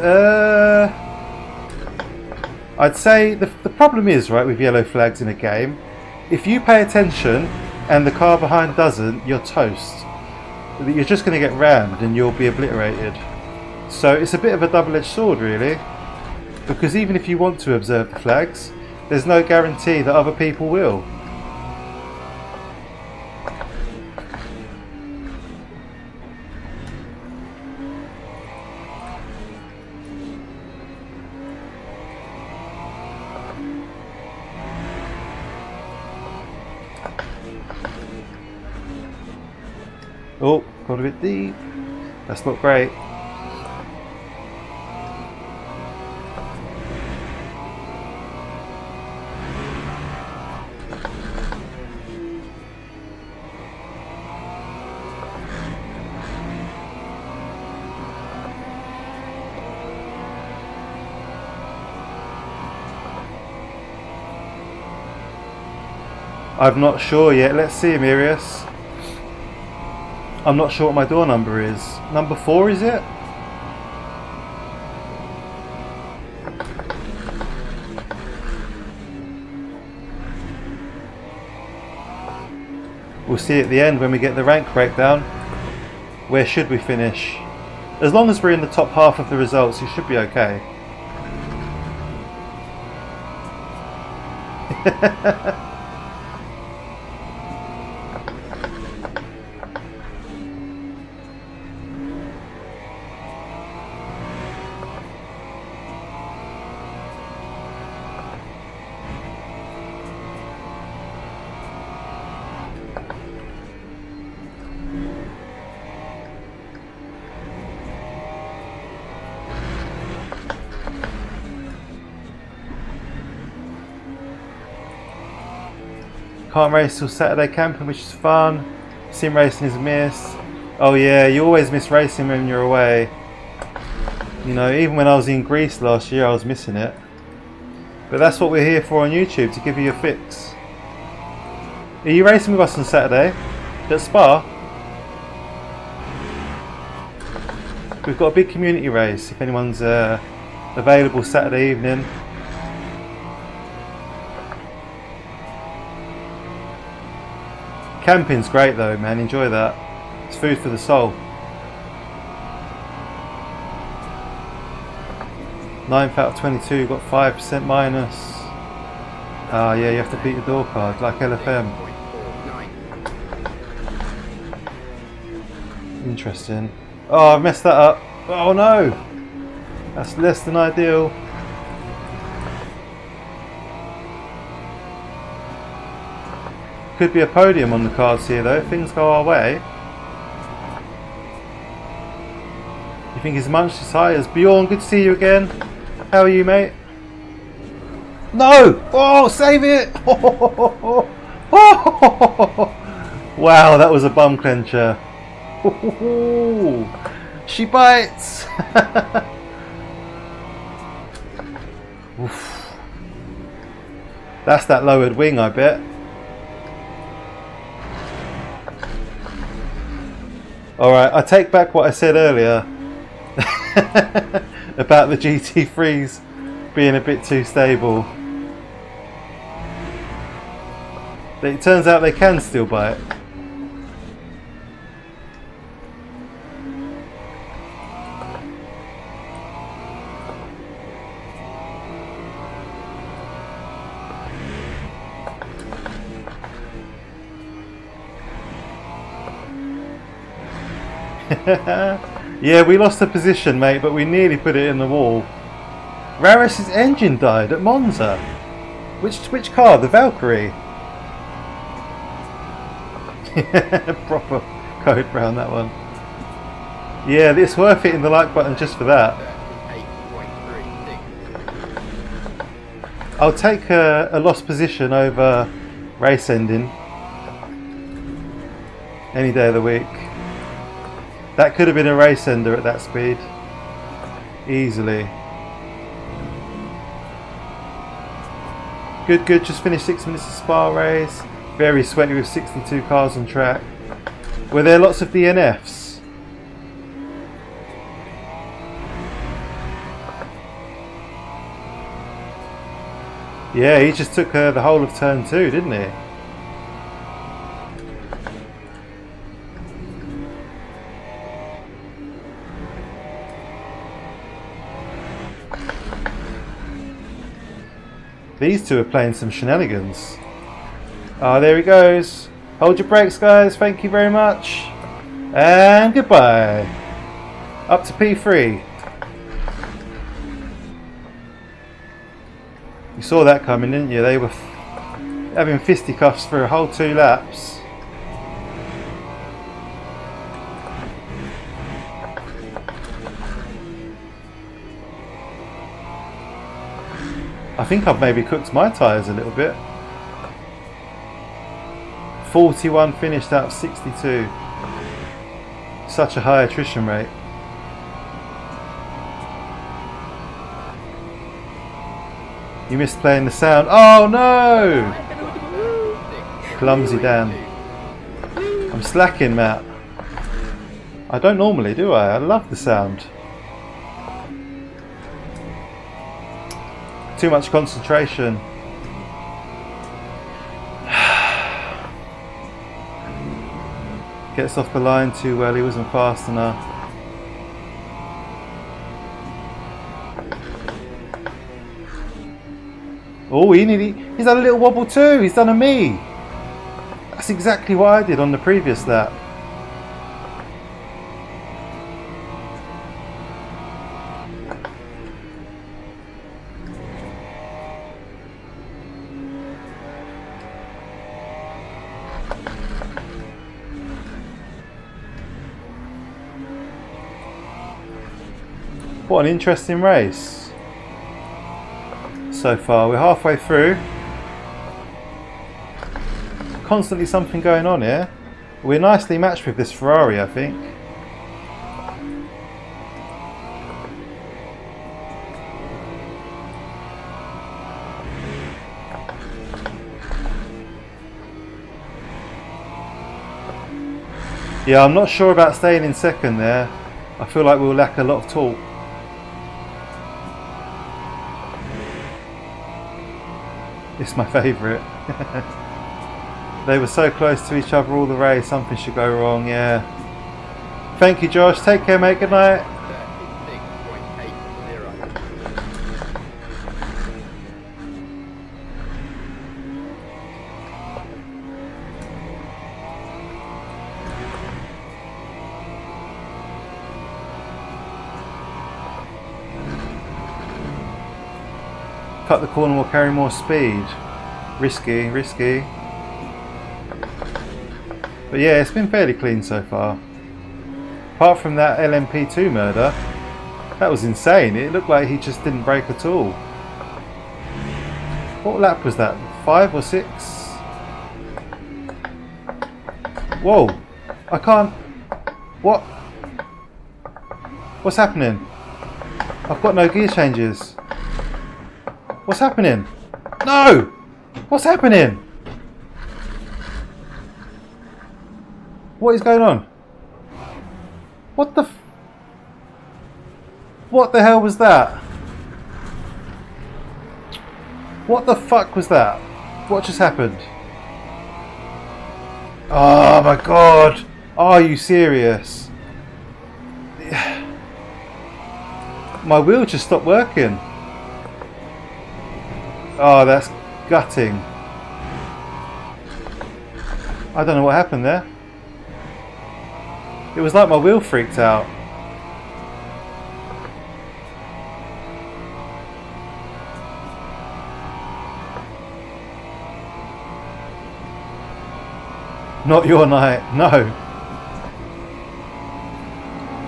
A: I'd say the problem is, right, with yellow flags in a game, if you pay attention and the car behind doesn't, you're toast. You're just going to get rammed and you'll be obliterated. So it's a bit of a double-edged sword really, because even if you want to observe the flags, there's no guarantee that other people will. Oh, got a bit deep. That's not great. I'm not sure yet. Let's see, Mirius. I'm not sure what my door number is. Number 4, is it? We'll see at the end when we get the rank breakdown. Where should we finish? As long as we're in the top half of the results, it should be okay. Can't race till Saturday camping, which is fun. Sim racing is a miss. Oh yeah, you always miss racing when you're away. You know, even when I was in Greece last year, I was missing it. But that's what we're here for on YouTube, to give you a fix. Are you racing with us on Saturday at Spa? We've got a big community race if anyone's available Saturday evening. Camping's great though, man, enjoy that. It's food for the soul. 9th out of 22, got 5% minus. Ah, yeah, you have to beat the door card, like LFM. Interesting. Oh, I've messed that up. Oh no! That's less than ideal. Could be a podium on the cards here though, if things go our way. You think he's munched as high as Bjorn? Good to see you again. How are you, mate? No! Oh, save it! Wow, that was a bum clencher. She bites! Oof. That's that lowered wing, I bet. Alright, I take back what I said earlier about the GT3s being a bit too stable. It turns out they can still bite. Yeah, we lost the position, mate, but we nearly put it in the wall. Raris's engine died at Monza. Which car? The Valkyrie? Proper code brown, that one. Yeah, it's worth hitting the like button just for that. I'll take a lost position over race ending any day of the week. That could have been a race ender at that speed. Easily. Good, good. Just finished 6 minutes of Spa race. Very sweaty with 62 cars on track. Were there lots of DNFs? Yeah, he just took the whole of turn 2, didn't he? These two are playing some shenanigans. Ah, there he goes. Hold your brakes, guys. Thank you very much. And goodbye. Up to P3. You saw that coming, didn't you? They were having fisticuffs for a whole 2 laps. I think I've maybe cooked my tyres a little bit. 41 finished out of 62. Such a high attrition rate. You missed playing the sound. Oh no! Clumsy Dan. I'm slacking, Matt. I don't normally, do I? I love the sound. Too much concentration. Gets off the line too well, he wasn't fast enough. Oh, he's had a little wobble too. He's done a me. That's exactly what I did on the previous lap. What an interesting race so far. We're halfway through. Constantly something going on here. We're nicely matched with this Ferrari, I think. Yeah, I'm not sure about staying in second there. I feel like we'll lack a lot of torque. It's my favourite. They were so close to each other all the race, something should go wrong, yeah. Thank you, Josh. Take care, mate. Good night. Cut the corner will carry more speed. Risky, risky. But yeah, it's been fairly clean so far. Apart from that LMP2 murder, that was insane. It looked like he just didn't brake at all. What lap was that? 5 or 6? Whoa! I can't... What? What's happening? I've got no gear changes. What's happening? No! What's happening? What is going on? What the What the hell was that? What the fuck was that? What just happened? Oh my god! Are you serious? My wheel just stopped working. Oh, that's gutting. I don't know what happened there. It was like my wheel freaked out. Not your night, no.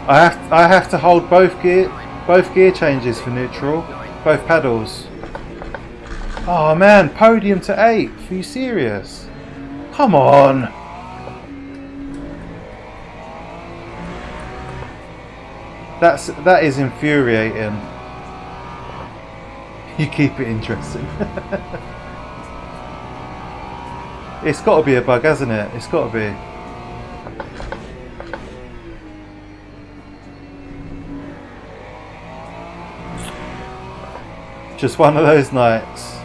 A: I have to hold both gear changes for neutral, both pedals. Oh man, podium to 8th. Are you serious? Come on. That is infuriating. You keep it interesting. It's got to be a bug, hasn't it? It's got to be. Just one of those nights.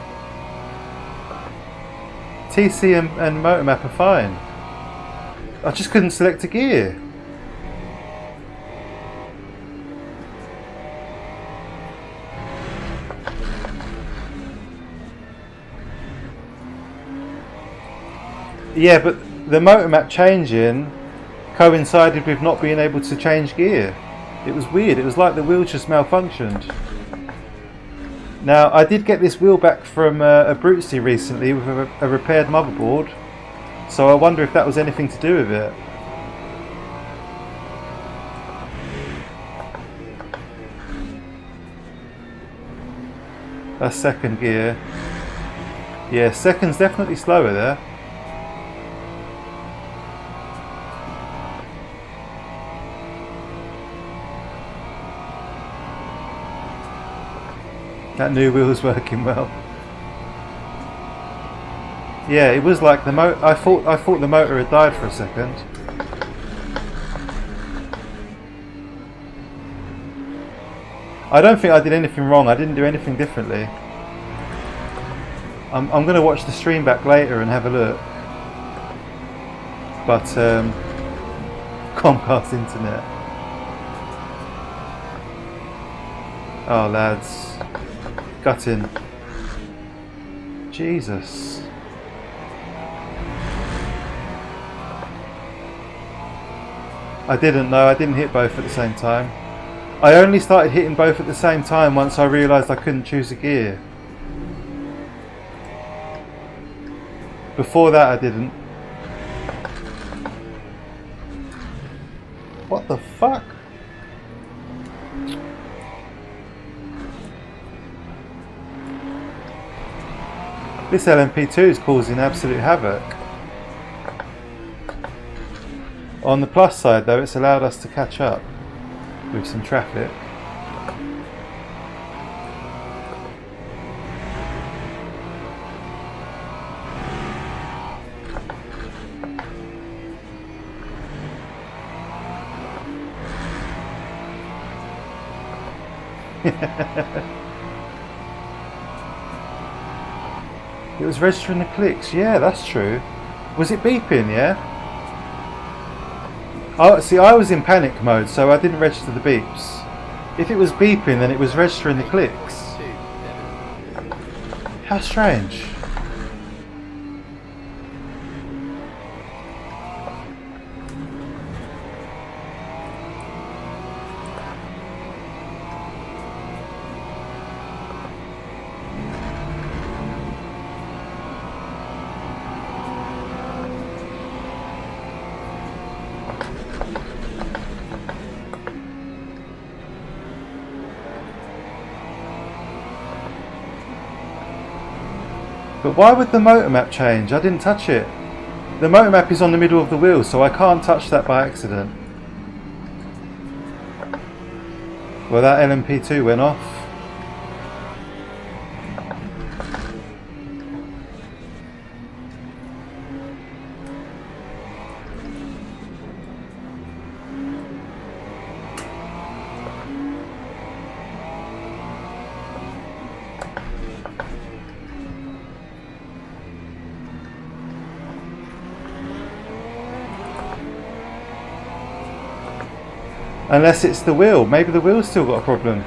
A: TC and motor map are fine. I just couldn't select a gear. Yeah, but the motor map changing coincided with not being able to change gear. It was weird. It was like the wheel just malfunctioned. Now, I did get this wheel back from a Brutesy recently with a repaired motherboard, so I wonder if that was anything to do with it. That's second gear. Yeah, second's definitely slower there. That new wheel's working well. Yeah, it was like the motor. I thought the motor had died for a second. I don't think I did anything wrong. I didn't do anything differently. I'm going to watch the stream back later and have a look. But Comcast internet. Oh lads, gutting. Jesus. I didn't know. I didn't hit both at the same time. I only started hitting both at the same time once I realised I couldn't choose a gear. Before that I didn't. What the fuck? This LMP2 is causing absolute havoc. On the plus side though, it's allowed us to catch up with some traffic. It was registering the clicks. Yeah, that's true. Was it beeping? Yeah. Oh, see, I was in panic mode, so I didn't register the beeps. If it was beeping, then it was registering the clicks. How strange. But why would the motor map change? I didn't touch it. The motor map is on the middle of the wheel, so I can't touch that by accident. Well, that LMP2 went off. Unless it's the wheel. Maybe the wheel's still got a problem.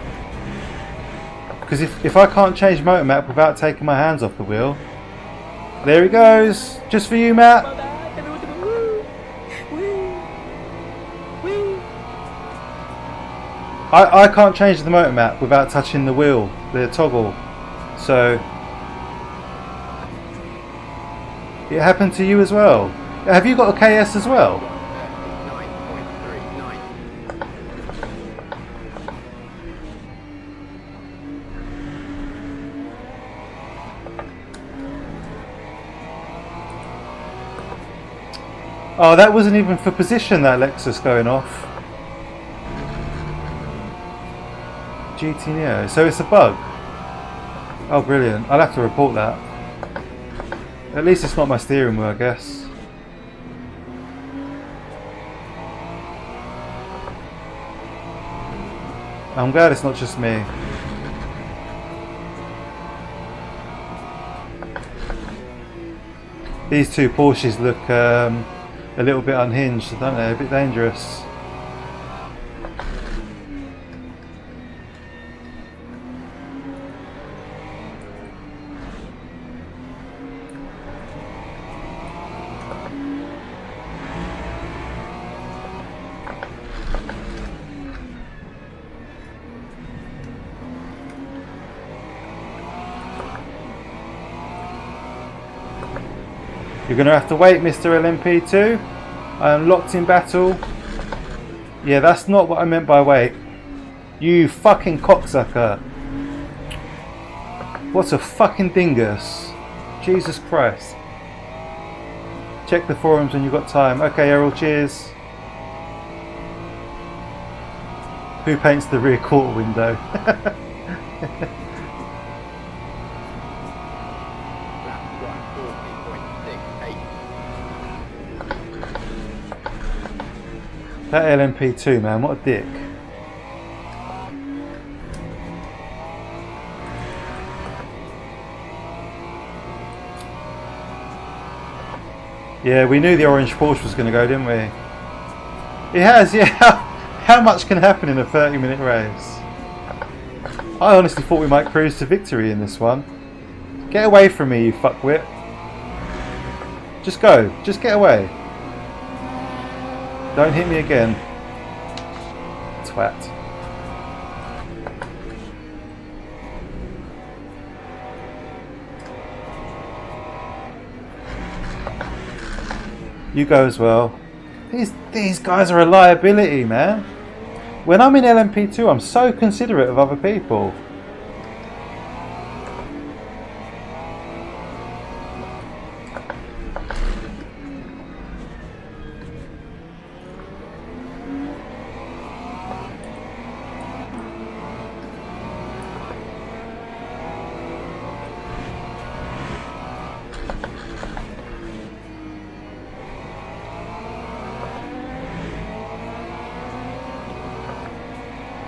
A: Because if I can't change motor map without taking my hands off the wheel. There he goes. Just for you, Matt. I can't change the motor map without touching the wheel, the toggle. So it happened to you as well. Have you got a KS as well? Oh, that wasn't even for position, that Lexus going off. GT Neo, so it's a bug. Oh, brilliant. I'll have to report that. At least it's not my steering wheel, I guess. I'm glad it's not just me. These two Porsches look a little bit unhinged, don't they? A bit dangerous. You're going to have to wait, Mr. LMP2. I am locked in battle. Yeah, that's not what I meant by wait. You fucking cocksucker. What a fucking dingus. Jesus Christ. Check the forums when you've got time. Okay, Errol, cheers. Who paints the rear quarter window? That LMP2, man, what a dick. Yeah, we knew the orange Porsche was going to go, didn't we? It has, yeah. How much can happen in a 30-minute race? I honestly thought we might cruise to victory in this one. Get away from me, you fuckwit. Just go. Just get away. Don't hit me again. Twat. You go as well. These guys are a liability, man. When I'm in LMP2, I'm so considerate of other people.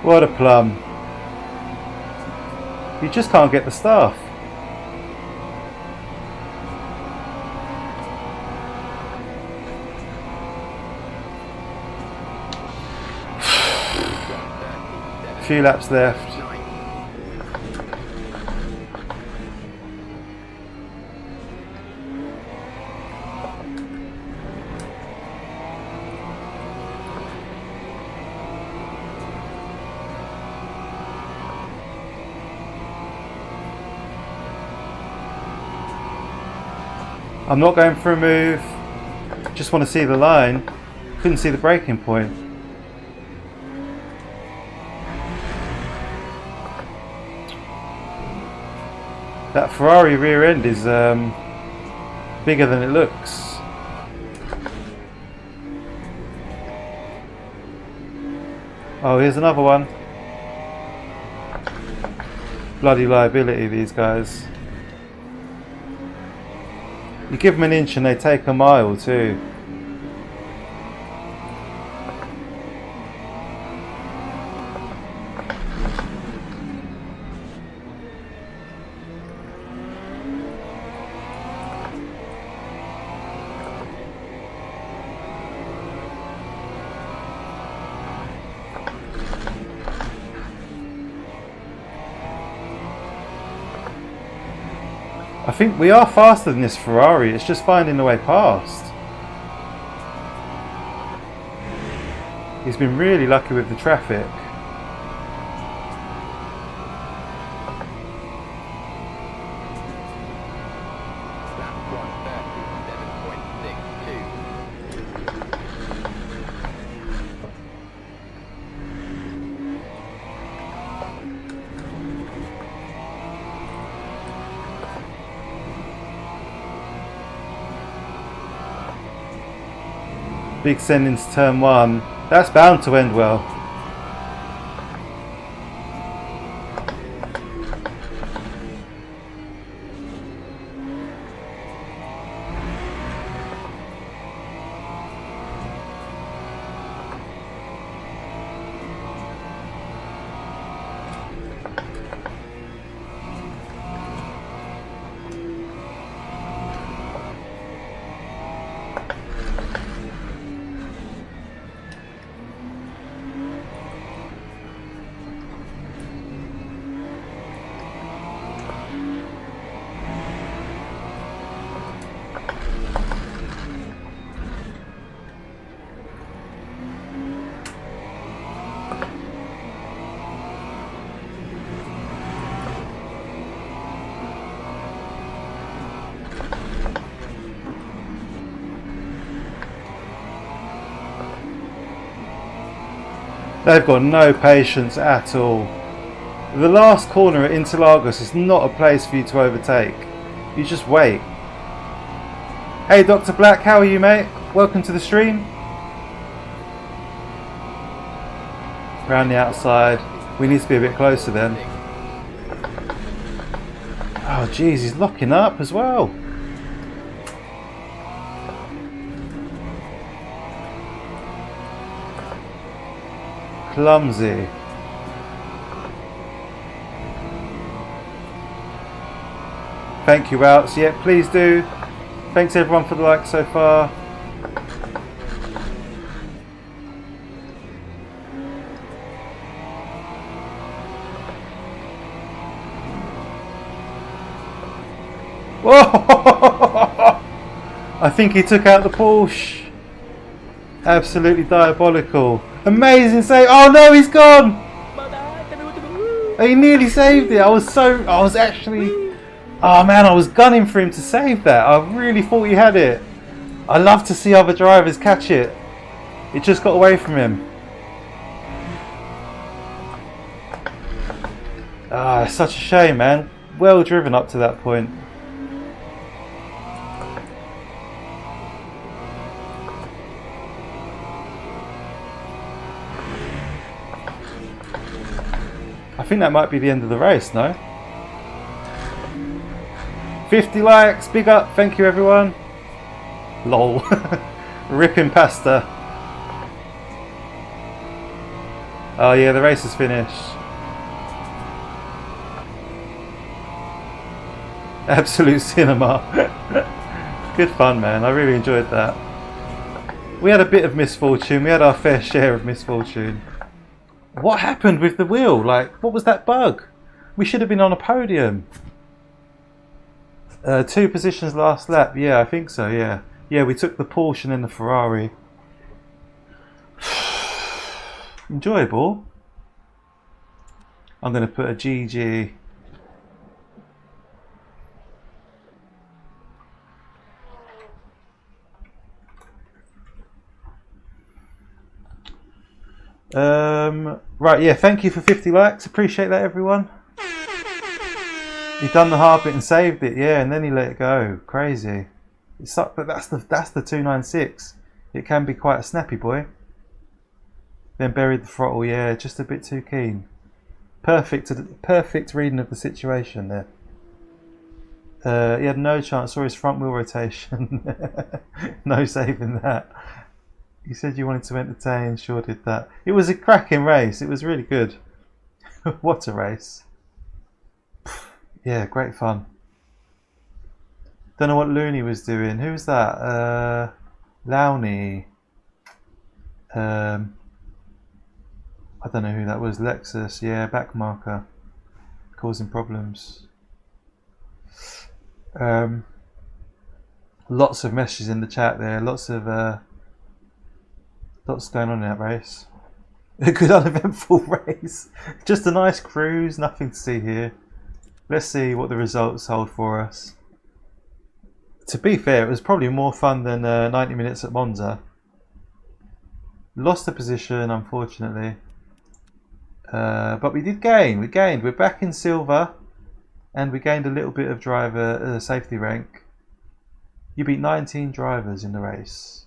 A: What a plum. You just can't get the staff. A few laps left. I'm not going for a move, just want to see the line. Couldn't see the braking point. That Ferrari rear end is bigger than it looks. Oh, here's another one. Bloody liability, these guys. You give them an inch and they take a mile too. I think we are faster than this Ferrari, it's just finding the way past. He's been really lucky with the traffic. Big send into turn one. That's bound to end well. They've got no patience at all. The last corner at Interlagos is not a place for you to overtake. You just wait. Hey Dr. Black, how are you, mate? Welcome to the stream. Round the outside. We need to be a bit closer then. Oh jeez, he's locking up as well. Clumsy. Thank you, Outs. Yeah, please do. Thanks everyone for the like so far. Whoa! I think he took out the Porsche. Absolutely diabolical. Amazing save. Oh no, he's gone! He nearly saved it. I was actually... Oh man, I was gunning for him to save that. I really thought he had it. I love to see other drivers catch it. It just got away from him. Ah, it's such a shame, man. Well driven up to that point. I think that might be the end of the race, no? 50 likes, big up, thank you everyone. Lol. Ripping pasta. Oh yeah, the race is finished. Absolute cinema. Good fun, man, I really enjoyed that. We had a bit of misfortune, we had our fair share of misfortune. What happened with the wheel? Like, what was that bug? We should have been on a podium. 2 positions last lap. Yeah, I think so, yeah. Yeah, we took the Porsche and then the Ferrari. Enjoyable. I'm going to put a GG. Right, yeah, thank you for 50 likes. Appreciate that, everyone. He done the hard bit and saved it, yeah, and then he let it go. Crazy. It's up, but that's the 296. It can be quite a snappy boy. Then buried the throttle, yeah, just a bit too keen. Perfect reading of the situation there. He had no chance. Saw his front wheel rotation. No saving that. You said you wanted to entertain, sure did that. It was a cracking race. It was really good. What a race. Yeah, great fun. Don't know what Looney was doing. Who was that? Lowney. I don't know who that was. Lexus. Yeah, back marker. Causing problems. Lots of messages in the chat there. Lots going on in that race. A good uneventful race. Just a nice cruise. Nothing to see here. Let's see what the results hold for us. To be fair, it was probably more fun than 90 minutes at Monza. Lost the position, unfortunately. But we did gain. We gained. We're back in silver. And we gained a little bit of driver safety rank. You beat 19 drivers in the race.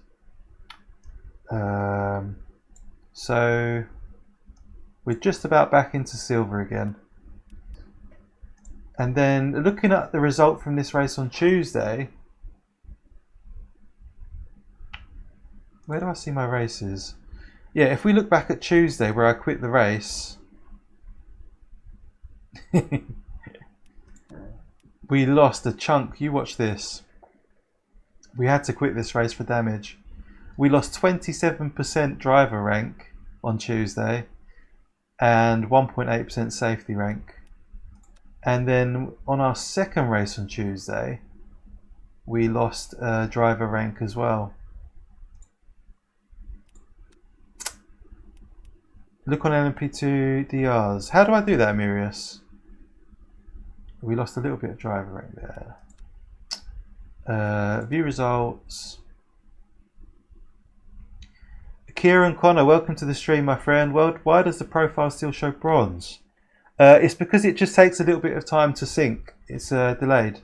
A: So we're just about back into silver again. And then looking at the result from this race on Tuesday, where do I see my races? Yeah, if we look back at Tuesday where I quit the race, we lost a chunk. You watch this. We had to quit this race for damage. We lost 27% driver rank on Tuesday and 1.8% safety rank. And then on our second race on Tuesday, we lost driver rank as well. Look on LMP2 DRs. How do I do that, Amirius? We lost a little bit of driver rank there. View results. Kieran Connor, welcome to the stream, my friend. Well, why does the profile still show bronze? It's because it just takes a little bit of time to sync. It's delayed.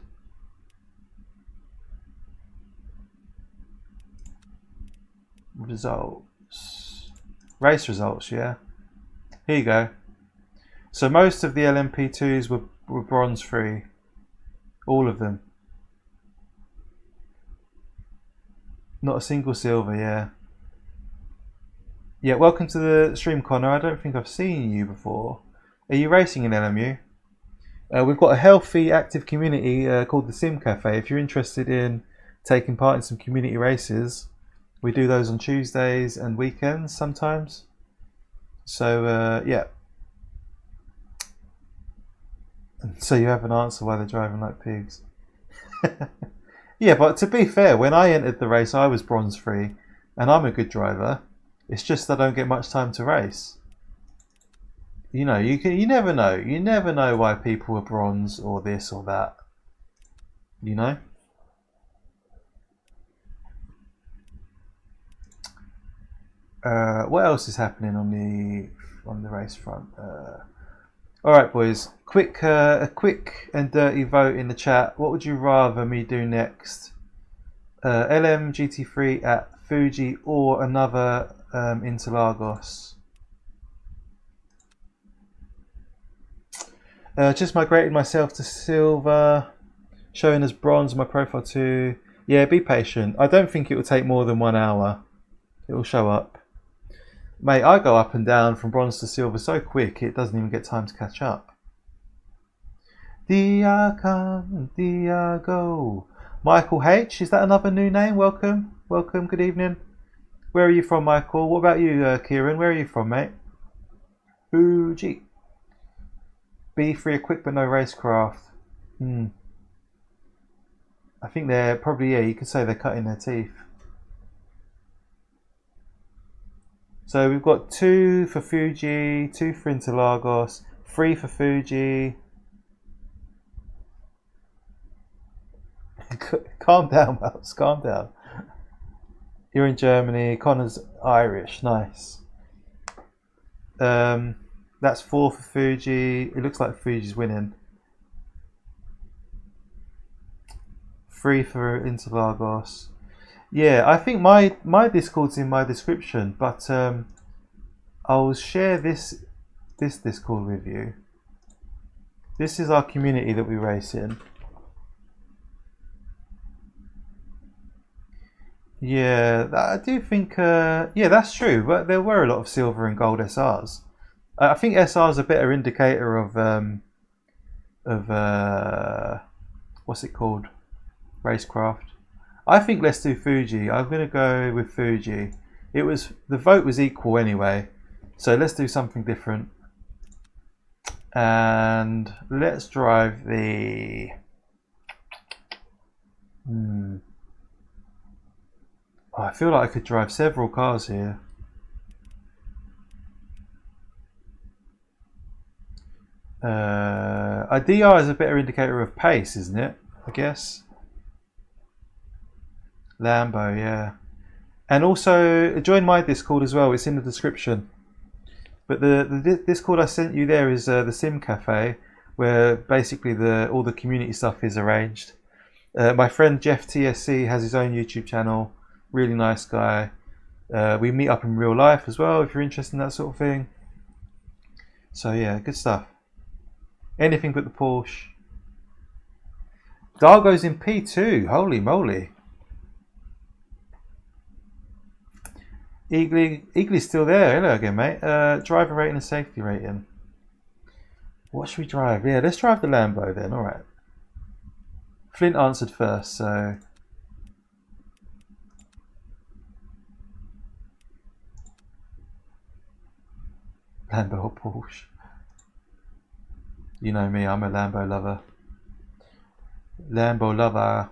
A: Results. Race results, yeah. Here you go. So most of the LMP2s were bronze free. All of them. Not a single silver, yeah. Yeah, welcome to the stream, Connor. I don't think I've seen you before. Are you racing in LMU? We've got a healthy, active community called the Sim Cafe. If you're interested in taking part in some community races, we do those on Tuesdays and weekends sometimes. So, yeah. So you have an answer why they're driving like pigs. Yeah, but to be fair, when I entered the race, I was bronze free, and I'm a good driver. It's just I don't get much time to race. You know, you never know. You never know why people are bronze or this or that. You know. What else is happening on the race front? All right, boys. A quick and dirty vote in the chat. What would you rather me do next? LM GT3 at Fuji or another Interlagos? Just migrated myself to silver, showing as bronze on my profile too. Yeah, be patient. I don't think it will take more than 1 hour. It will show up. Mate, I go up and down from bronze to silver so quick it doesn't even get time to catch up. Diago. Michael H, is that another new name? Welcome, good evening. Where are you from, Michael? What about you, Kieran? Where are you from, mate? Fuji. B3 equipped but no racecraft. I think they're probably, yeah, you could say they're cutting their teeth. So we've got 2 for Fuji, 2 for Interlagos, 3 for Fuji. Calm down, Mouse, calm down. You're in Germany, Connor's Irish, nice. That's 4 for Fuji. It looks like Fuji's winning. 3 for Interlagos. Yeah, I think my Discord's in my description, but I'll share this Discord with you. This is our community that we race in. Yeah, I do think, yeah, that's true, but there were a lot of silver and gold SRs. I think SR is a better indicator of what's it called, racecraft. I think let's do Fuji. I'm gonna go with Fuji. The vote was equal anyway, so let's do something different. And let's drive the. Oh, I feel like I could drive several cars here. A DR is a better indicator of pace, isn't it? I guess. Lambo, yeah. And also join my Discord as well. It's in the description. But the Discord I sent you there is the Sim Cafe, where basically all the community stuff is arranged. My friend Jeff TSC has his own YouTube channel. Really nice guy. We meet up in real life as well if you're interested in that sort of thing. So yeah, good stuff. Anything but the Porsche. Dargo's in P2. Holy moly. Eagly's still there. Hello again, mate. Driver rating and safety rating. What should we drive? Yeah, let's drive the Lambo then. All right. Flint answered first, so. Lambo or Porsche? You know me, I'm a Lambo lover. Lambo lover.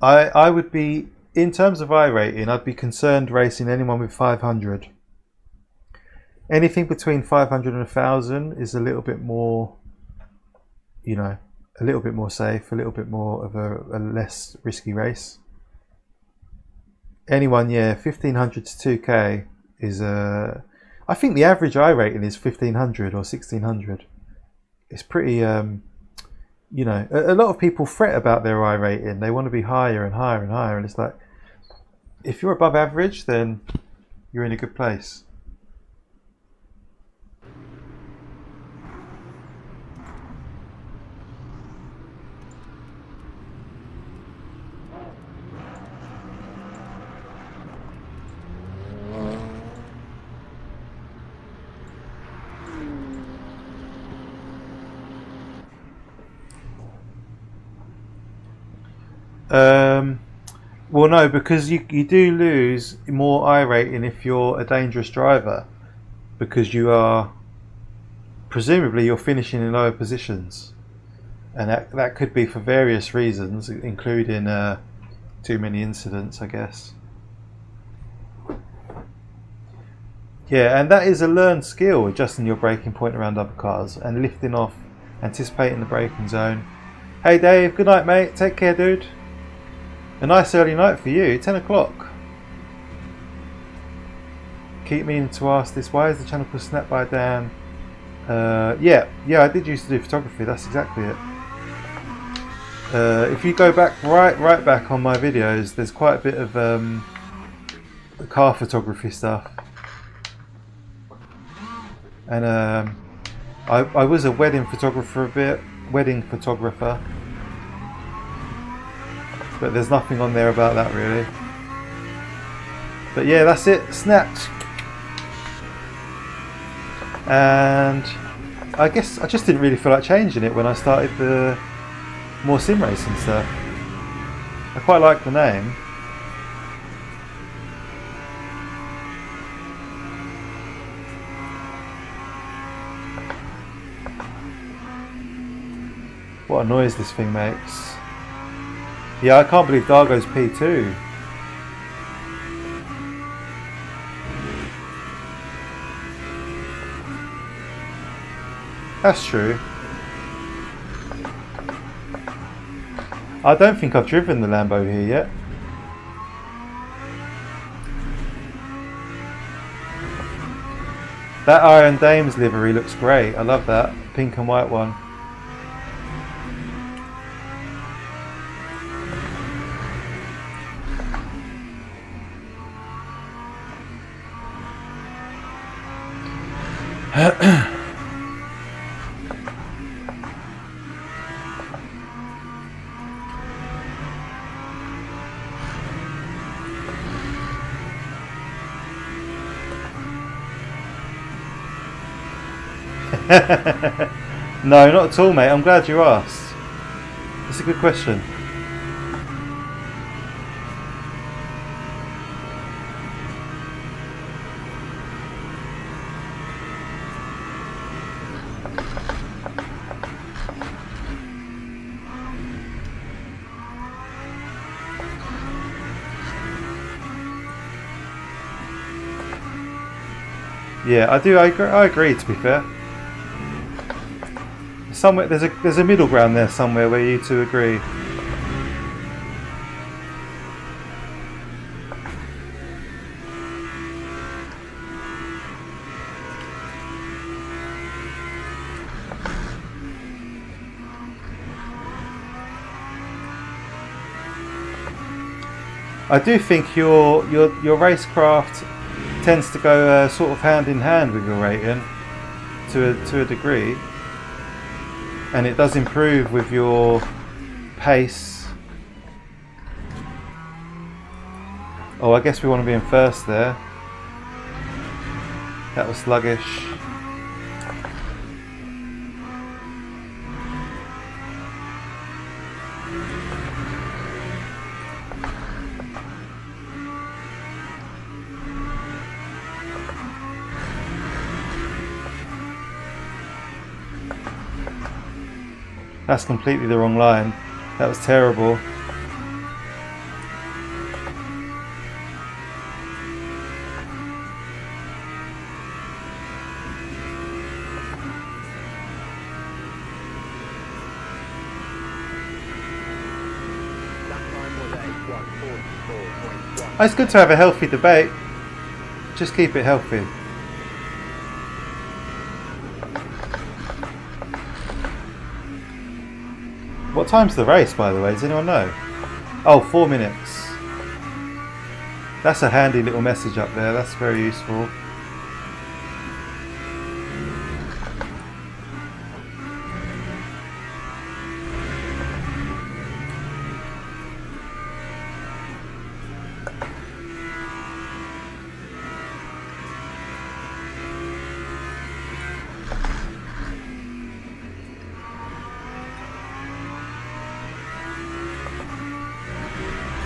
A: I would be, in terms of I rating, I'd be concerned racing anyone with 500. Anything between 500 and 1,000 is a little bit more, you know, a little bit more safe, a little bit more of a less risky race. anyone, yeah, 1500 to 2K is I think the average I rating is 1500 or 1600. It's pretty, you know, a lot of people fret about their I rating. They want to be higher and higher and higher, and it's like, if you're above average, then you're in a good place. Well, no, because you do lose more I rating if you're a dangerous driver, because you are, presumably you're finishing in lower positions, and that could be for various reasons, including too many incidents, I guess. Yeah, and that is a learned skill, adjusting your braking point around other cars and lifting off, anticipating the braking zone. Hey Dave, good night mate, take care dude. A nice early night for you, 10 o'clock. Keep meaning to ask this, why is the channel called Snap by Dan? Yeah, I did used to do photography, that's exactly it. If you go back, right back on my videos, there's quite a bit of car photography stuff. And I was a wedding photographer but there's nothing on there about that really. But yeah, that's it, snapped. And I guess I just didn't really feel like changing it when I started the more sim racing stuff. I quite like the name. What a noise this thing makes. Yeah, I can't believe Dargo's P2. That's true. I don't think I've driven the Lambo here yet. That Iron Dames livery looks great. I love that pink and white one. No, not at all, mate. I'm glad you asked. It's a good question. Yeah, I do. I agree. To be fair, somewhere there's a middle ground there somewhere where you two agree. I do think your racecraft tends to go sort of hand in hand with your rating to a degree, and it does improve with your pace. Oh, I guess we want to be in first there. That was sluggish. That's completely the wrong line. That was terrible.
G: That line was a 140.
A: Oh, it's good to have a healthy debate. Just keep it healthy. What time's the race, by the way? Does anyone know? Oh, 4 minutes. That's a handy little message up there. That's very useful.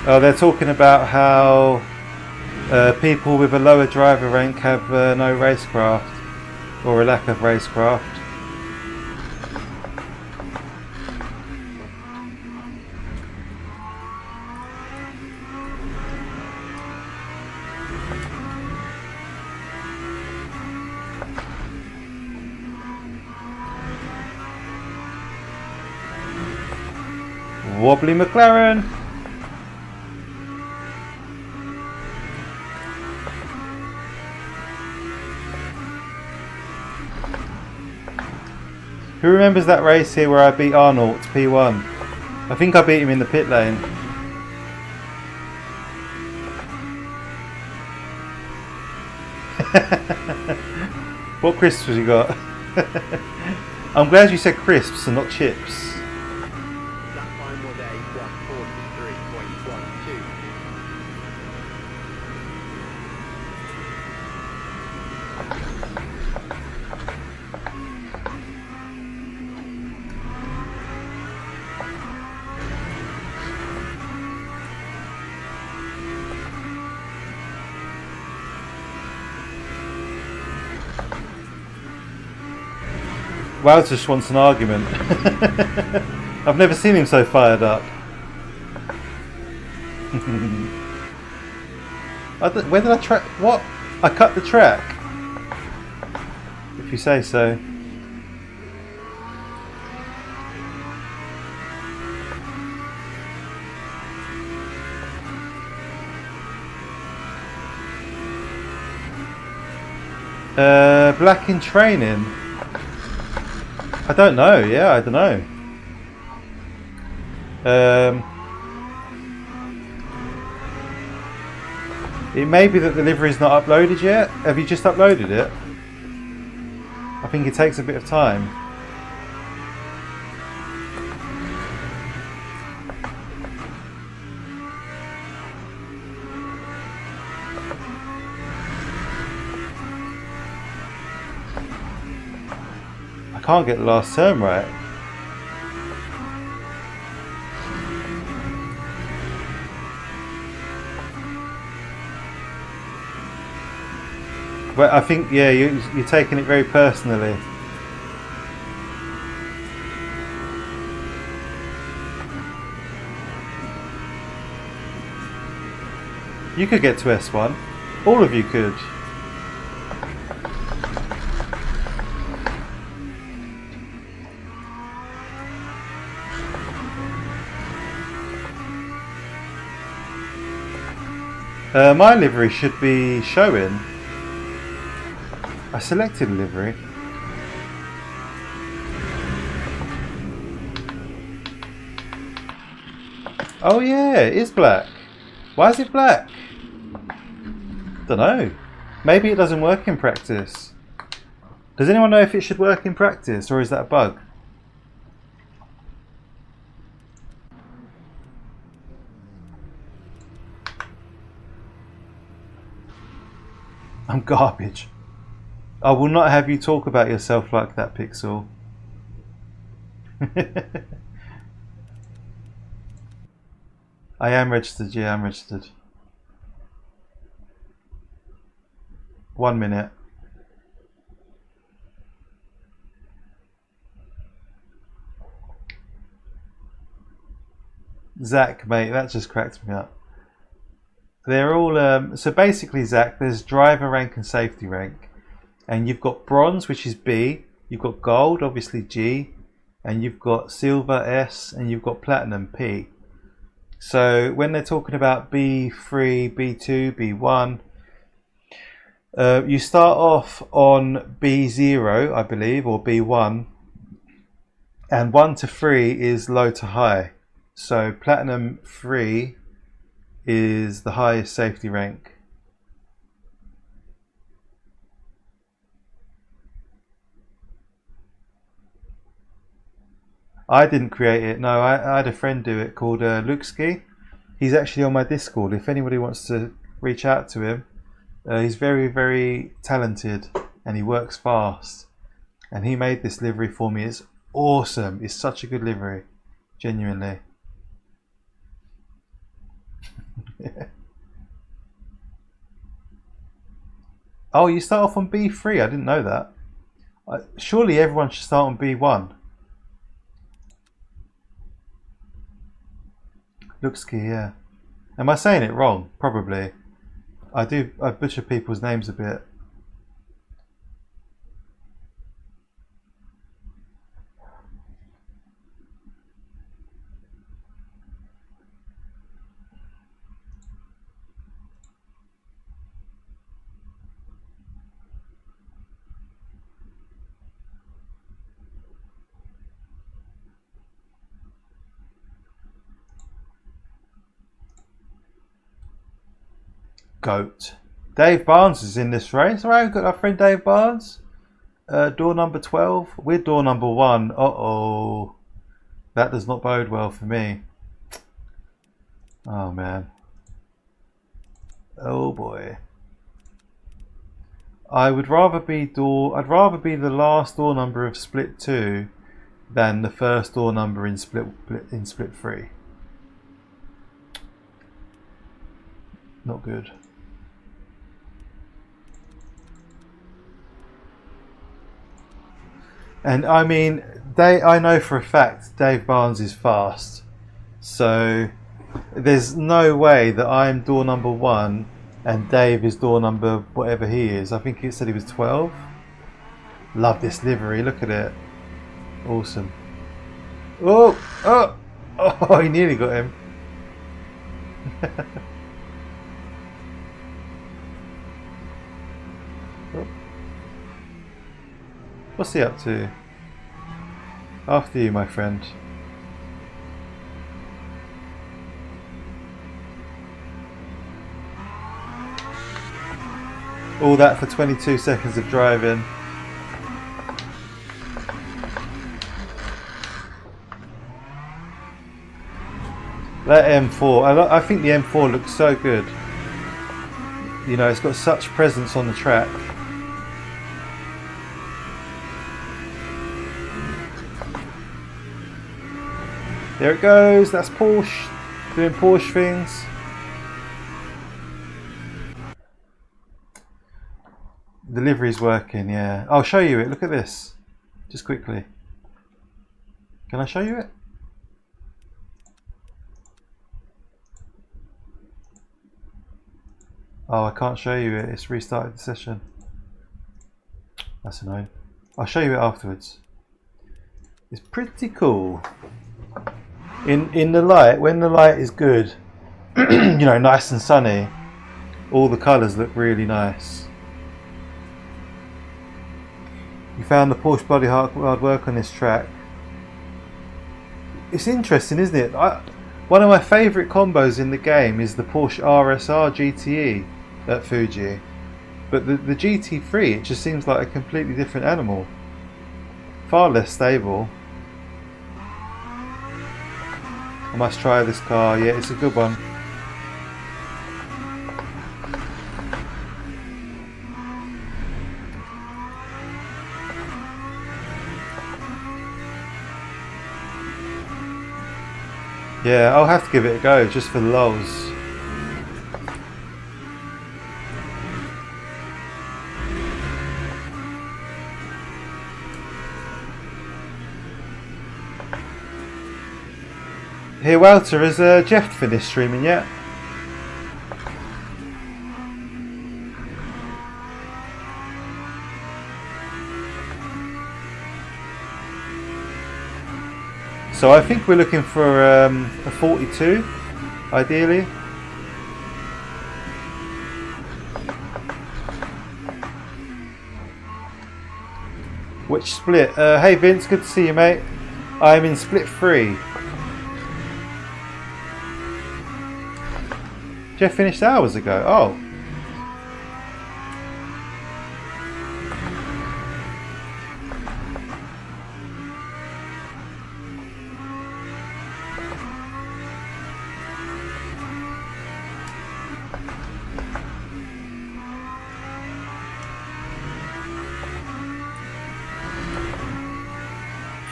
A: Oh, they're talking about how people with a lower driver rank have no racecraft, or a lack of racecraft. Wobbly McLaren! Who remembers that race here where I beat Arnold, P1? I think I beat him in the pit lane. What crisps have you got? I'm glad you said crisps and not chips.
G: That time was a 1:43.12.
A: Wales just wants an argument. I've never seen him so fired up. Where did I track? What? I cut the track? If you say so. Black in training? I don't know, yeah, I don't know. It may be that the livery is not uploaded yet. Have you just uploaded it? I think it takes a bit of time. I can't get the last term right. But I think, yeah, you're taking it very personally. You could get to S1. All of you could. My livery should be showing. I selected a livery. Oh yeah, it is black. Why is it black? Don't know. Maybe it doesn't work in practice. Does anyone know if it should work in practice, or is that a bug? I'm garbage. I will not have you talk about yourself like that, Pixel. I am registered, yeah, I'm registered. 1 minute. Zach, mate, that just cracked me up. They're all, so basically, Zach, there's driver rank and safety rank. And you've got bronze, which is B. You've got gold, obviously G. And you've got silver, S. And you've got platinum, P. So when they're talking about B3, B2, B1, you start off on B0, I believe, or B1, and 1 to 3 is low to high. So Platinum 3 is the highest safety rank. I didn't create it. No, I had a friend do it called Luxki. He's actually on my Discord. If anybody wants to reach out to him, he's very, very talented and he works fast. And he made this livery for me. It's awesome. It's such a good livery, genuinely. Oh, you start off on B3. I didn't know that. Surely everyone should start on B1. Luxki, yeah. Am I saying it wrong? Probably. I butcher people's names a bit. Goat. Dave Barnes is in this race. Alright, we've got our friend Dave Barnes. Door number 12. We're door number 1. Uh-oh. That does not bode well for me. Oh, man. Oh, boy. I'd rather be the last door number of split 2 than the first door number in split 3. Not good. And I mean, I know for a fact Dave Barnes is fast, so there's no way that I'm door number 1 and Dave is door number whatever he is. I think he said he was 12. Love this livery, look at it. Awesome. Oh, oh, oh, he nearly got him. Oh. What's he up to? After you, my friend. All that for 22 seconds of driving. That M4, I think the M4 looks so good. You know, it's got such presence on the track. There it goes, that's Porsche, doing Porsche things. The livery's working, yeah. I'll show you it, look at this. Just quickly. Can I show you it? Oh, I can't show you it, it's restarted the session. That's annoying. I'll show you it afterwards. It's pretty cool. In the light, when the light is good, you know, nice and sunny, all the colours look really nice. You found the Porsche bloody hard work on this track. It's interesting, isn't it? One of my favourite combos in the game is the Porsche RSR GTE at Fuji, but the GT3, it just seems like a completely different animal. Far less stable. I must try this car, yeah, it's a good one. Yeah, I'll have to give it a go just for the lulz. Here, Walter, has Jeff finished streaming yet? So I think we're looking for a 42. ideally. Which split? Hey Vince, good to see you, mate. I'm in split 3. Jeff finished hours ago. Oh.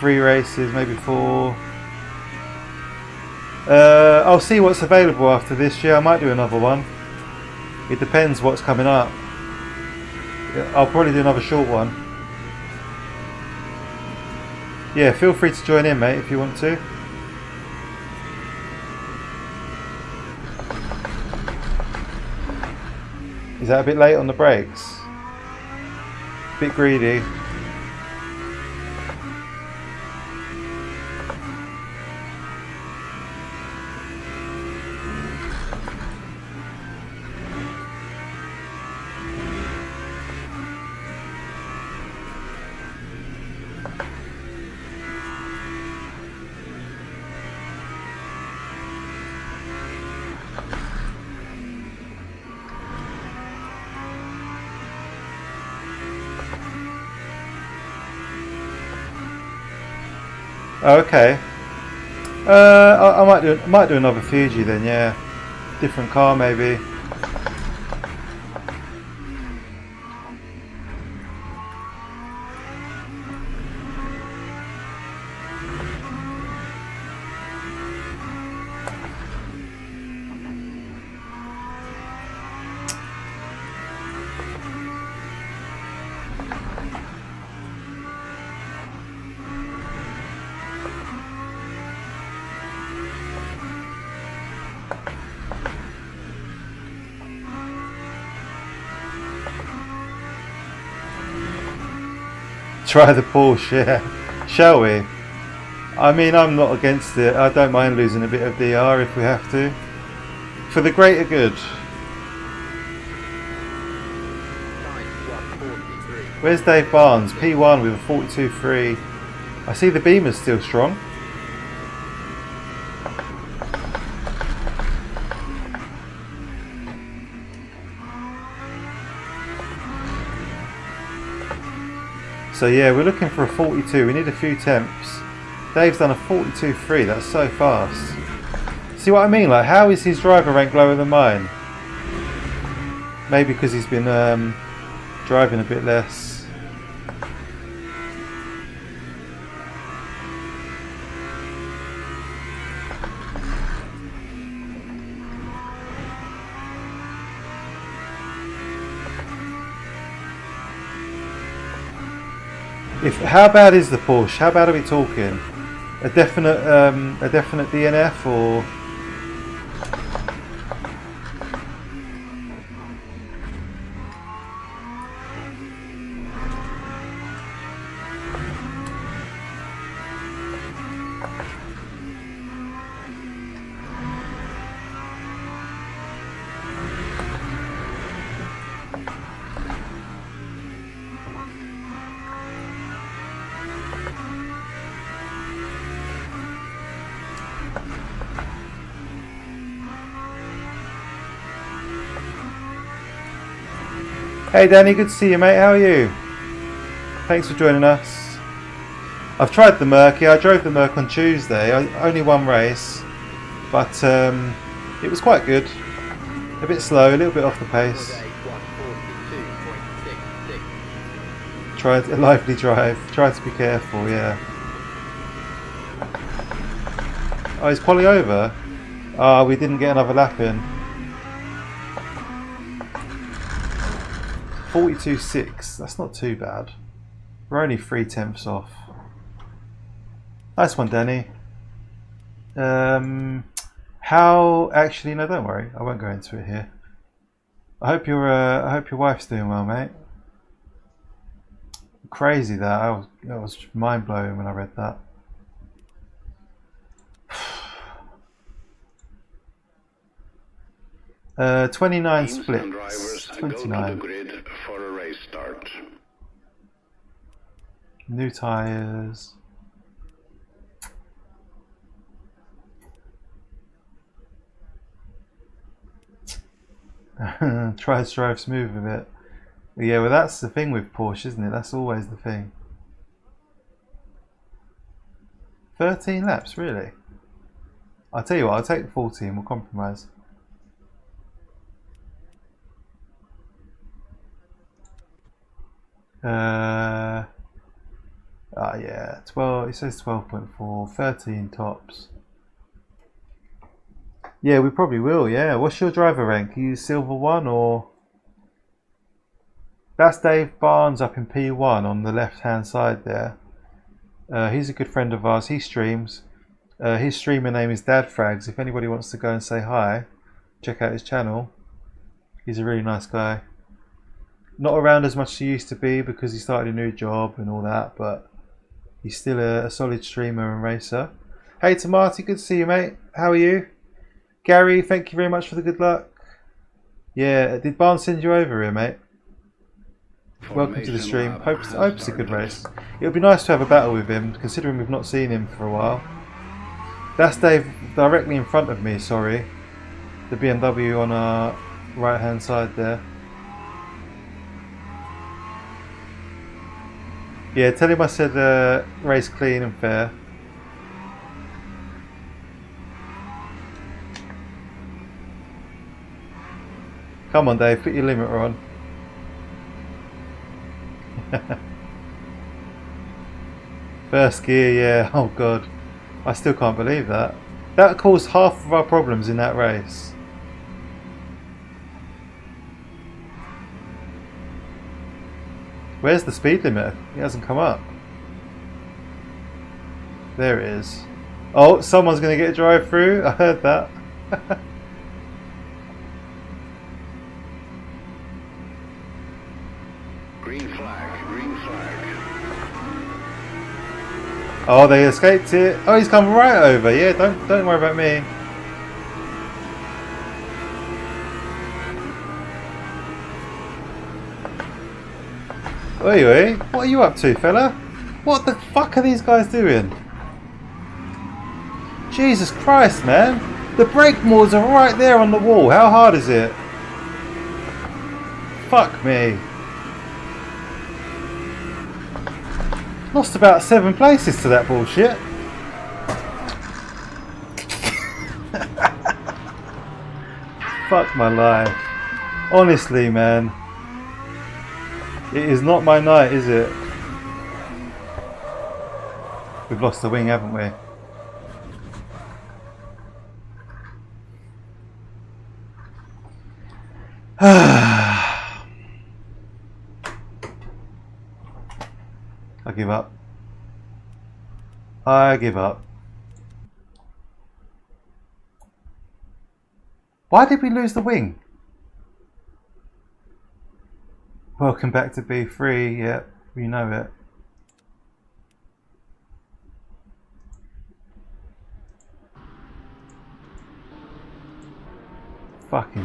A: Three races, maybe 4. I'll see what's available after this year. I might do another one. It depends what's coming up. I'll probably do another short one. Yeah, feel free to join in, mate, if you want to. Is that a bit late on the brakes? Bit greedy. Okay. I might do another Fuji then, yeah. Different car maybe. Try the Porsche, yeah. Shall we? I mean, I'm not against it. I don't mind losing a bit of DR if we have to. For the greater good. Where's Dave Barnes? P1 with a 42.3. I see the Beamer's still strong. So yeah, we're looking for a 42. We need a few temps. Dave's done a 42.3. That's so fast. See what I mean? Like, how is his driver rank lower than mine? Maybe because he's been driving a bit less. How bad is the Porsche? How bad are we talking? A definite DNF or? Hey Danny, good to see you, mate. How are you? Thanks for joining us. I've tried the Merc. I drove the Merc on Tuesday. Only one race, but it was quite good. A bit slow, a little bit off the pace. Tried a lively drive. Tried to be careful, yeah. Oh, is quali over? Oh, we didn't get another lap in. 42.6, that's not too bad. We're only 3/10 off. Nice one, Danny. How? Actually, no, don't worry. I won't go into it here. I hope your wife's doing well, mate. Crazy that was mind blowing when I read that. 29
F: Teams and
A: splits.
F: drivers go to the
A: 29.
F: grid for a race start.
A: New tyres. Try to drive smooth with it. Yeah, well that's the thing with Porsche, isn't it? That's always the thing. 13 laps, really? I'll tell you what, I'll take 14, we'll compromise. Yeah, 12, it says 12.4, 13 tops. Yeah, we probably will, yeah. What's your driver rank? Are you silver 1 or... That's Dave Barnes up in P1 on the left hand side there. He's a good friend of ours, he streams. His streamer name is Dad Frags. If anybody wants to go and say hi, check out his channel. He's a really nice guy. Not around as much as he used to be because he started a new job and all that, but he's still a solid streamer and racer. Hey to Marty, good to see you, mate. How are you? Gary, thank you very much for the good luck. Yeah, did Barnes send you over here, mate? Welcome to the stream. Hope it's a good race. It would be nice to have a battle with him, considering we've not seen him for a while. That's Dave directly in front of me, sorry. The BMW on our right hand side there. Yeah, tell him I said race clean and fair. Come on Dave, put your limiter on. First gear, yeah, oh god. I still can't believe that. That caused half of our problems in that race. Where's the speed limit? It hasn't come up. There it is. Oh, someone's going to get a drive through. I heard that.
F: Green flag, green flag.
A: Oh, they escaped it. Oh, he's come right over. Yeah, don't worry about me. Oi, oi, what are you up to, fella? What the fuck are these guys doing? Jesus Christ, man. The brake moors are right there on the wall. How hard is it? Fuck me. Lost about 7 places to that bullshit. Fuck my life. Honestly, man. It is not my night, is it? We've lost the wing, haven't we? I give up. I give up. Why did we lose the wing? Welcome back to B3, yep, you know it. Fucking.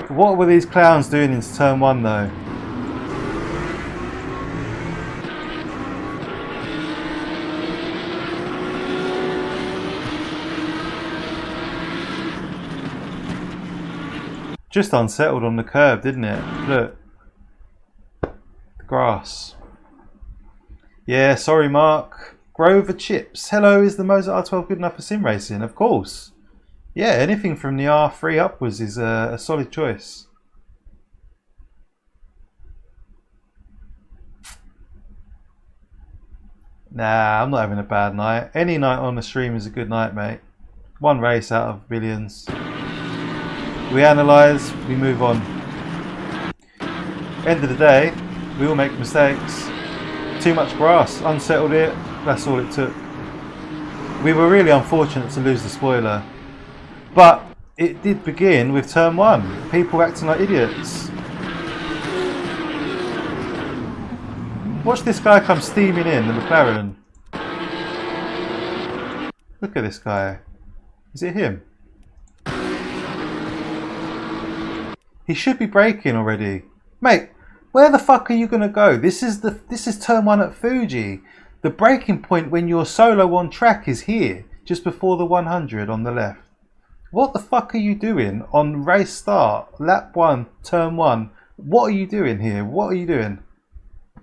A: What were these clowns doing in turn 1 though? Just unsettled on the curb, didn't it? Look. The grass. Yeah, sorry Mark. Grover Chips. Hello, is the Moza R12 good enough for sim racing? Of course. Yeah, anything from the R3 upwards is a solid choice. Nah, I'm not having a bad night. Any night on the stream is a good night, mate. One race out of billions. We analyse, we move on. End of the day, we all make mistakes. Too much grass, unsettled it, that's all it took. We were really unfortunate to lose the spoiler. But it did begin with turn 1. People acting like idiots. Watch this guy come steaming in the McLaren. Look at this guy. Is it him? He should be braking already. Mate, where the fuck are you going to go? This is turn 1 at Fuji. The braking point when you're solo on track is here, just before the 100 on the left. What the fuck are you doing on race start, lap 1, turn 1? What are you doing here? What are you doing?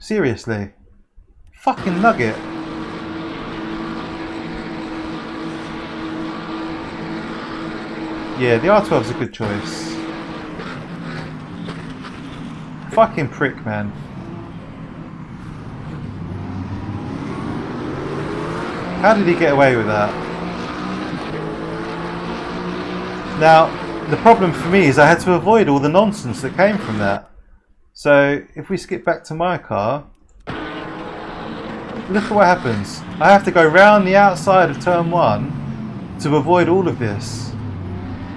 A: Seriously. Fucking nugget. Yeah, the R12's a good choice. Fucking prick, man. How did he get away with that? Now, the problem for me is I had to avoid all the nonsense that came from that. So, if we skip back to my car, look at what happens. I have to go round the outside of turn 1 to avoid all of this.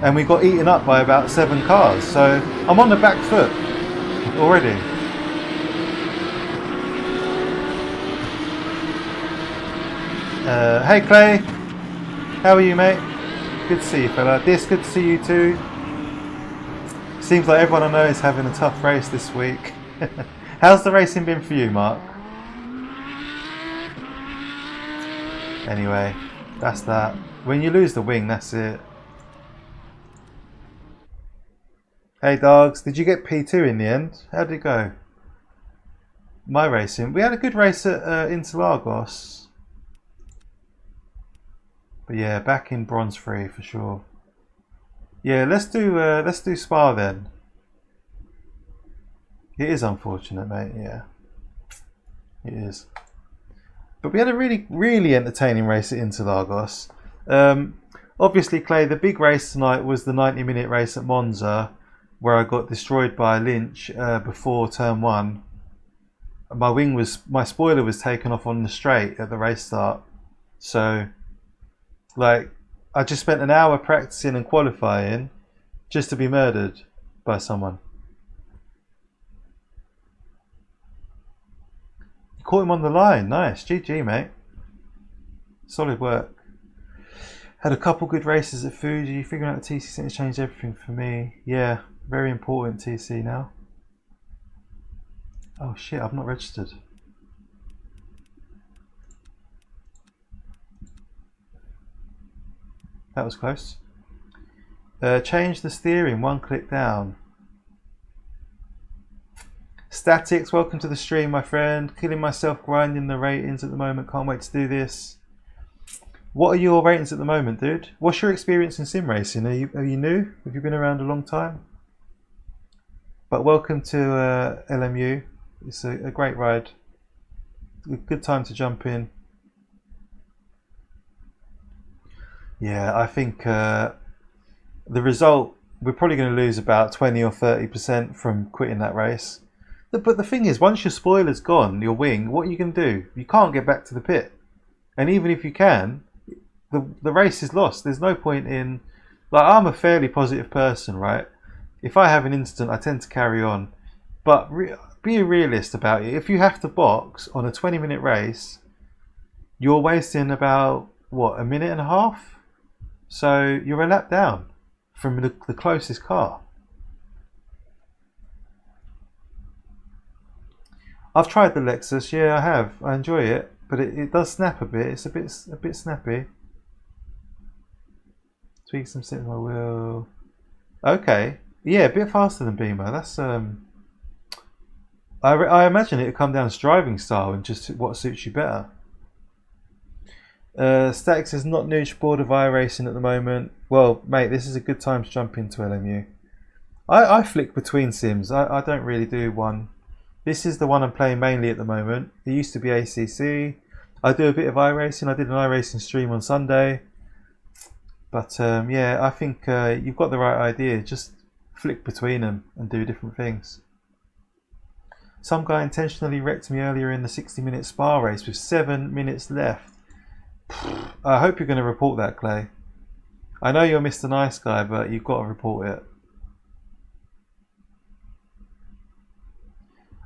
A: And we got eaten up by about 7 cars. So, I'm on the back foot already. Hey Clay, how are you, mate? Good to see you, fella. Dis, good to see you too. Seems like everyone I know is having a tough race this week. How's the racing been for you, Mark? Anyway, that's that. When you lose the wing, that's it. Hey dogs, did you get P2 in the end? How did it go? My racing. We had a good race at Interlagos. But yeah, back in bronze 3 for sure. Yeah, let's do Spa then. It is unfortunate, mate. Yeah, it is. But we had a really entertaining race at Interlagos. Obviously, Clay, the big race tonight was the 90-minute race at Monza, where I got destroyed by a Lynch before turn 1. My spoiler was taken off on the straight at the race start. So, like, I just spent an hour practicing and qualifying just to be murdered by someone. You caught him on the line. Nice. GG, mate. Solid work. Had a couple good races at Fuji. Figuring out the TC settings changed everything for me. Yeah, very important TC now. Oh shit, I've not registered. That was close. Change the steering, 1 click down. Statics, welcome to the stream, my friend. Killing myself grinding the ratings at the moment. Can't wait to do this. What are your ratings at the moment, dude? What's your experience in sim racing? Are you new? Have you been around a long time? But welcome to LMU. It's a great ride. A good time to jump in. Yeah, I think the result, we're probably going to lose about 20 or 30% from quitting that race. But the thing is, once your spoiler's gone, your wing, what are you going to do? You can't get back to the pit. And even if you can, the race is lost. There's no point in... Like, I'm a fairly positive person, right? If I have an incident, I tend to carry on. But be a realist about it. If you have to box on a 20-minute race, you're wasting about, what, a minute and a half? So you're a lap down from the closest car. I've tried the Lexus. Yeah, I have. I enjoy it, but it does snap a bit. It's a bit snappy. Tweak some settings on my wheel. Okay, yeah, a bit faster than Beamer. That's I imagine it would come down to driving style and just what suits you better. Stacks is not niche bored of iRacing at the moment. Well, mate, this is a good time to jump into LMU. I flick between sims. I don't really do one. This is the one I'm playing mainly at the moment. It used to be ACC. I do a bit of iRacing. I did an iRacing stream on Sunday. But yeah, I think you've got the right idea. Just flick between them and do different things. Some guy intentionally wrecked me earlier in the 60-minute Spa race with 7 minutes left. I hope you're going to report that, Clay. I know you're Mr. Nice Guy, but you've got to report it.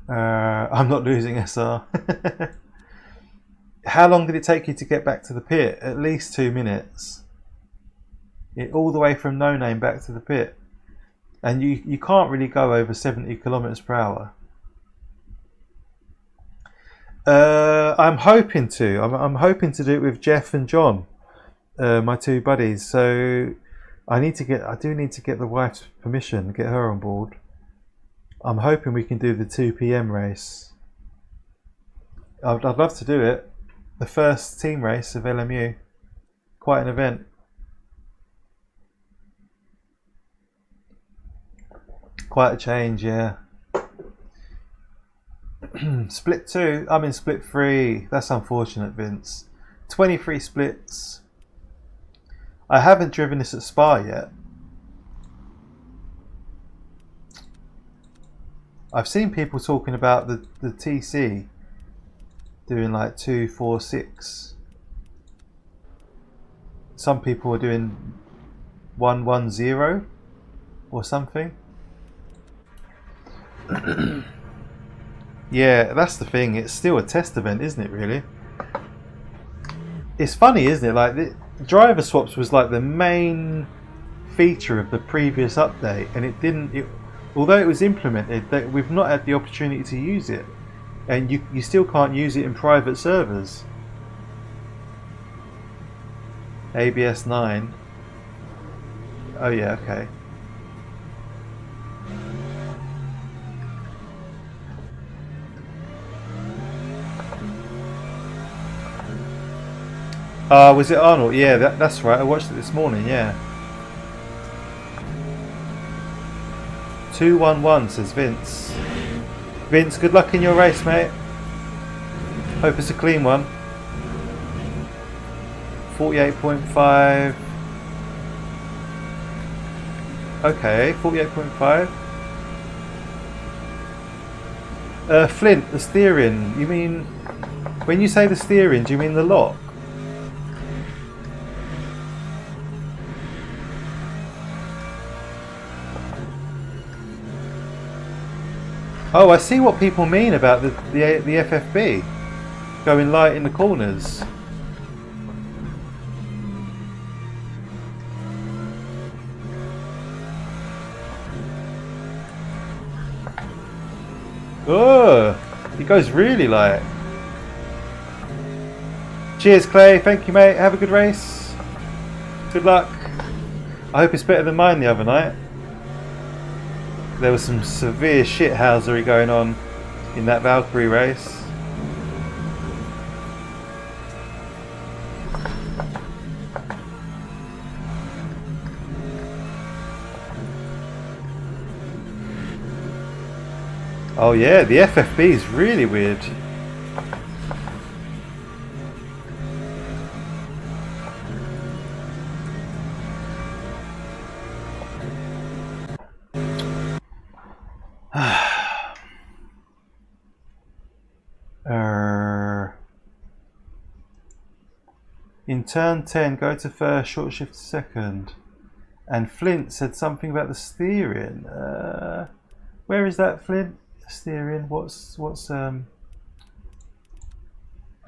A: I'm not losing SR. How long did it take you to get back to the pit? At least 2 minutes. All the way from No Name back to the pit. and you can't really go over 70 kilometers per hour. I'm hoping to. I'm hoping to do it with Jeff and John, my two buddies. So I do need to get the wife's permission, get her on board. I'm hoping we can do the 2 PM race. I'd love to do it. The first team race of LMU. Quite an event. Quite a change, yeah. Split 2. I'm in split 3. That's unfortunate, Vince. 23 splits. I haven't driven this at Spa yet. I've seen people talking about the TC doing like 246. Some people are doing 110 or something. Yeah, that's the thing. It's still a test event, isn't it, really? It's funny, isn't it? Like, the driver swaps was like the main feature of the previous update, and it didn't... although it was implemented, that we've not had the opportunity to use it. And you still can't use it in private servers. ABS 9. Oh yeah, okay. Was it Arnold? Yeah, that's right. I watched it this morning, yeah. 211 says Vince. Vince, good luck in your race, mate. Hope it's a clean one. 48.5. Okay, 48.5. Flint, the steering. You mean, when you say the steering, do you mean the lock? Oh, I see what people mean about the FFB going light in the corners. Oh, it goes really light. Cheers, Clay. Thank you, mate. Have a good race. Good luck. I hope it's better than mine the other night. There was some severe shithousery going on in that Valkyrie race. Oh yeah, the FFB is really weird. In turn 10, go to first, short shift to second. And Flint said something about the steering. Where is that, Flint? Steering. What's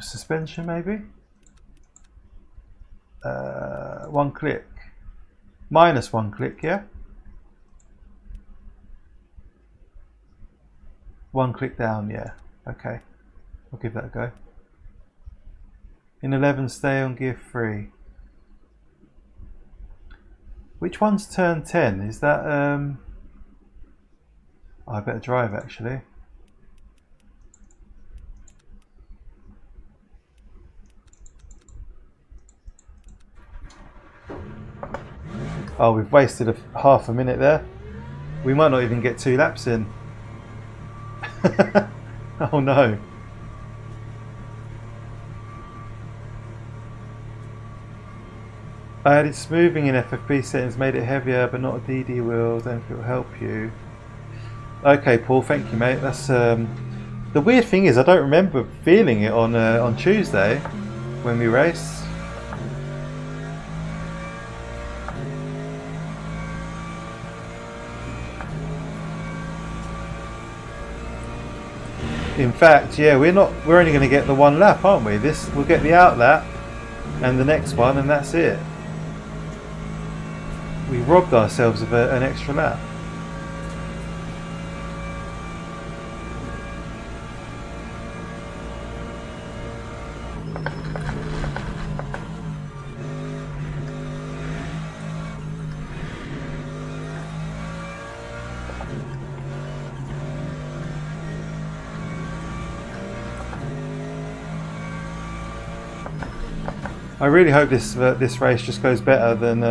A: suspension maybe? One click. Minus one click, yeah? One click down, yeah. Okay. I'll give that a go. In 11, stay on gear 3. Which one's turn 10? Is that oh, I better drive actually. Oh, we've wasted half a minute there. We might not even get 2 laps in. Oh no. I added smoothing in FFB settings, made it heavier but not a DD wheel, don't think it will help you. Okay Paul, thank you mate. That's the weird thing is I don't remember feeling it on Tuesday when we raced. In fact, yeah, we're only going to get the 1 lap, aren't we? We'll get the out lap and the next one, and that's it. We robbed ourselves of an extra lap. I really hope this race just goes better than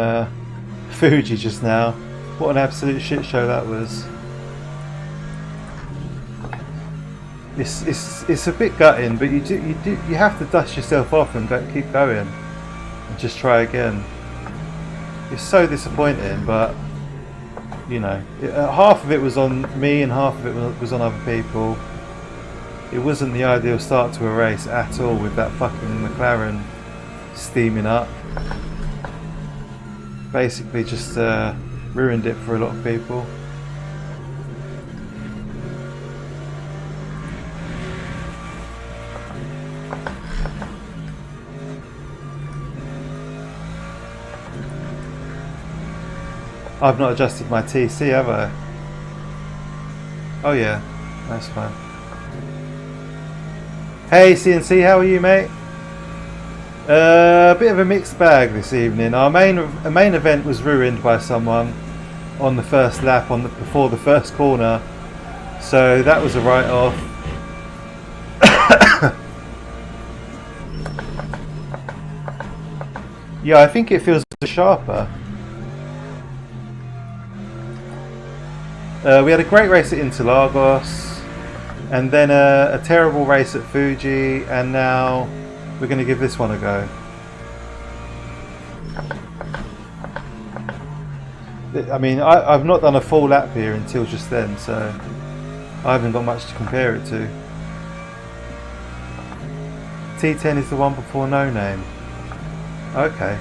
A: Fuji just now. What an absolute shit show that was. It's a bit gutting, but you have to dust yourself off and keep going and just try again. It's so disappointing, but you know, half of it was on me and half of it was on other people. It wasn't the ideal start to a race at all with that fucking McLaren steaming up. Basically just ruined it for a lot of people. I've not adjusted my TC, have I? Oh yeah, that's fine. Hey CNC, how are you, mate? A bit of a mixed bag this evening. Our main event was ruined by someone on the first lap before the first corner, so that was a write-off. Yeah, I think it feels sharper. We had a great race at Interlagos, and then a terrible race at Fuji, and now we're going to give this one a go. I mean, I've not done a full lap here until just then, so I haven't got much to compare it to. T10 is the one before No Name. Okay.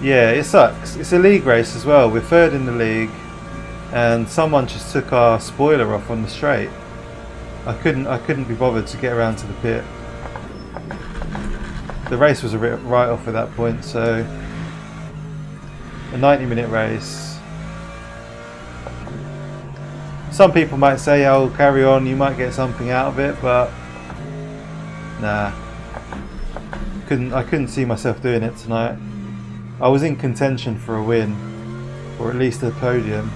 A: Yeah, it sucks. It's a league race as well. We're third in the league, and someone just took our spoiler off on the straight. I couldn't be bothered to get around to the pit. The race was a write-off at that point, so a 90-minute race. Some people might say, "Oh, carry on, you might get something out of it," but nah. I couldn't see myself doing it tonight. I was in contention for a win, or at least a podium.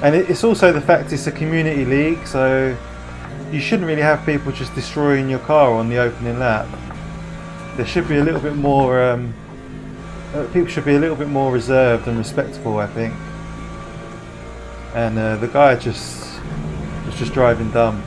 A: And it's also the fact it's a community league, so you shouldn't really have people just destroying your car on the opening lap. There should be a little bit more, people should be a little bit more reserved and respectful, I think. And the guy was just driving dumb.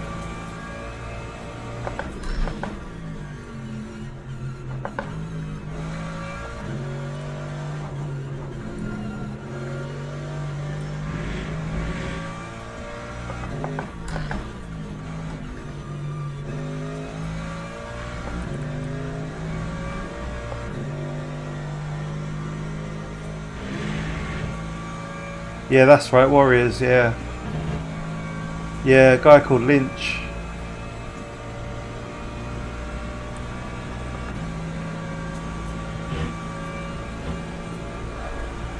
A: Yeah, that's right, Warriors, yeah. Yeah, a guy called Lynch.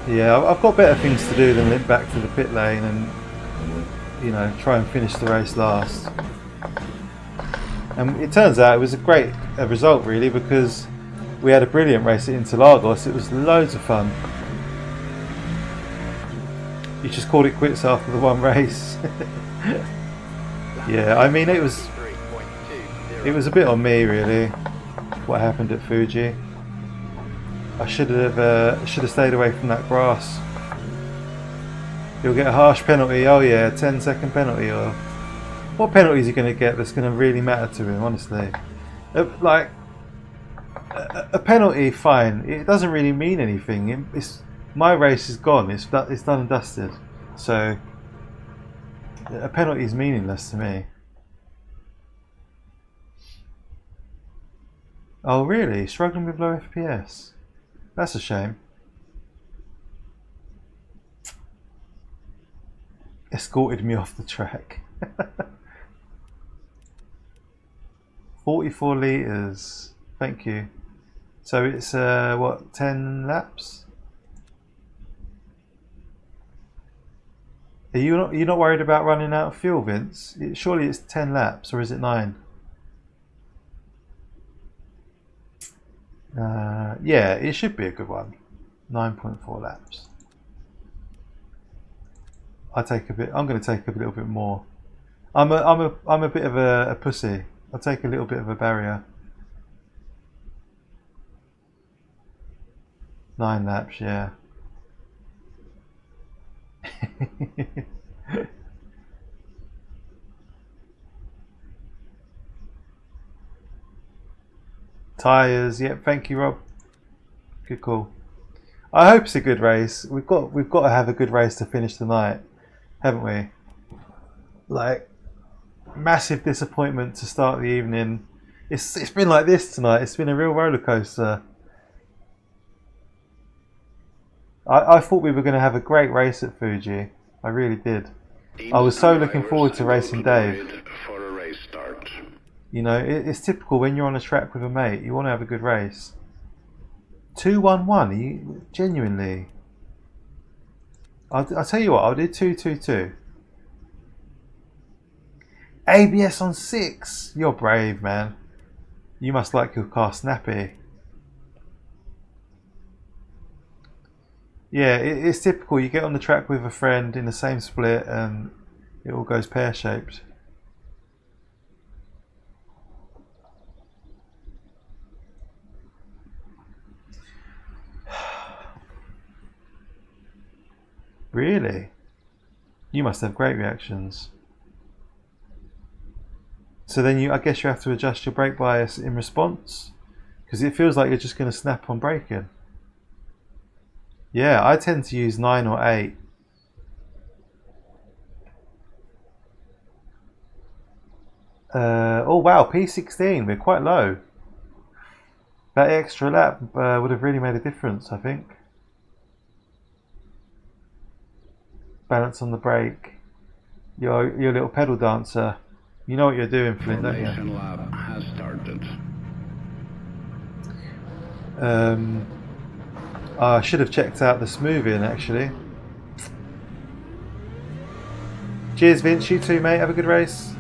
A: Yeah, I've got better things to do than limp back to the pit lane and, you know, try and finish the race last. And it turns out it was a great result, really, because we had a brilliant race at Interlagos. It was loads of fun. You just called it quits after the one race. Yeah, I mean it was a bit on me really. What happened at Fuji? I should have stayed away from that grass. You'll get a harsh penalty. Oh yeah, 10-second penalty. Or what penalty is he going to get that's going to really matter to him? Honestly, like a penalty, fine. It doesn't really mean anything. My race is gone. It's done and dusted. So a penalty is meaningless to me. Oh really? Struggling with low FPS? That's a shame. Escorted me off the track. 44 litres. Thank you. So it's what, 10 laps? Are you not worried about running out of fuel, Vince? Surely it's 10 laps, or is it 9? Yeah, it should be a good one. 9.4 laps. I'm going to take a little bit more. I'm a bit of a pussy. I'll take a little bit of a barrier. 9 laps, yeah. Tyres, yep. Thank you, Rob. Good call. I hope it's a good race. We've got to have a good race to finish the night, haven't we? Like, massive disappointment to start the evening. It's been like this tonight. It's been a real roller coaster. I thought we were going to have a great race at Fuji. I really did. I was so looking forward to racing Dave.
F: For a race start.
A: You know, it's typical when you're on a track with a mate. You want to have a good race. 2-1-1. You genuinely. I'll tell you what. I'll do 2-2-2. ABS on 6. You're brave, man. You must like your car snappy. Yeah, it's typical. You get on the track with a friend in the same split and it all goes pear-shaped. Really? You must have great reactions. So then I guess you have to adjust your brake bias in response, because it feels like you're just going to snap on braking. Yeah, I tend to use 9 or 8. Oh wow, P16, we're quite low. That extra lap would have really made a difference, I think. Balance on the brake. You're a little pedal dancer. You know what you're doing, Flynn, don't you?
F: Formation lap has started.
A: I should have checked out the smoothing actually. Cheers, Vince. You too, mate. Have a good race.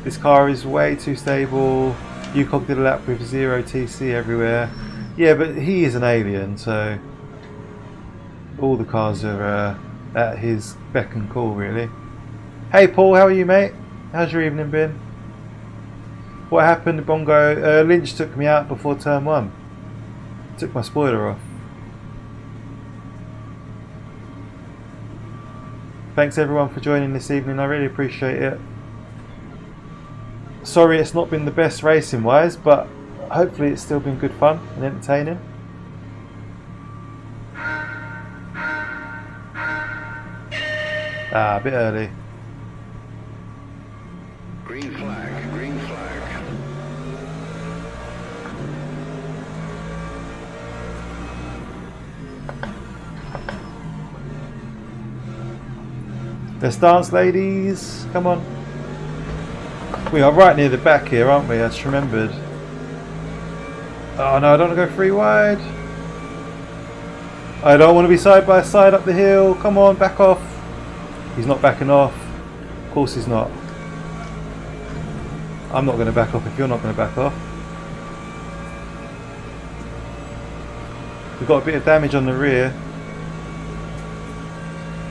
A: This car is way too stable. UCOG did a lap with 0 TC everywhere. Yeah, but he is an alien, so all the cars are at his beck and call, really. Hey, Paul, how are you, mate? How's your evening been? What happened, Bongo? Lynch took me out before turn 1. Took my spoiler off. Thanks everyone for joining this evening. I really appreciate it. Sorry it's not been the best racing wise, but hopefully it's still been good fun and entertaining. A bit early.
F: Green flag, green flag.
A: Let's dance, ladies. Come on. We are right near the back here, aren't we? I just remembered. Oh no, I don't want to go 3 wide. I don't want to be side by side up the hill. Come on, back off. He's not backing off. Of course he's not. I'm not going to back off if you're not going to back off. We've got a bit of damage on the rear.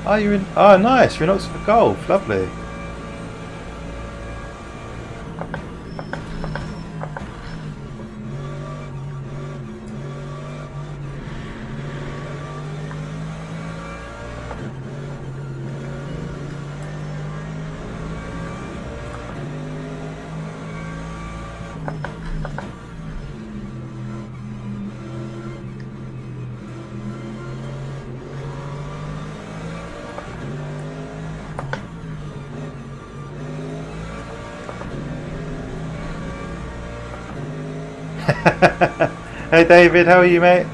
A: Oh, you're in. Oh, nice. You're in Oxford Golf. Lovely. Hey David, how are you, mate?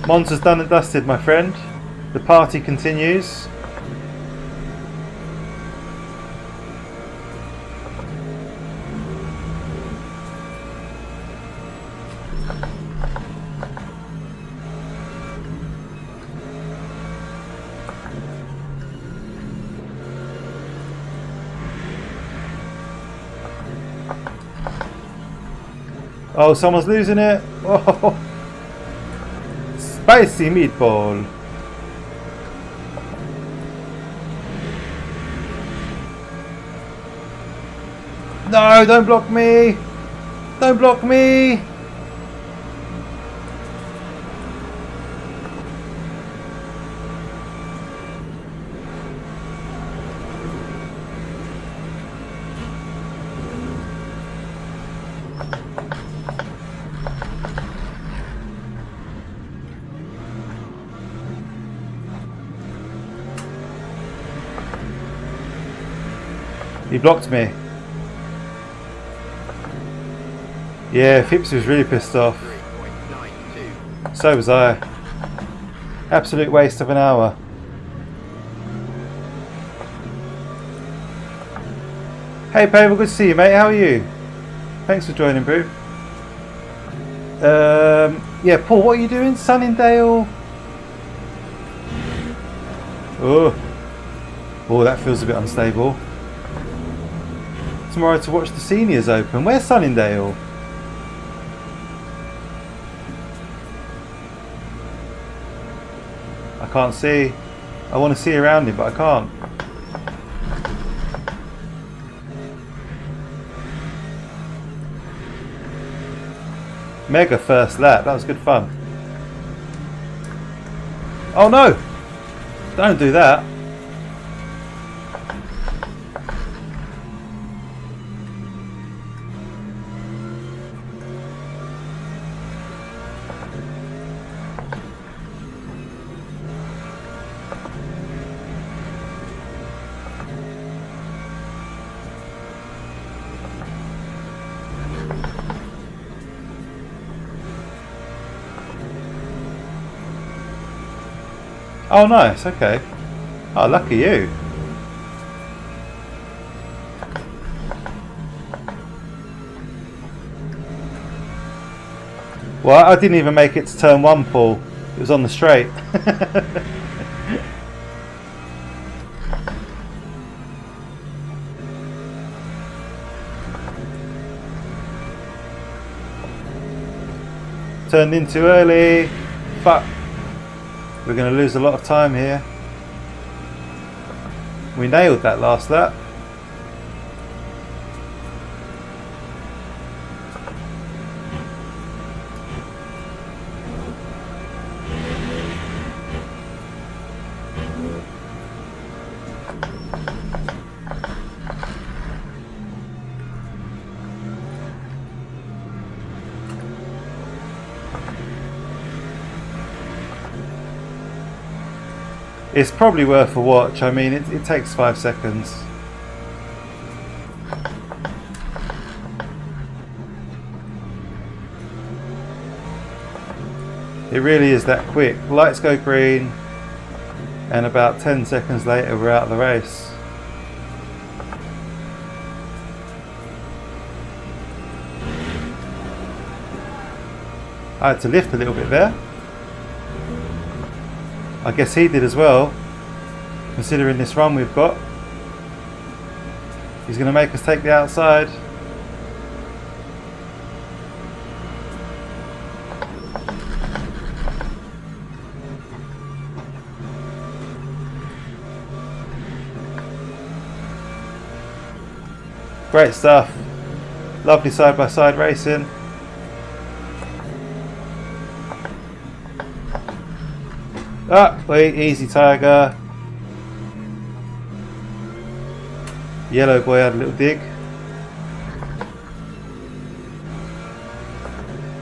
A: Monza's done and dusted, my friend. The party continues. Oh, someone's losing it. Oh. Spicy meatball. No, don't block me. Don't block me. He blocked me. Yeah, Phipps was really pissed off. So was I. Absolute waste of an hour. Hey Pavel, good to see you mate, how are you? Thanks for joining, bro. Yeah, Paul, what are you doing? Sunningdale? Oh, that feels a bit unstable. Tomorrow to watch the Seniors Open. Where's Sunningdale? I can't see. I want to see around it, but I can't. Mega first lap. That was good fun. Oh no! Don't do that. Oh nice, okay. Oh, lucky you. Well, I didn't even make it to turn 1, Paul. It was on the straight. Turned in too early. Fuck. We're going to lose a lot of time here. We nailed that last lap. It's probably worth a watch. I mean, it takes 5 seconds. It really is that quick. Lights go green, and about 10 seconds later we're out of the race. I had to lift a little bit there. I guess he did as well, considering this run we've got. He's going to make us take the outside. Great stuff. Lovely side-by-side racing. Ah, wait, easy Tiger. Yellow boy had a little dig.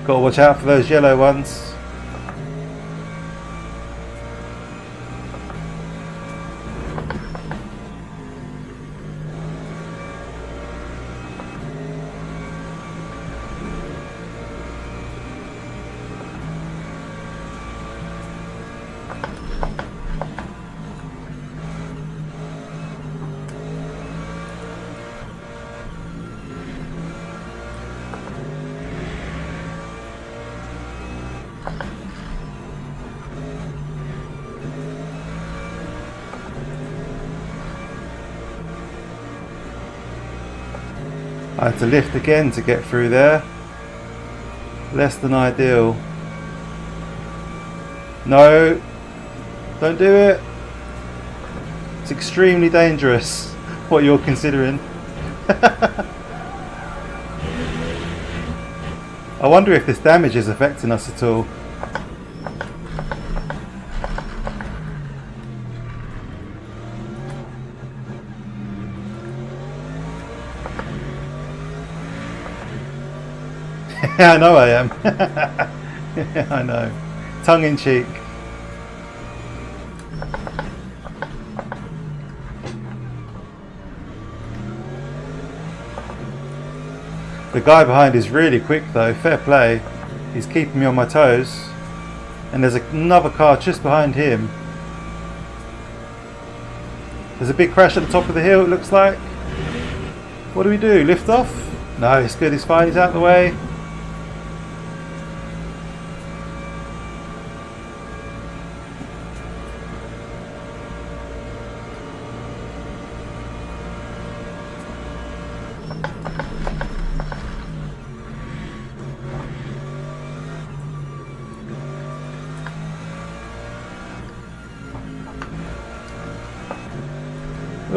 A: Got to watch out for those yellow ones. I had to lift again to get through there. less than ideal. No, don't do it. It's extremely dangerous what you're considering. I wonder if this damage is affecting us at all. Yeah, I know I am. Yeah, I know. Tongue in cheek. The guy behind is really quick though, fair play. He's keeping me on my toes. And there's another car just behind him. There's a big crash at the top of the hill, it looks like. What do we do? Lift off? No, it's good, he's fine, he's out of the way.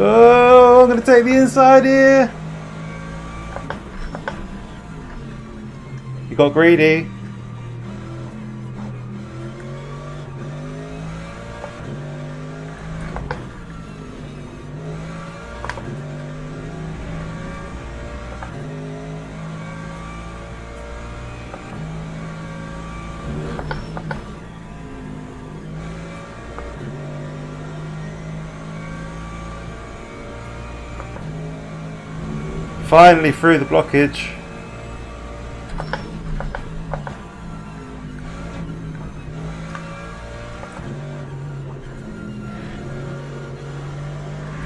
A: Oh, I'm going to take the inside here. You got greedy. Finally through the blockage.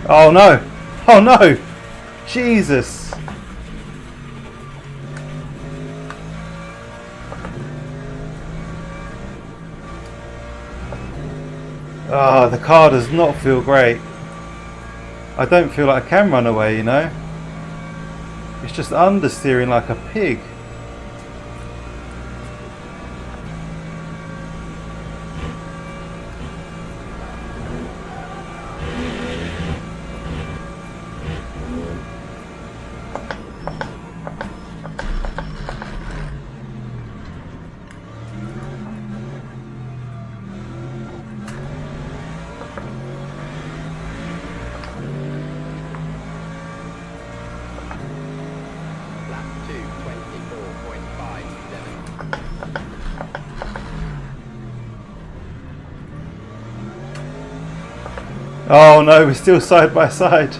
A: Oh no! Oh no! Jesus! Ah, the car does not feel great. I don't feel like I can run away, you know? It's just understeering like a pig. Oh no, we're still side by side.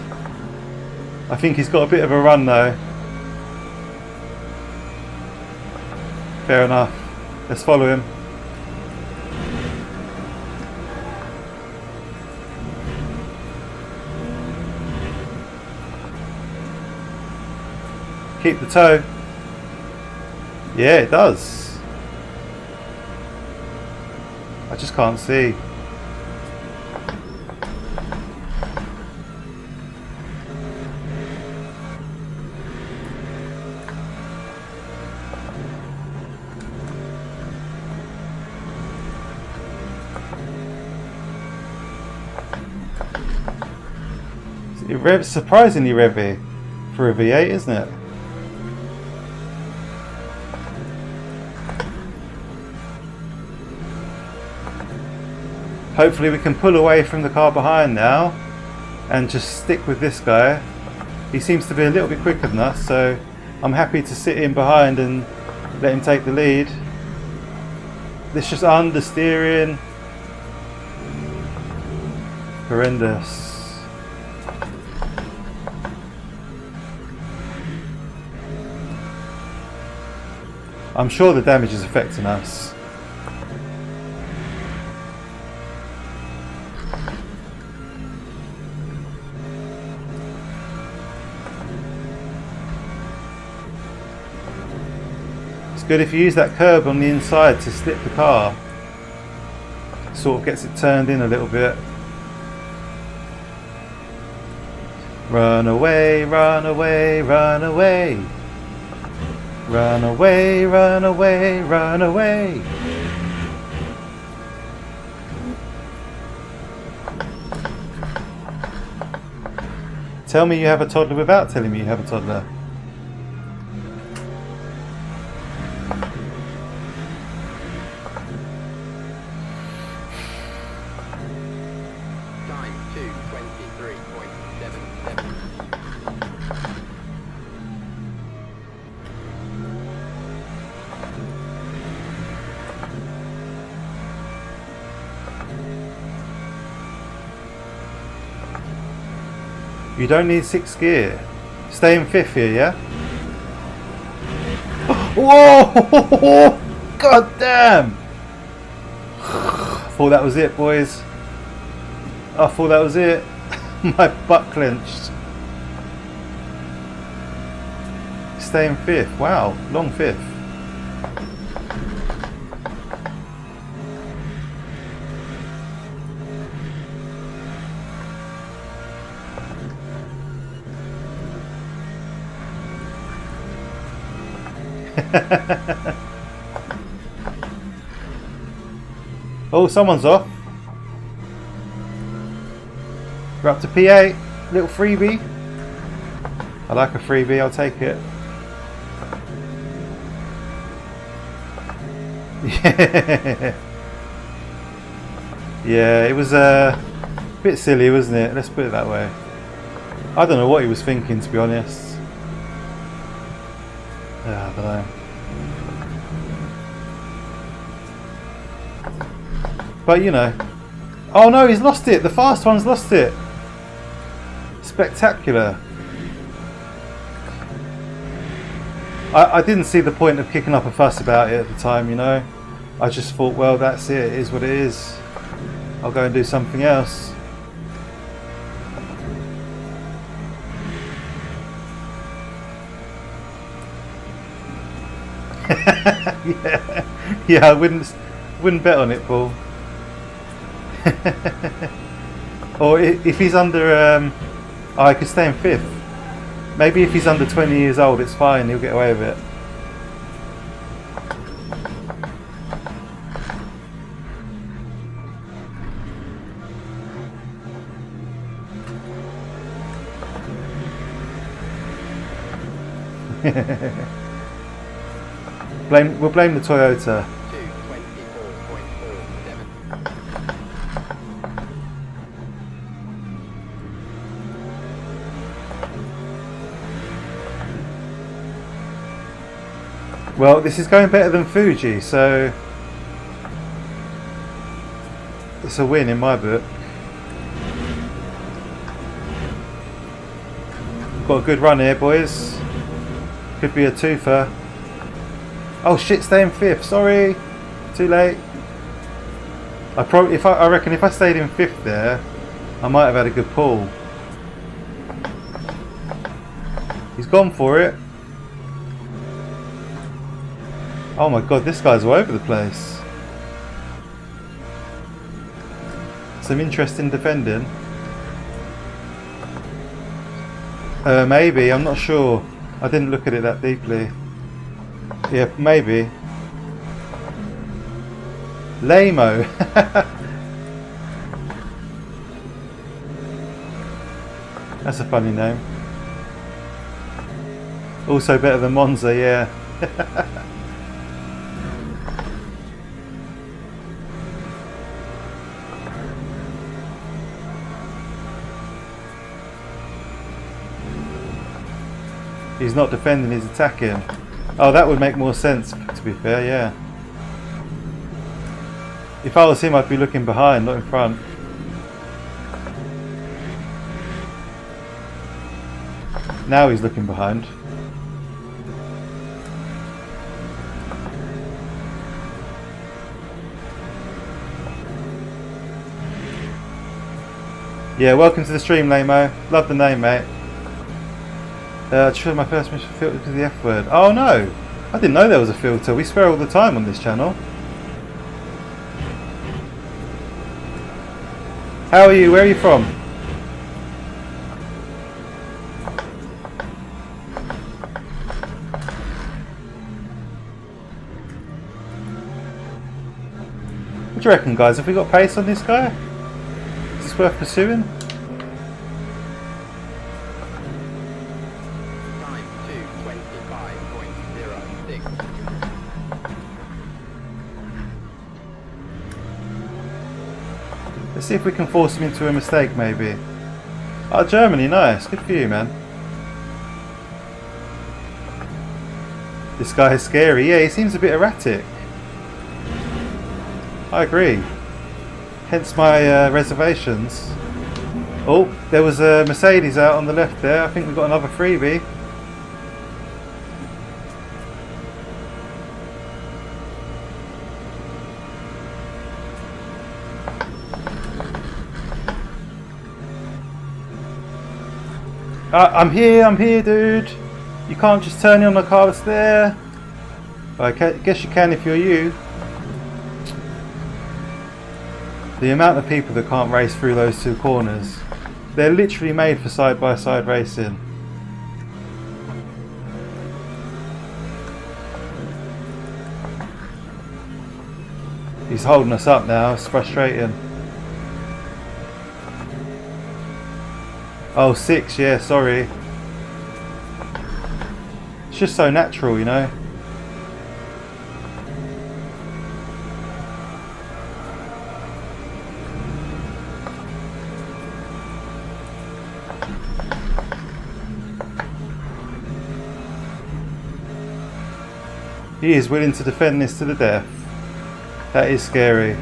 A: I think he's got a bit of a run though. Fair enough. Let's follow him. Keep the toe. Yeah, it does. I just can't see. It revs surprisingly revvy for a V8, isn't it? Hopefully we can pull away from the car behind now and just stick with this guy. He seems to be a little bit quicker than us, so I'm happy to sit in behind and let him take the lead. This just understeering. Horrendous. I'm sure the damage is affecting us. It's good if you use that curb on the inside to slip the car. Sort of gets it turned in a little bit. Run away, run away, run away. Run away, run away, run away. Tell me you have a toddler without telling me you have a toddler.
G: 23.77.
A: You don't need 6th gear. Stay in 5th here, yeah? Whoa! God damn! Thought that was it, boys. I thought that was it. My butt clenched. Stay in 5th. Wow, long 5th. Oh, someone's off. We're up to P8. Little freebie. I like a freebie, I'll take it. Yeah. Yeah, it was a bit silly, wasn't it? Let's put it that way. I don't know what he was thinking, to be honest. I don't know. But you know. Oh no, he's lost it. The fast one's lost it. Spectacular. I didn't see the point of kicking up a fuss about it at the time, you know. I just thought, well, that's it. It is what it is. I'll go and do something else. Yeah, I wouldn't bet on it, Paul. Or if he's under, oh, I could stay in 5th. Maybe if he's under 20 years old, it's fine. He'll get away with it. We'll blame the Toyota. 224.47. Well, this is going better than Fuji, so it's a win in my book. Got a good run here, boys. Could be a twofer. Oh shit! Stay in 5th. Sorry, too late. I reckon if I stayed in 5th there, I might have had a good pull. He's gone for it. Oh my god, this guy's all over the place. Some interesting defending. Maybe, I'm not sure. I didn't look at it that deeply. Yeah, maybe. Lamo. That's a funny name. Also better than Monza, yeah. He's not defending, he's attacking. Oh, that would make more sense, to be fair, yeah. If I was him, I'd be looking behind, not in front. Now he's looking behind. Yeah, welcome to the stream, Lamo. Love the name, mate. True, my first mission filter because of the F word. Oh no! I didn't know there was a filter. We swear all the time on this channel. How are you? Where are you from? do you reckon, guys? Have we got pace on this guy? Is this worth pursuing?
G: Time 2:25.06.
A: Let's see if we can force him into a mistake, maybe. Oh, Germany, nice. Good for you, man. This guy is scary. Yeah, he seems a bit erratic. I agree. Hence my reservations. Oh, there was a Mercedes out on the left there. I think we've got another freebie. I'm here, dude. You can't just turn in on the car that's there. I guess you can if you're you. The amount of people that can't race through those two corners. They're literally made for side-by-side racing. He's holding us up now, it's frustrating. Oh, 6, yeah, sorry. It's just so natural, you know. He is willing to defend this to the death. That is scary.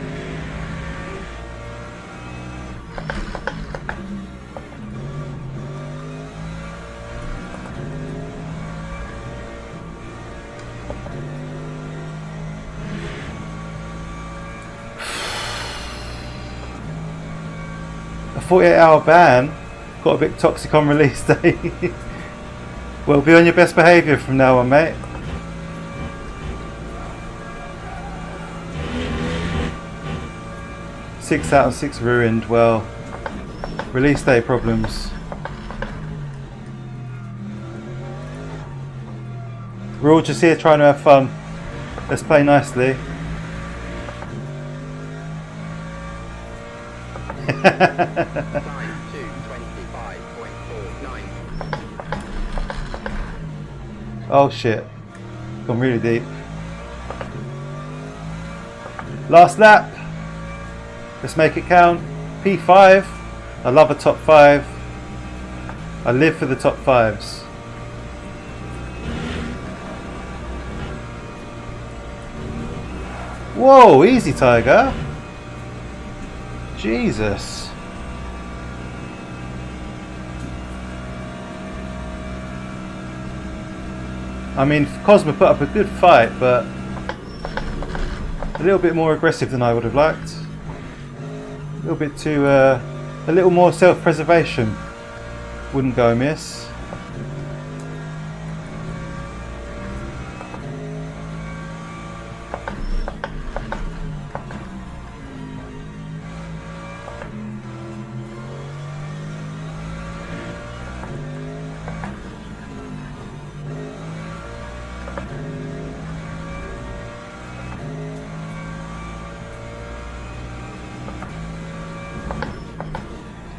A: A 48-hour ban. Got a bit toxic on release day. Well, be on your best behaviour from now on, mate. Six out of 6 ruined. Well, release day problems. We're all just here trying to have fun. Let's play nicely.
G: Time 2:25.49.
A: Oh shit. Gone really deep. Last lap. Let's make it count. P5. I love a top 5. I live for the top 5s. Whoa, easy Tiger. Jesus. I mean, Cosmo put up a good fight, but a little bit more aggressive than I would have liked. A little bit too, a little more self-preservation wouldn't go amiss.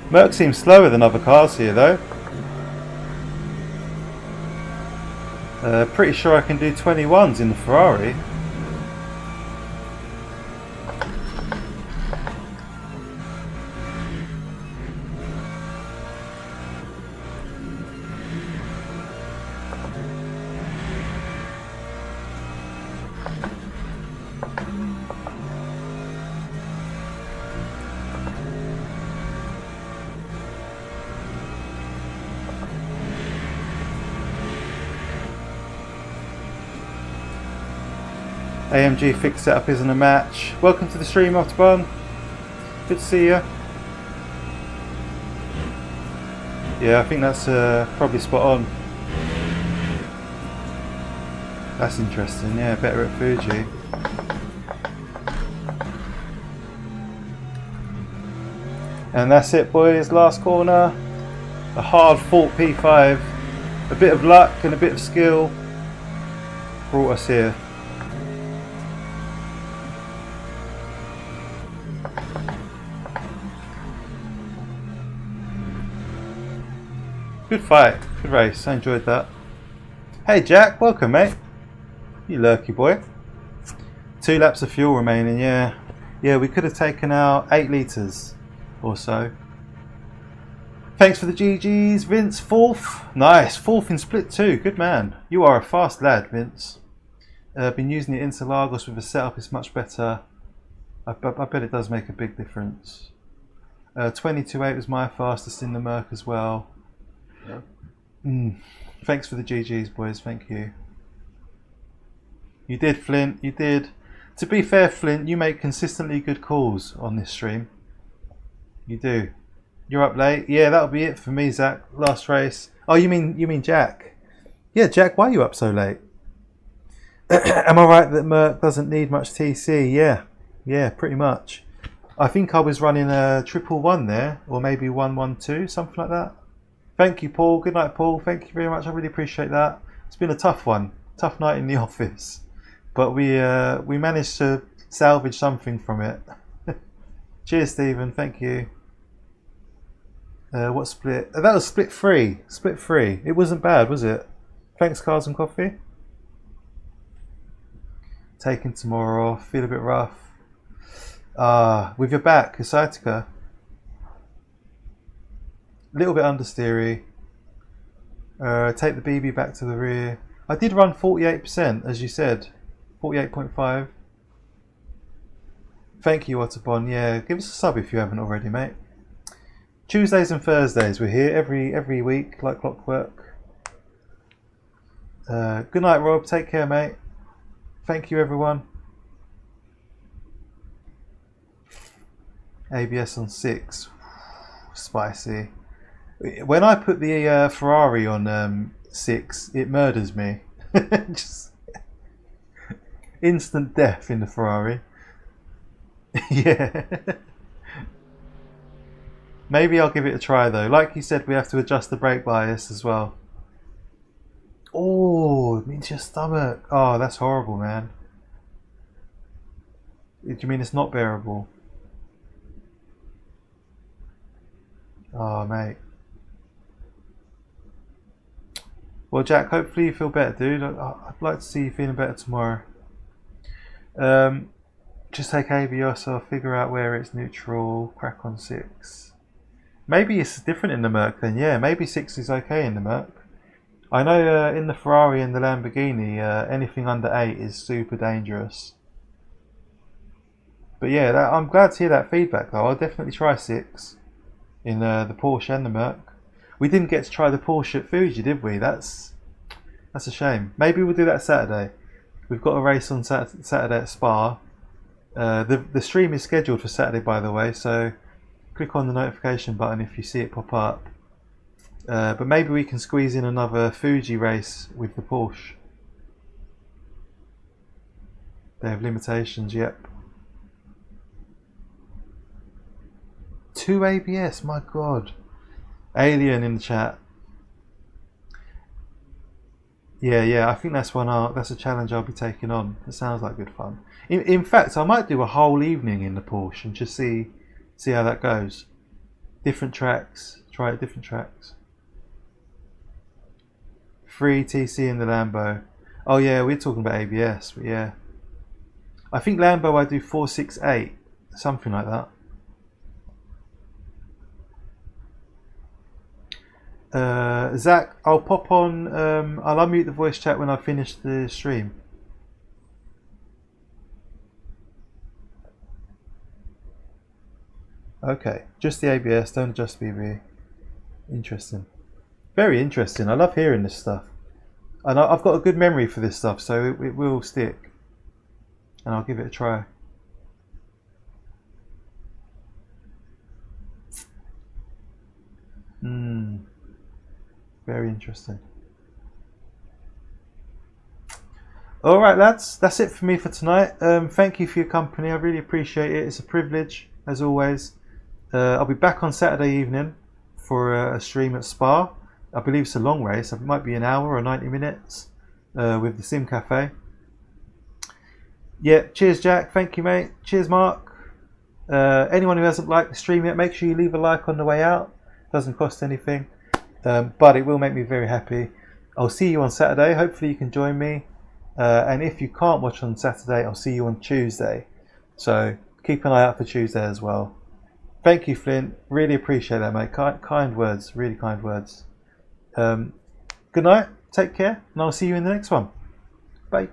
A: Merc seems slower than other cars here though. Pretty sure I can do 21s in the Ferrari. AMG fixed setup isn't a match. Welcome to the stream, Autobahn. Good to see you. Yeah, I think that's probably spot on. That's interesting. Yeah, better at Fuji. And that's it, boys. Last corner. A hard fought P5. A bit of luck and a bit of skill brought us here. Good fight. Good race. I enjoyed that. Hey Jack, welcome mate. You lurky boy. 2 laps of fuel remaining, yeah. Yeah, we could have taken out 8 litres or so. Thanks for the GGs, Vince. 4th. Nice. 4th in split 2. Good man. You are a fast lad, Vince. Been using the Interlagos with the setup. It's much better. I bet it does make a big difference. 22.8 was my fastest in the Merc as well. Thanks for the GGs, boys. Thank you. You did, Flint. You did. To be fair, Flint, you make consistently good calls on this stream. You do. You're up late. Yeah, that'll be it for me, Zach. Last race. Oh, you mean Jack? Yeah, Jack. Why are you up so late? Am I right that Merc doesn't need much TC? Yeah, pretty much. I think I was running a 111 there, or maybe 112, something like that. Thank you, Paul. Good night, Paul. Thank you very much. I really appreciate that. It's been a tough one, tough night in the office, but we managed to salvage something from it. Cheers, Stephen. Thank you. What split? That was split 3. Split 3. It wasn't bad, was it? Thanks, Cars and Coffee. Taking tomorrow off. Feel a bit rough. With your back, sciatica. Little bit understeery. Take the BB back to the rear. I did run 48%, as you said. 48.5. Thank you, Otterpon. Yeah, give us a sub if you haven't already, mate. Tuesdays and Thursdays, we're here every week, like clockwork. Good night, Rob. Take care, mate. Thank you, everyone. ABS on 6. Spicy. When I put the Ferrari on 6, it murders me. Just instant death in the Ferrari. Yeah. Maybe I'll give it a try though. Like you said, we have to adjust the brake bias as well. Oh, it means your stomach. Oh, that's horrible, man. Do you mean it's not bearable? Oh, mate. Well, Jack, hopefully you feel better, dude. I'd like to see you feeling better tomorrow. Just take ABS off, figure out where it's neutral, crack on 6. Maybe it's different in the Merc then, yeah. Maybe 6 is okay in the Merc. I know in the Ferrari and the Lamborghini, anything under 8 is super dangerous. But yeah, I'm glad to hear that feedback though. I'll definitely try 6 in the Porsche and the Merc. We didn't get to try the Porsche at Fuji, did we? That's a shame. Maybe we'll do that Saturday. We've got a race on Saturday at Spa. The stream is scheduled for Saturday, by the way, so click on the notification button if you see it pop up. But maybe we can squeeze in another Fuji race with the Porsche. They have limitations, yep. 2 ABS, my god. Alien in the chat. Yeah, I think that's that's a challenge I'll be taking on. It sounds like good fun. In fact, I might do a whole evening in the Porsche and just see how that goes. Different tracks, try it different tracks. 3 TC in the Lambo. Oh yeah, we're talking about ABS, but yeah. I think Lambo I do 468, something like that. Zach, I'll pop on, I'll unmute the voice chat when I finish the stream. Okay, just the ABS, don't adjust BB. Interesting. Very interesting. I love hearing this stuff. And I've got a good memory for this stuff, so it will stick. And I'll give it a try. Very interesting. Alright lads, that's it for me for tonight. Thank you for your company, I really appreciate it. It's a privilege, as always. I'll be back on Saturday evening for a stream at Spa. I believe it's a long race, it might be an hour or 90 minutes with the Sim Cafe. Yeah, cheers Jack, thank you mate. Cheers Mark. Anyone who hasn't liked the stream yet, make sure you leave a like on the way out. Doesn't cost anything. but it will make me very happy. I'll see you on Saturday. Hopefully you can join me. And if you can't watch on Saturday, I'll see you on Tuesday. So keep an eye out for Tuesday as well. Thank you, Flint. Really appreciate that, mate. Kind words. Really kind words. Good night. Take care. And I'll see you in the next one. Bye.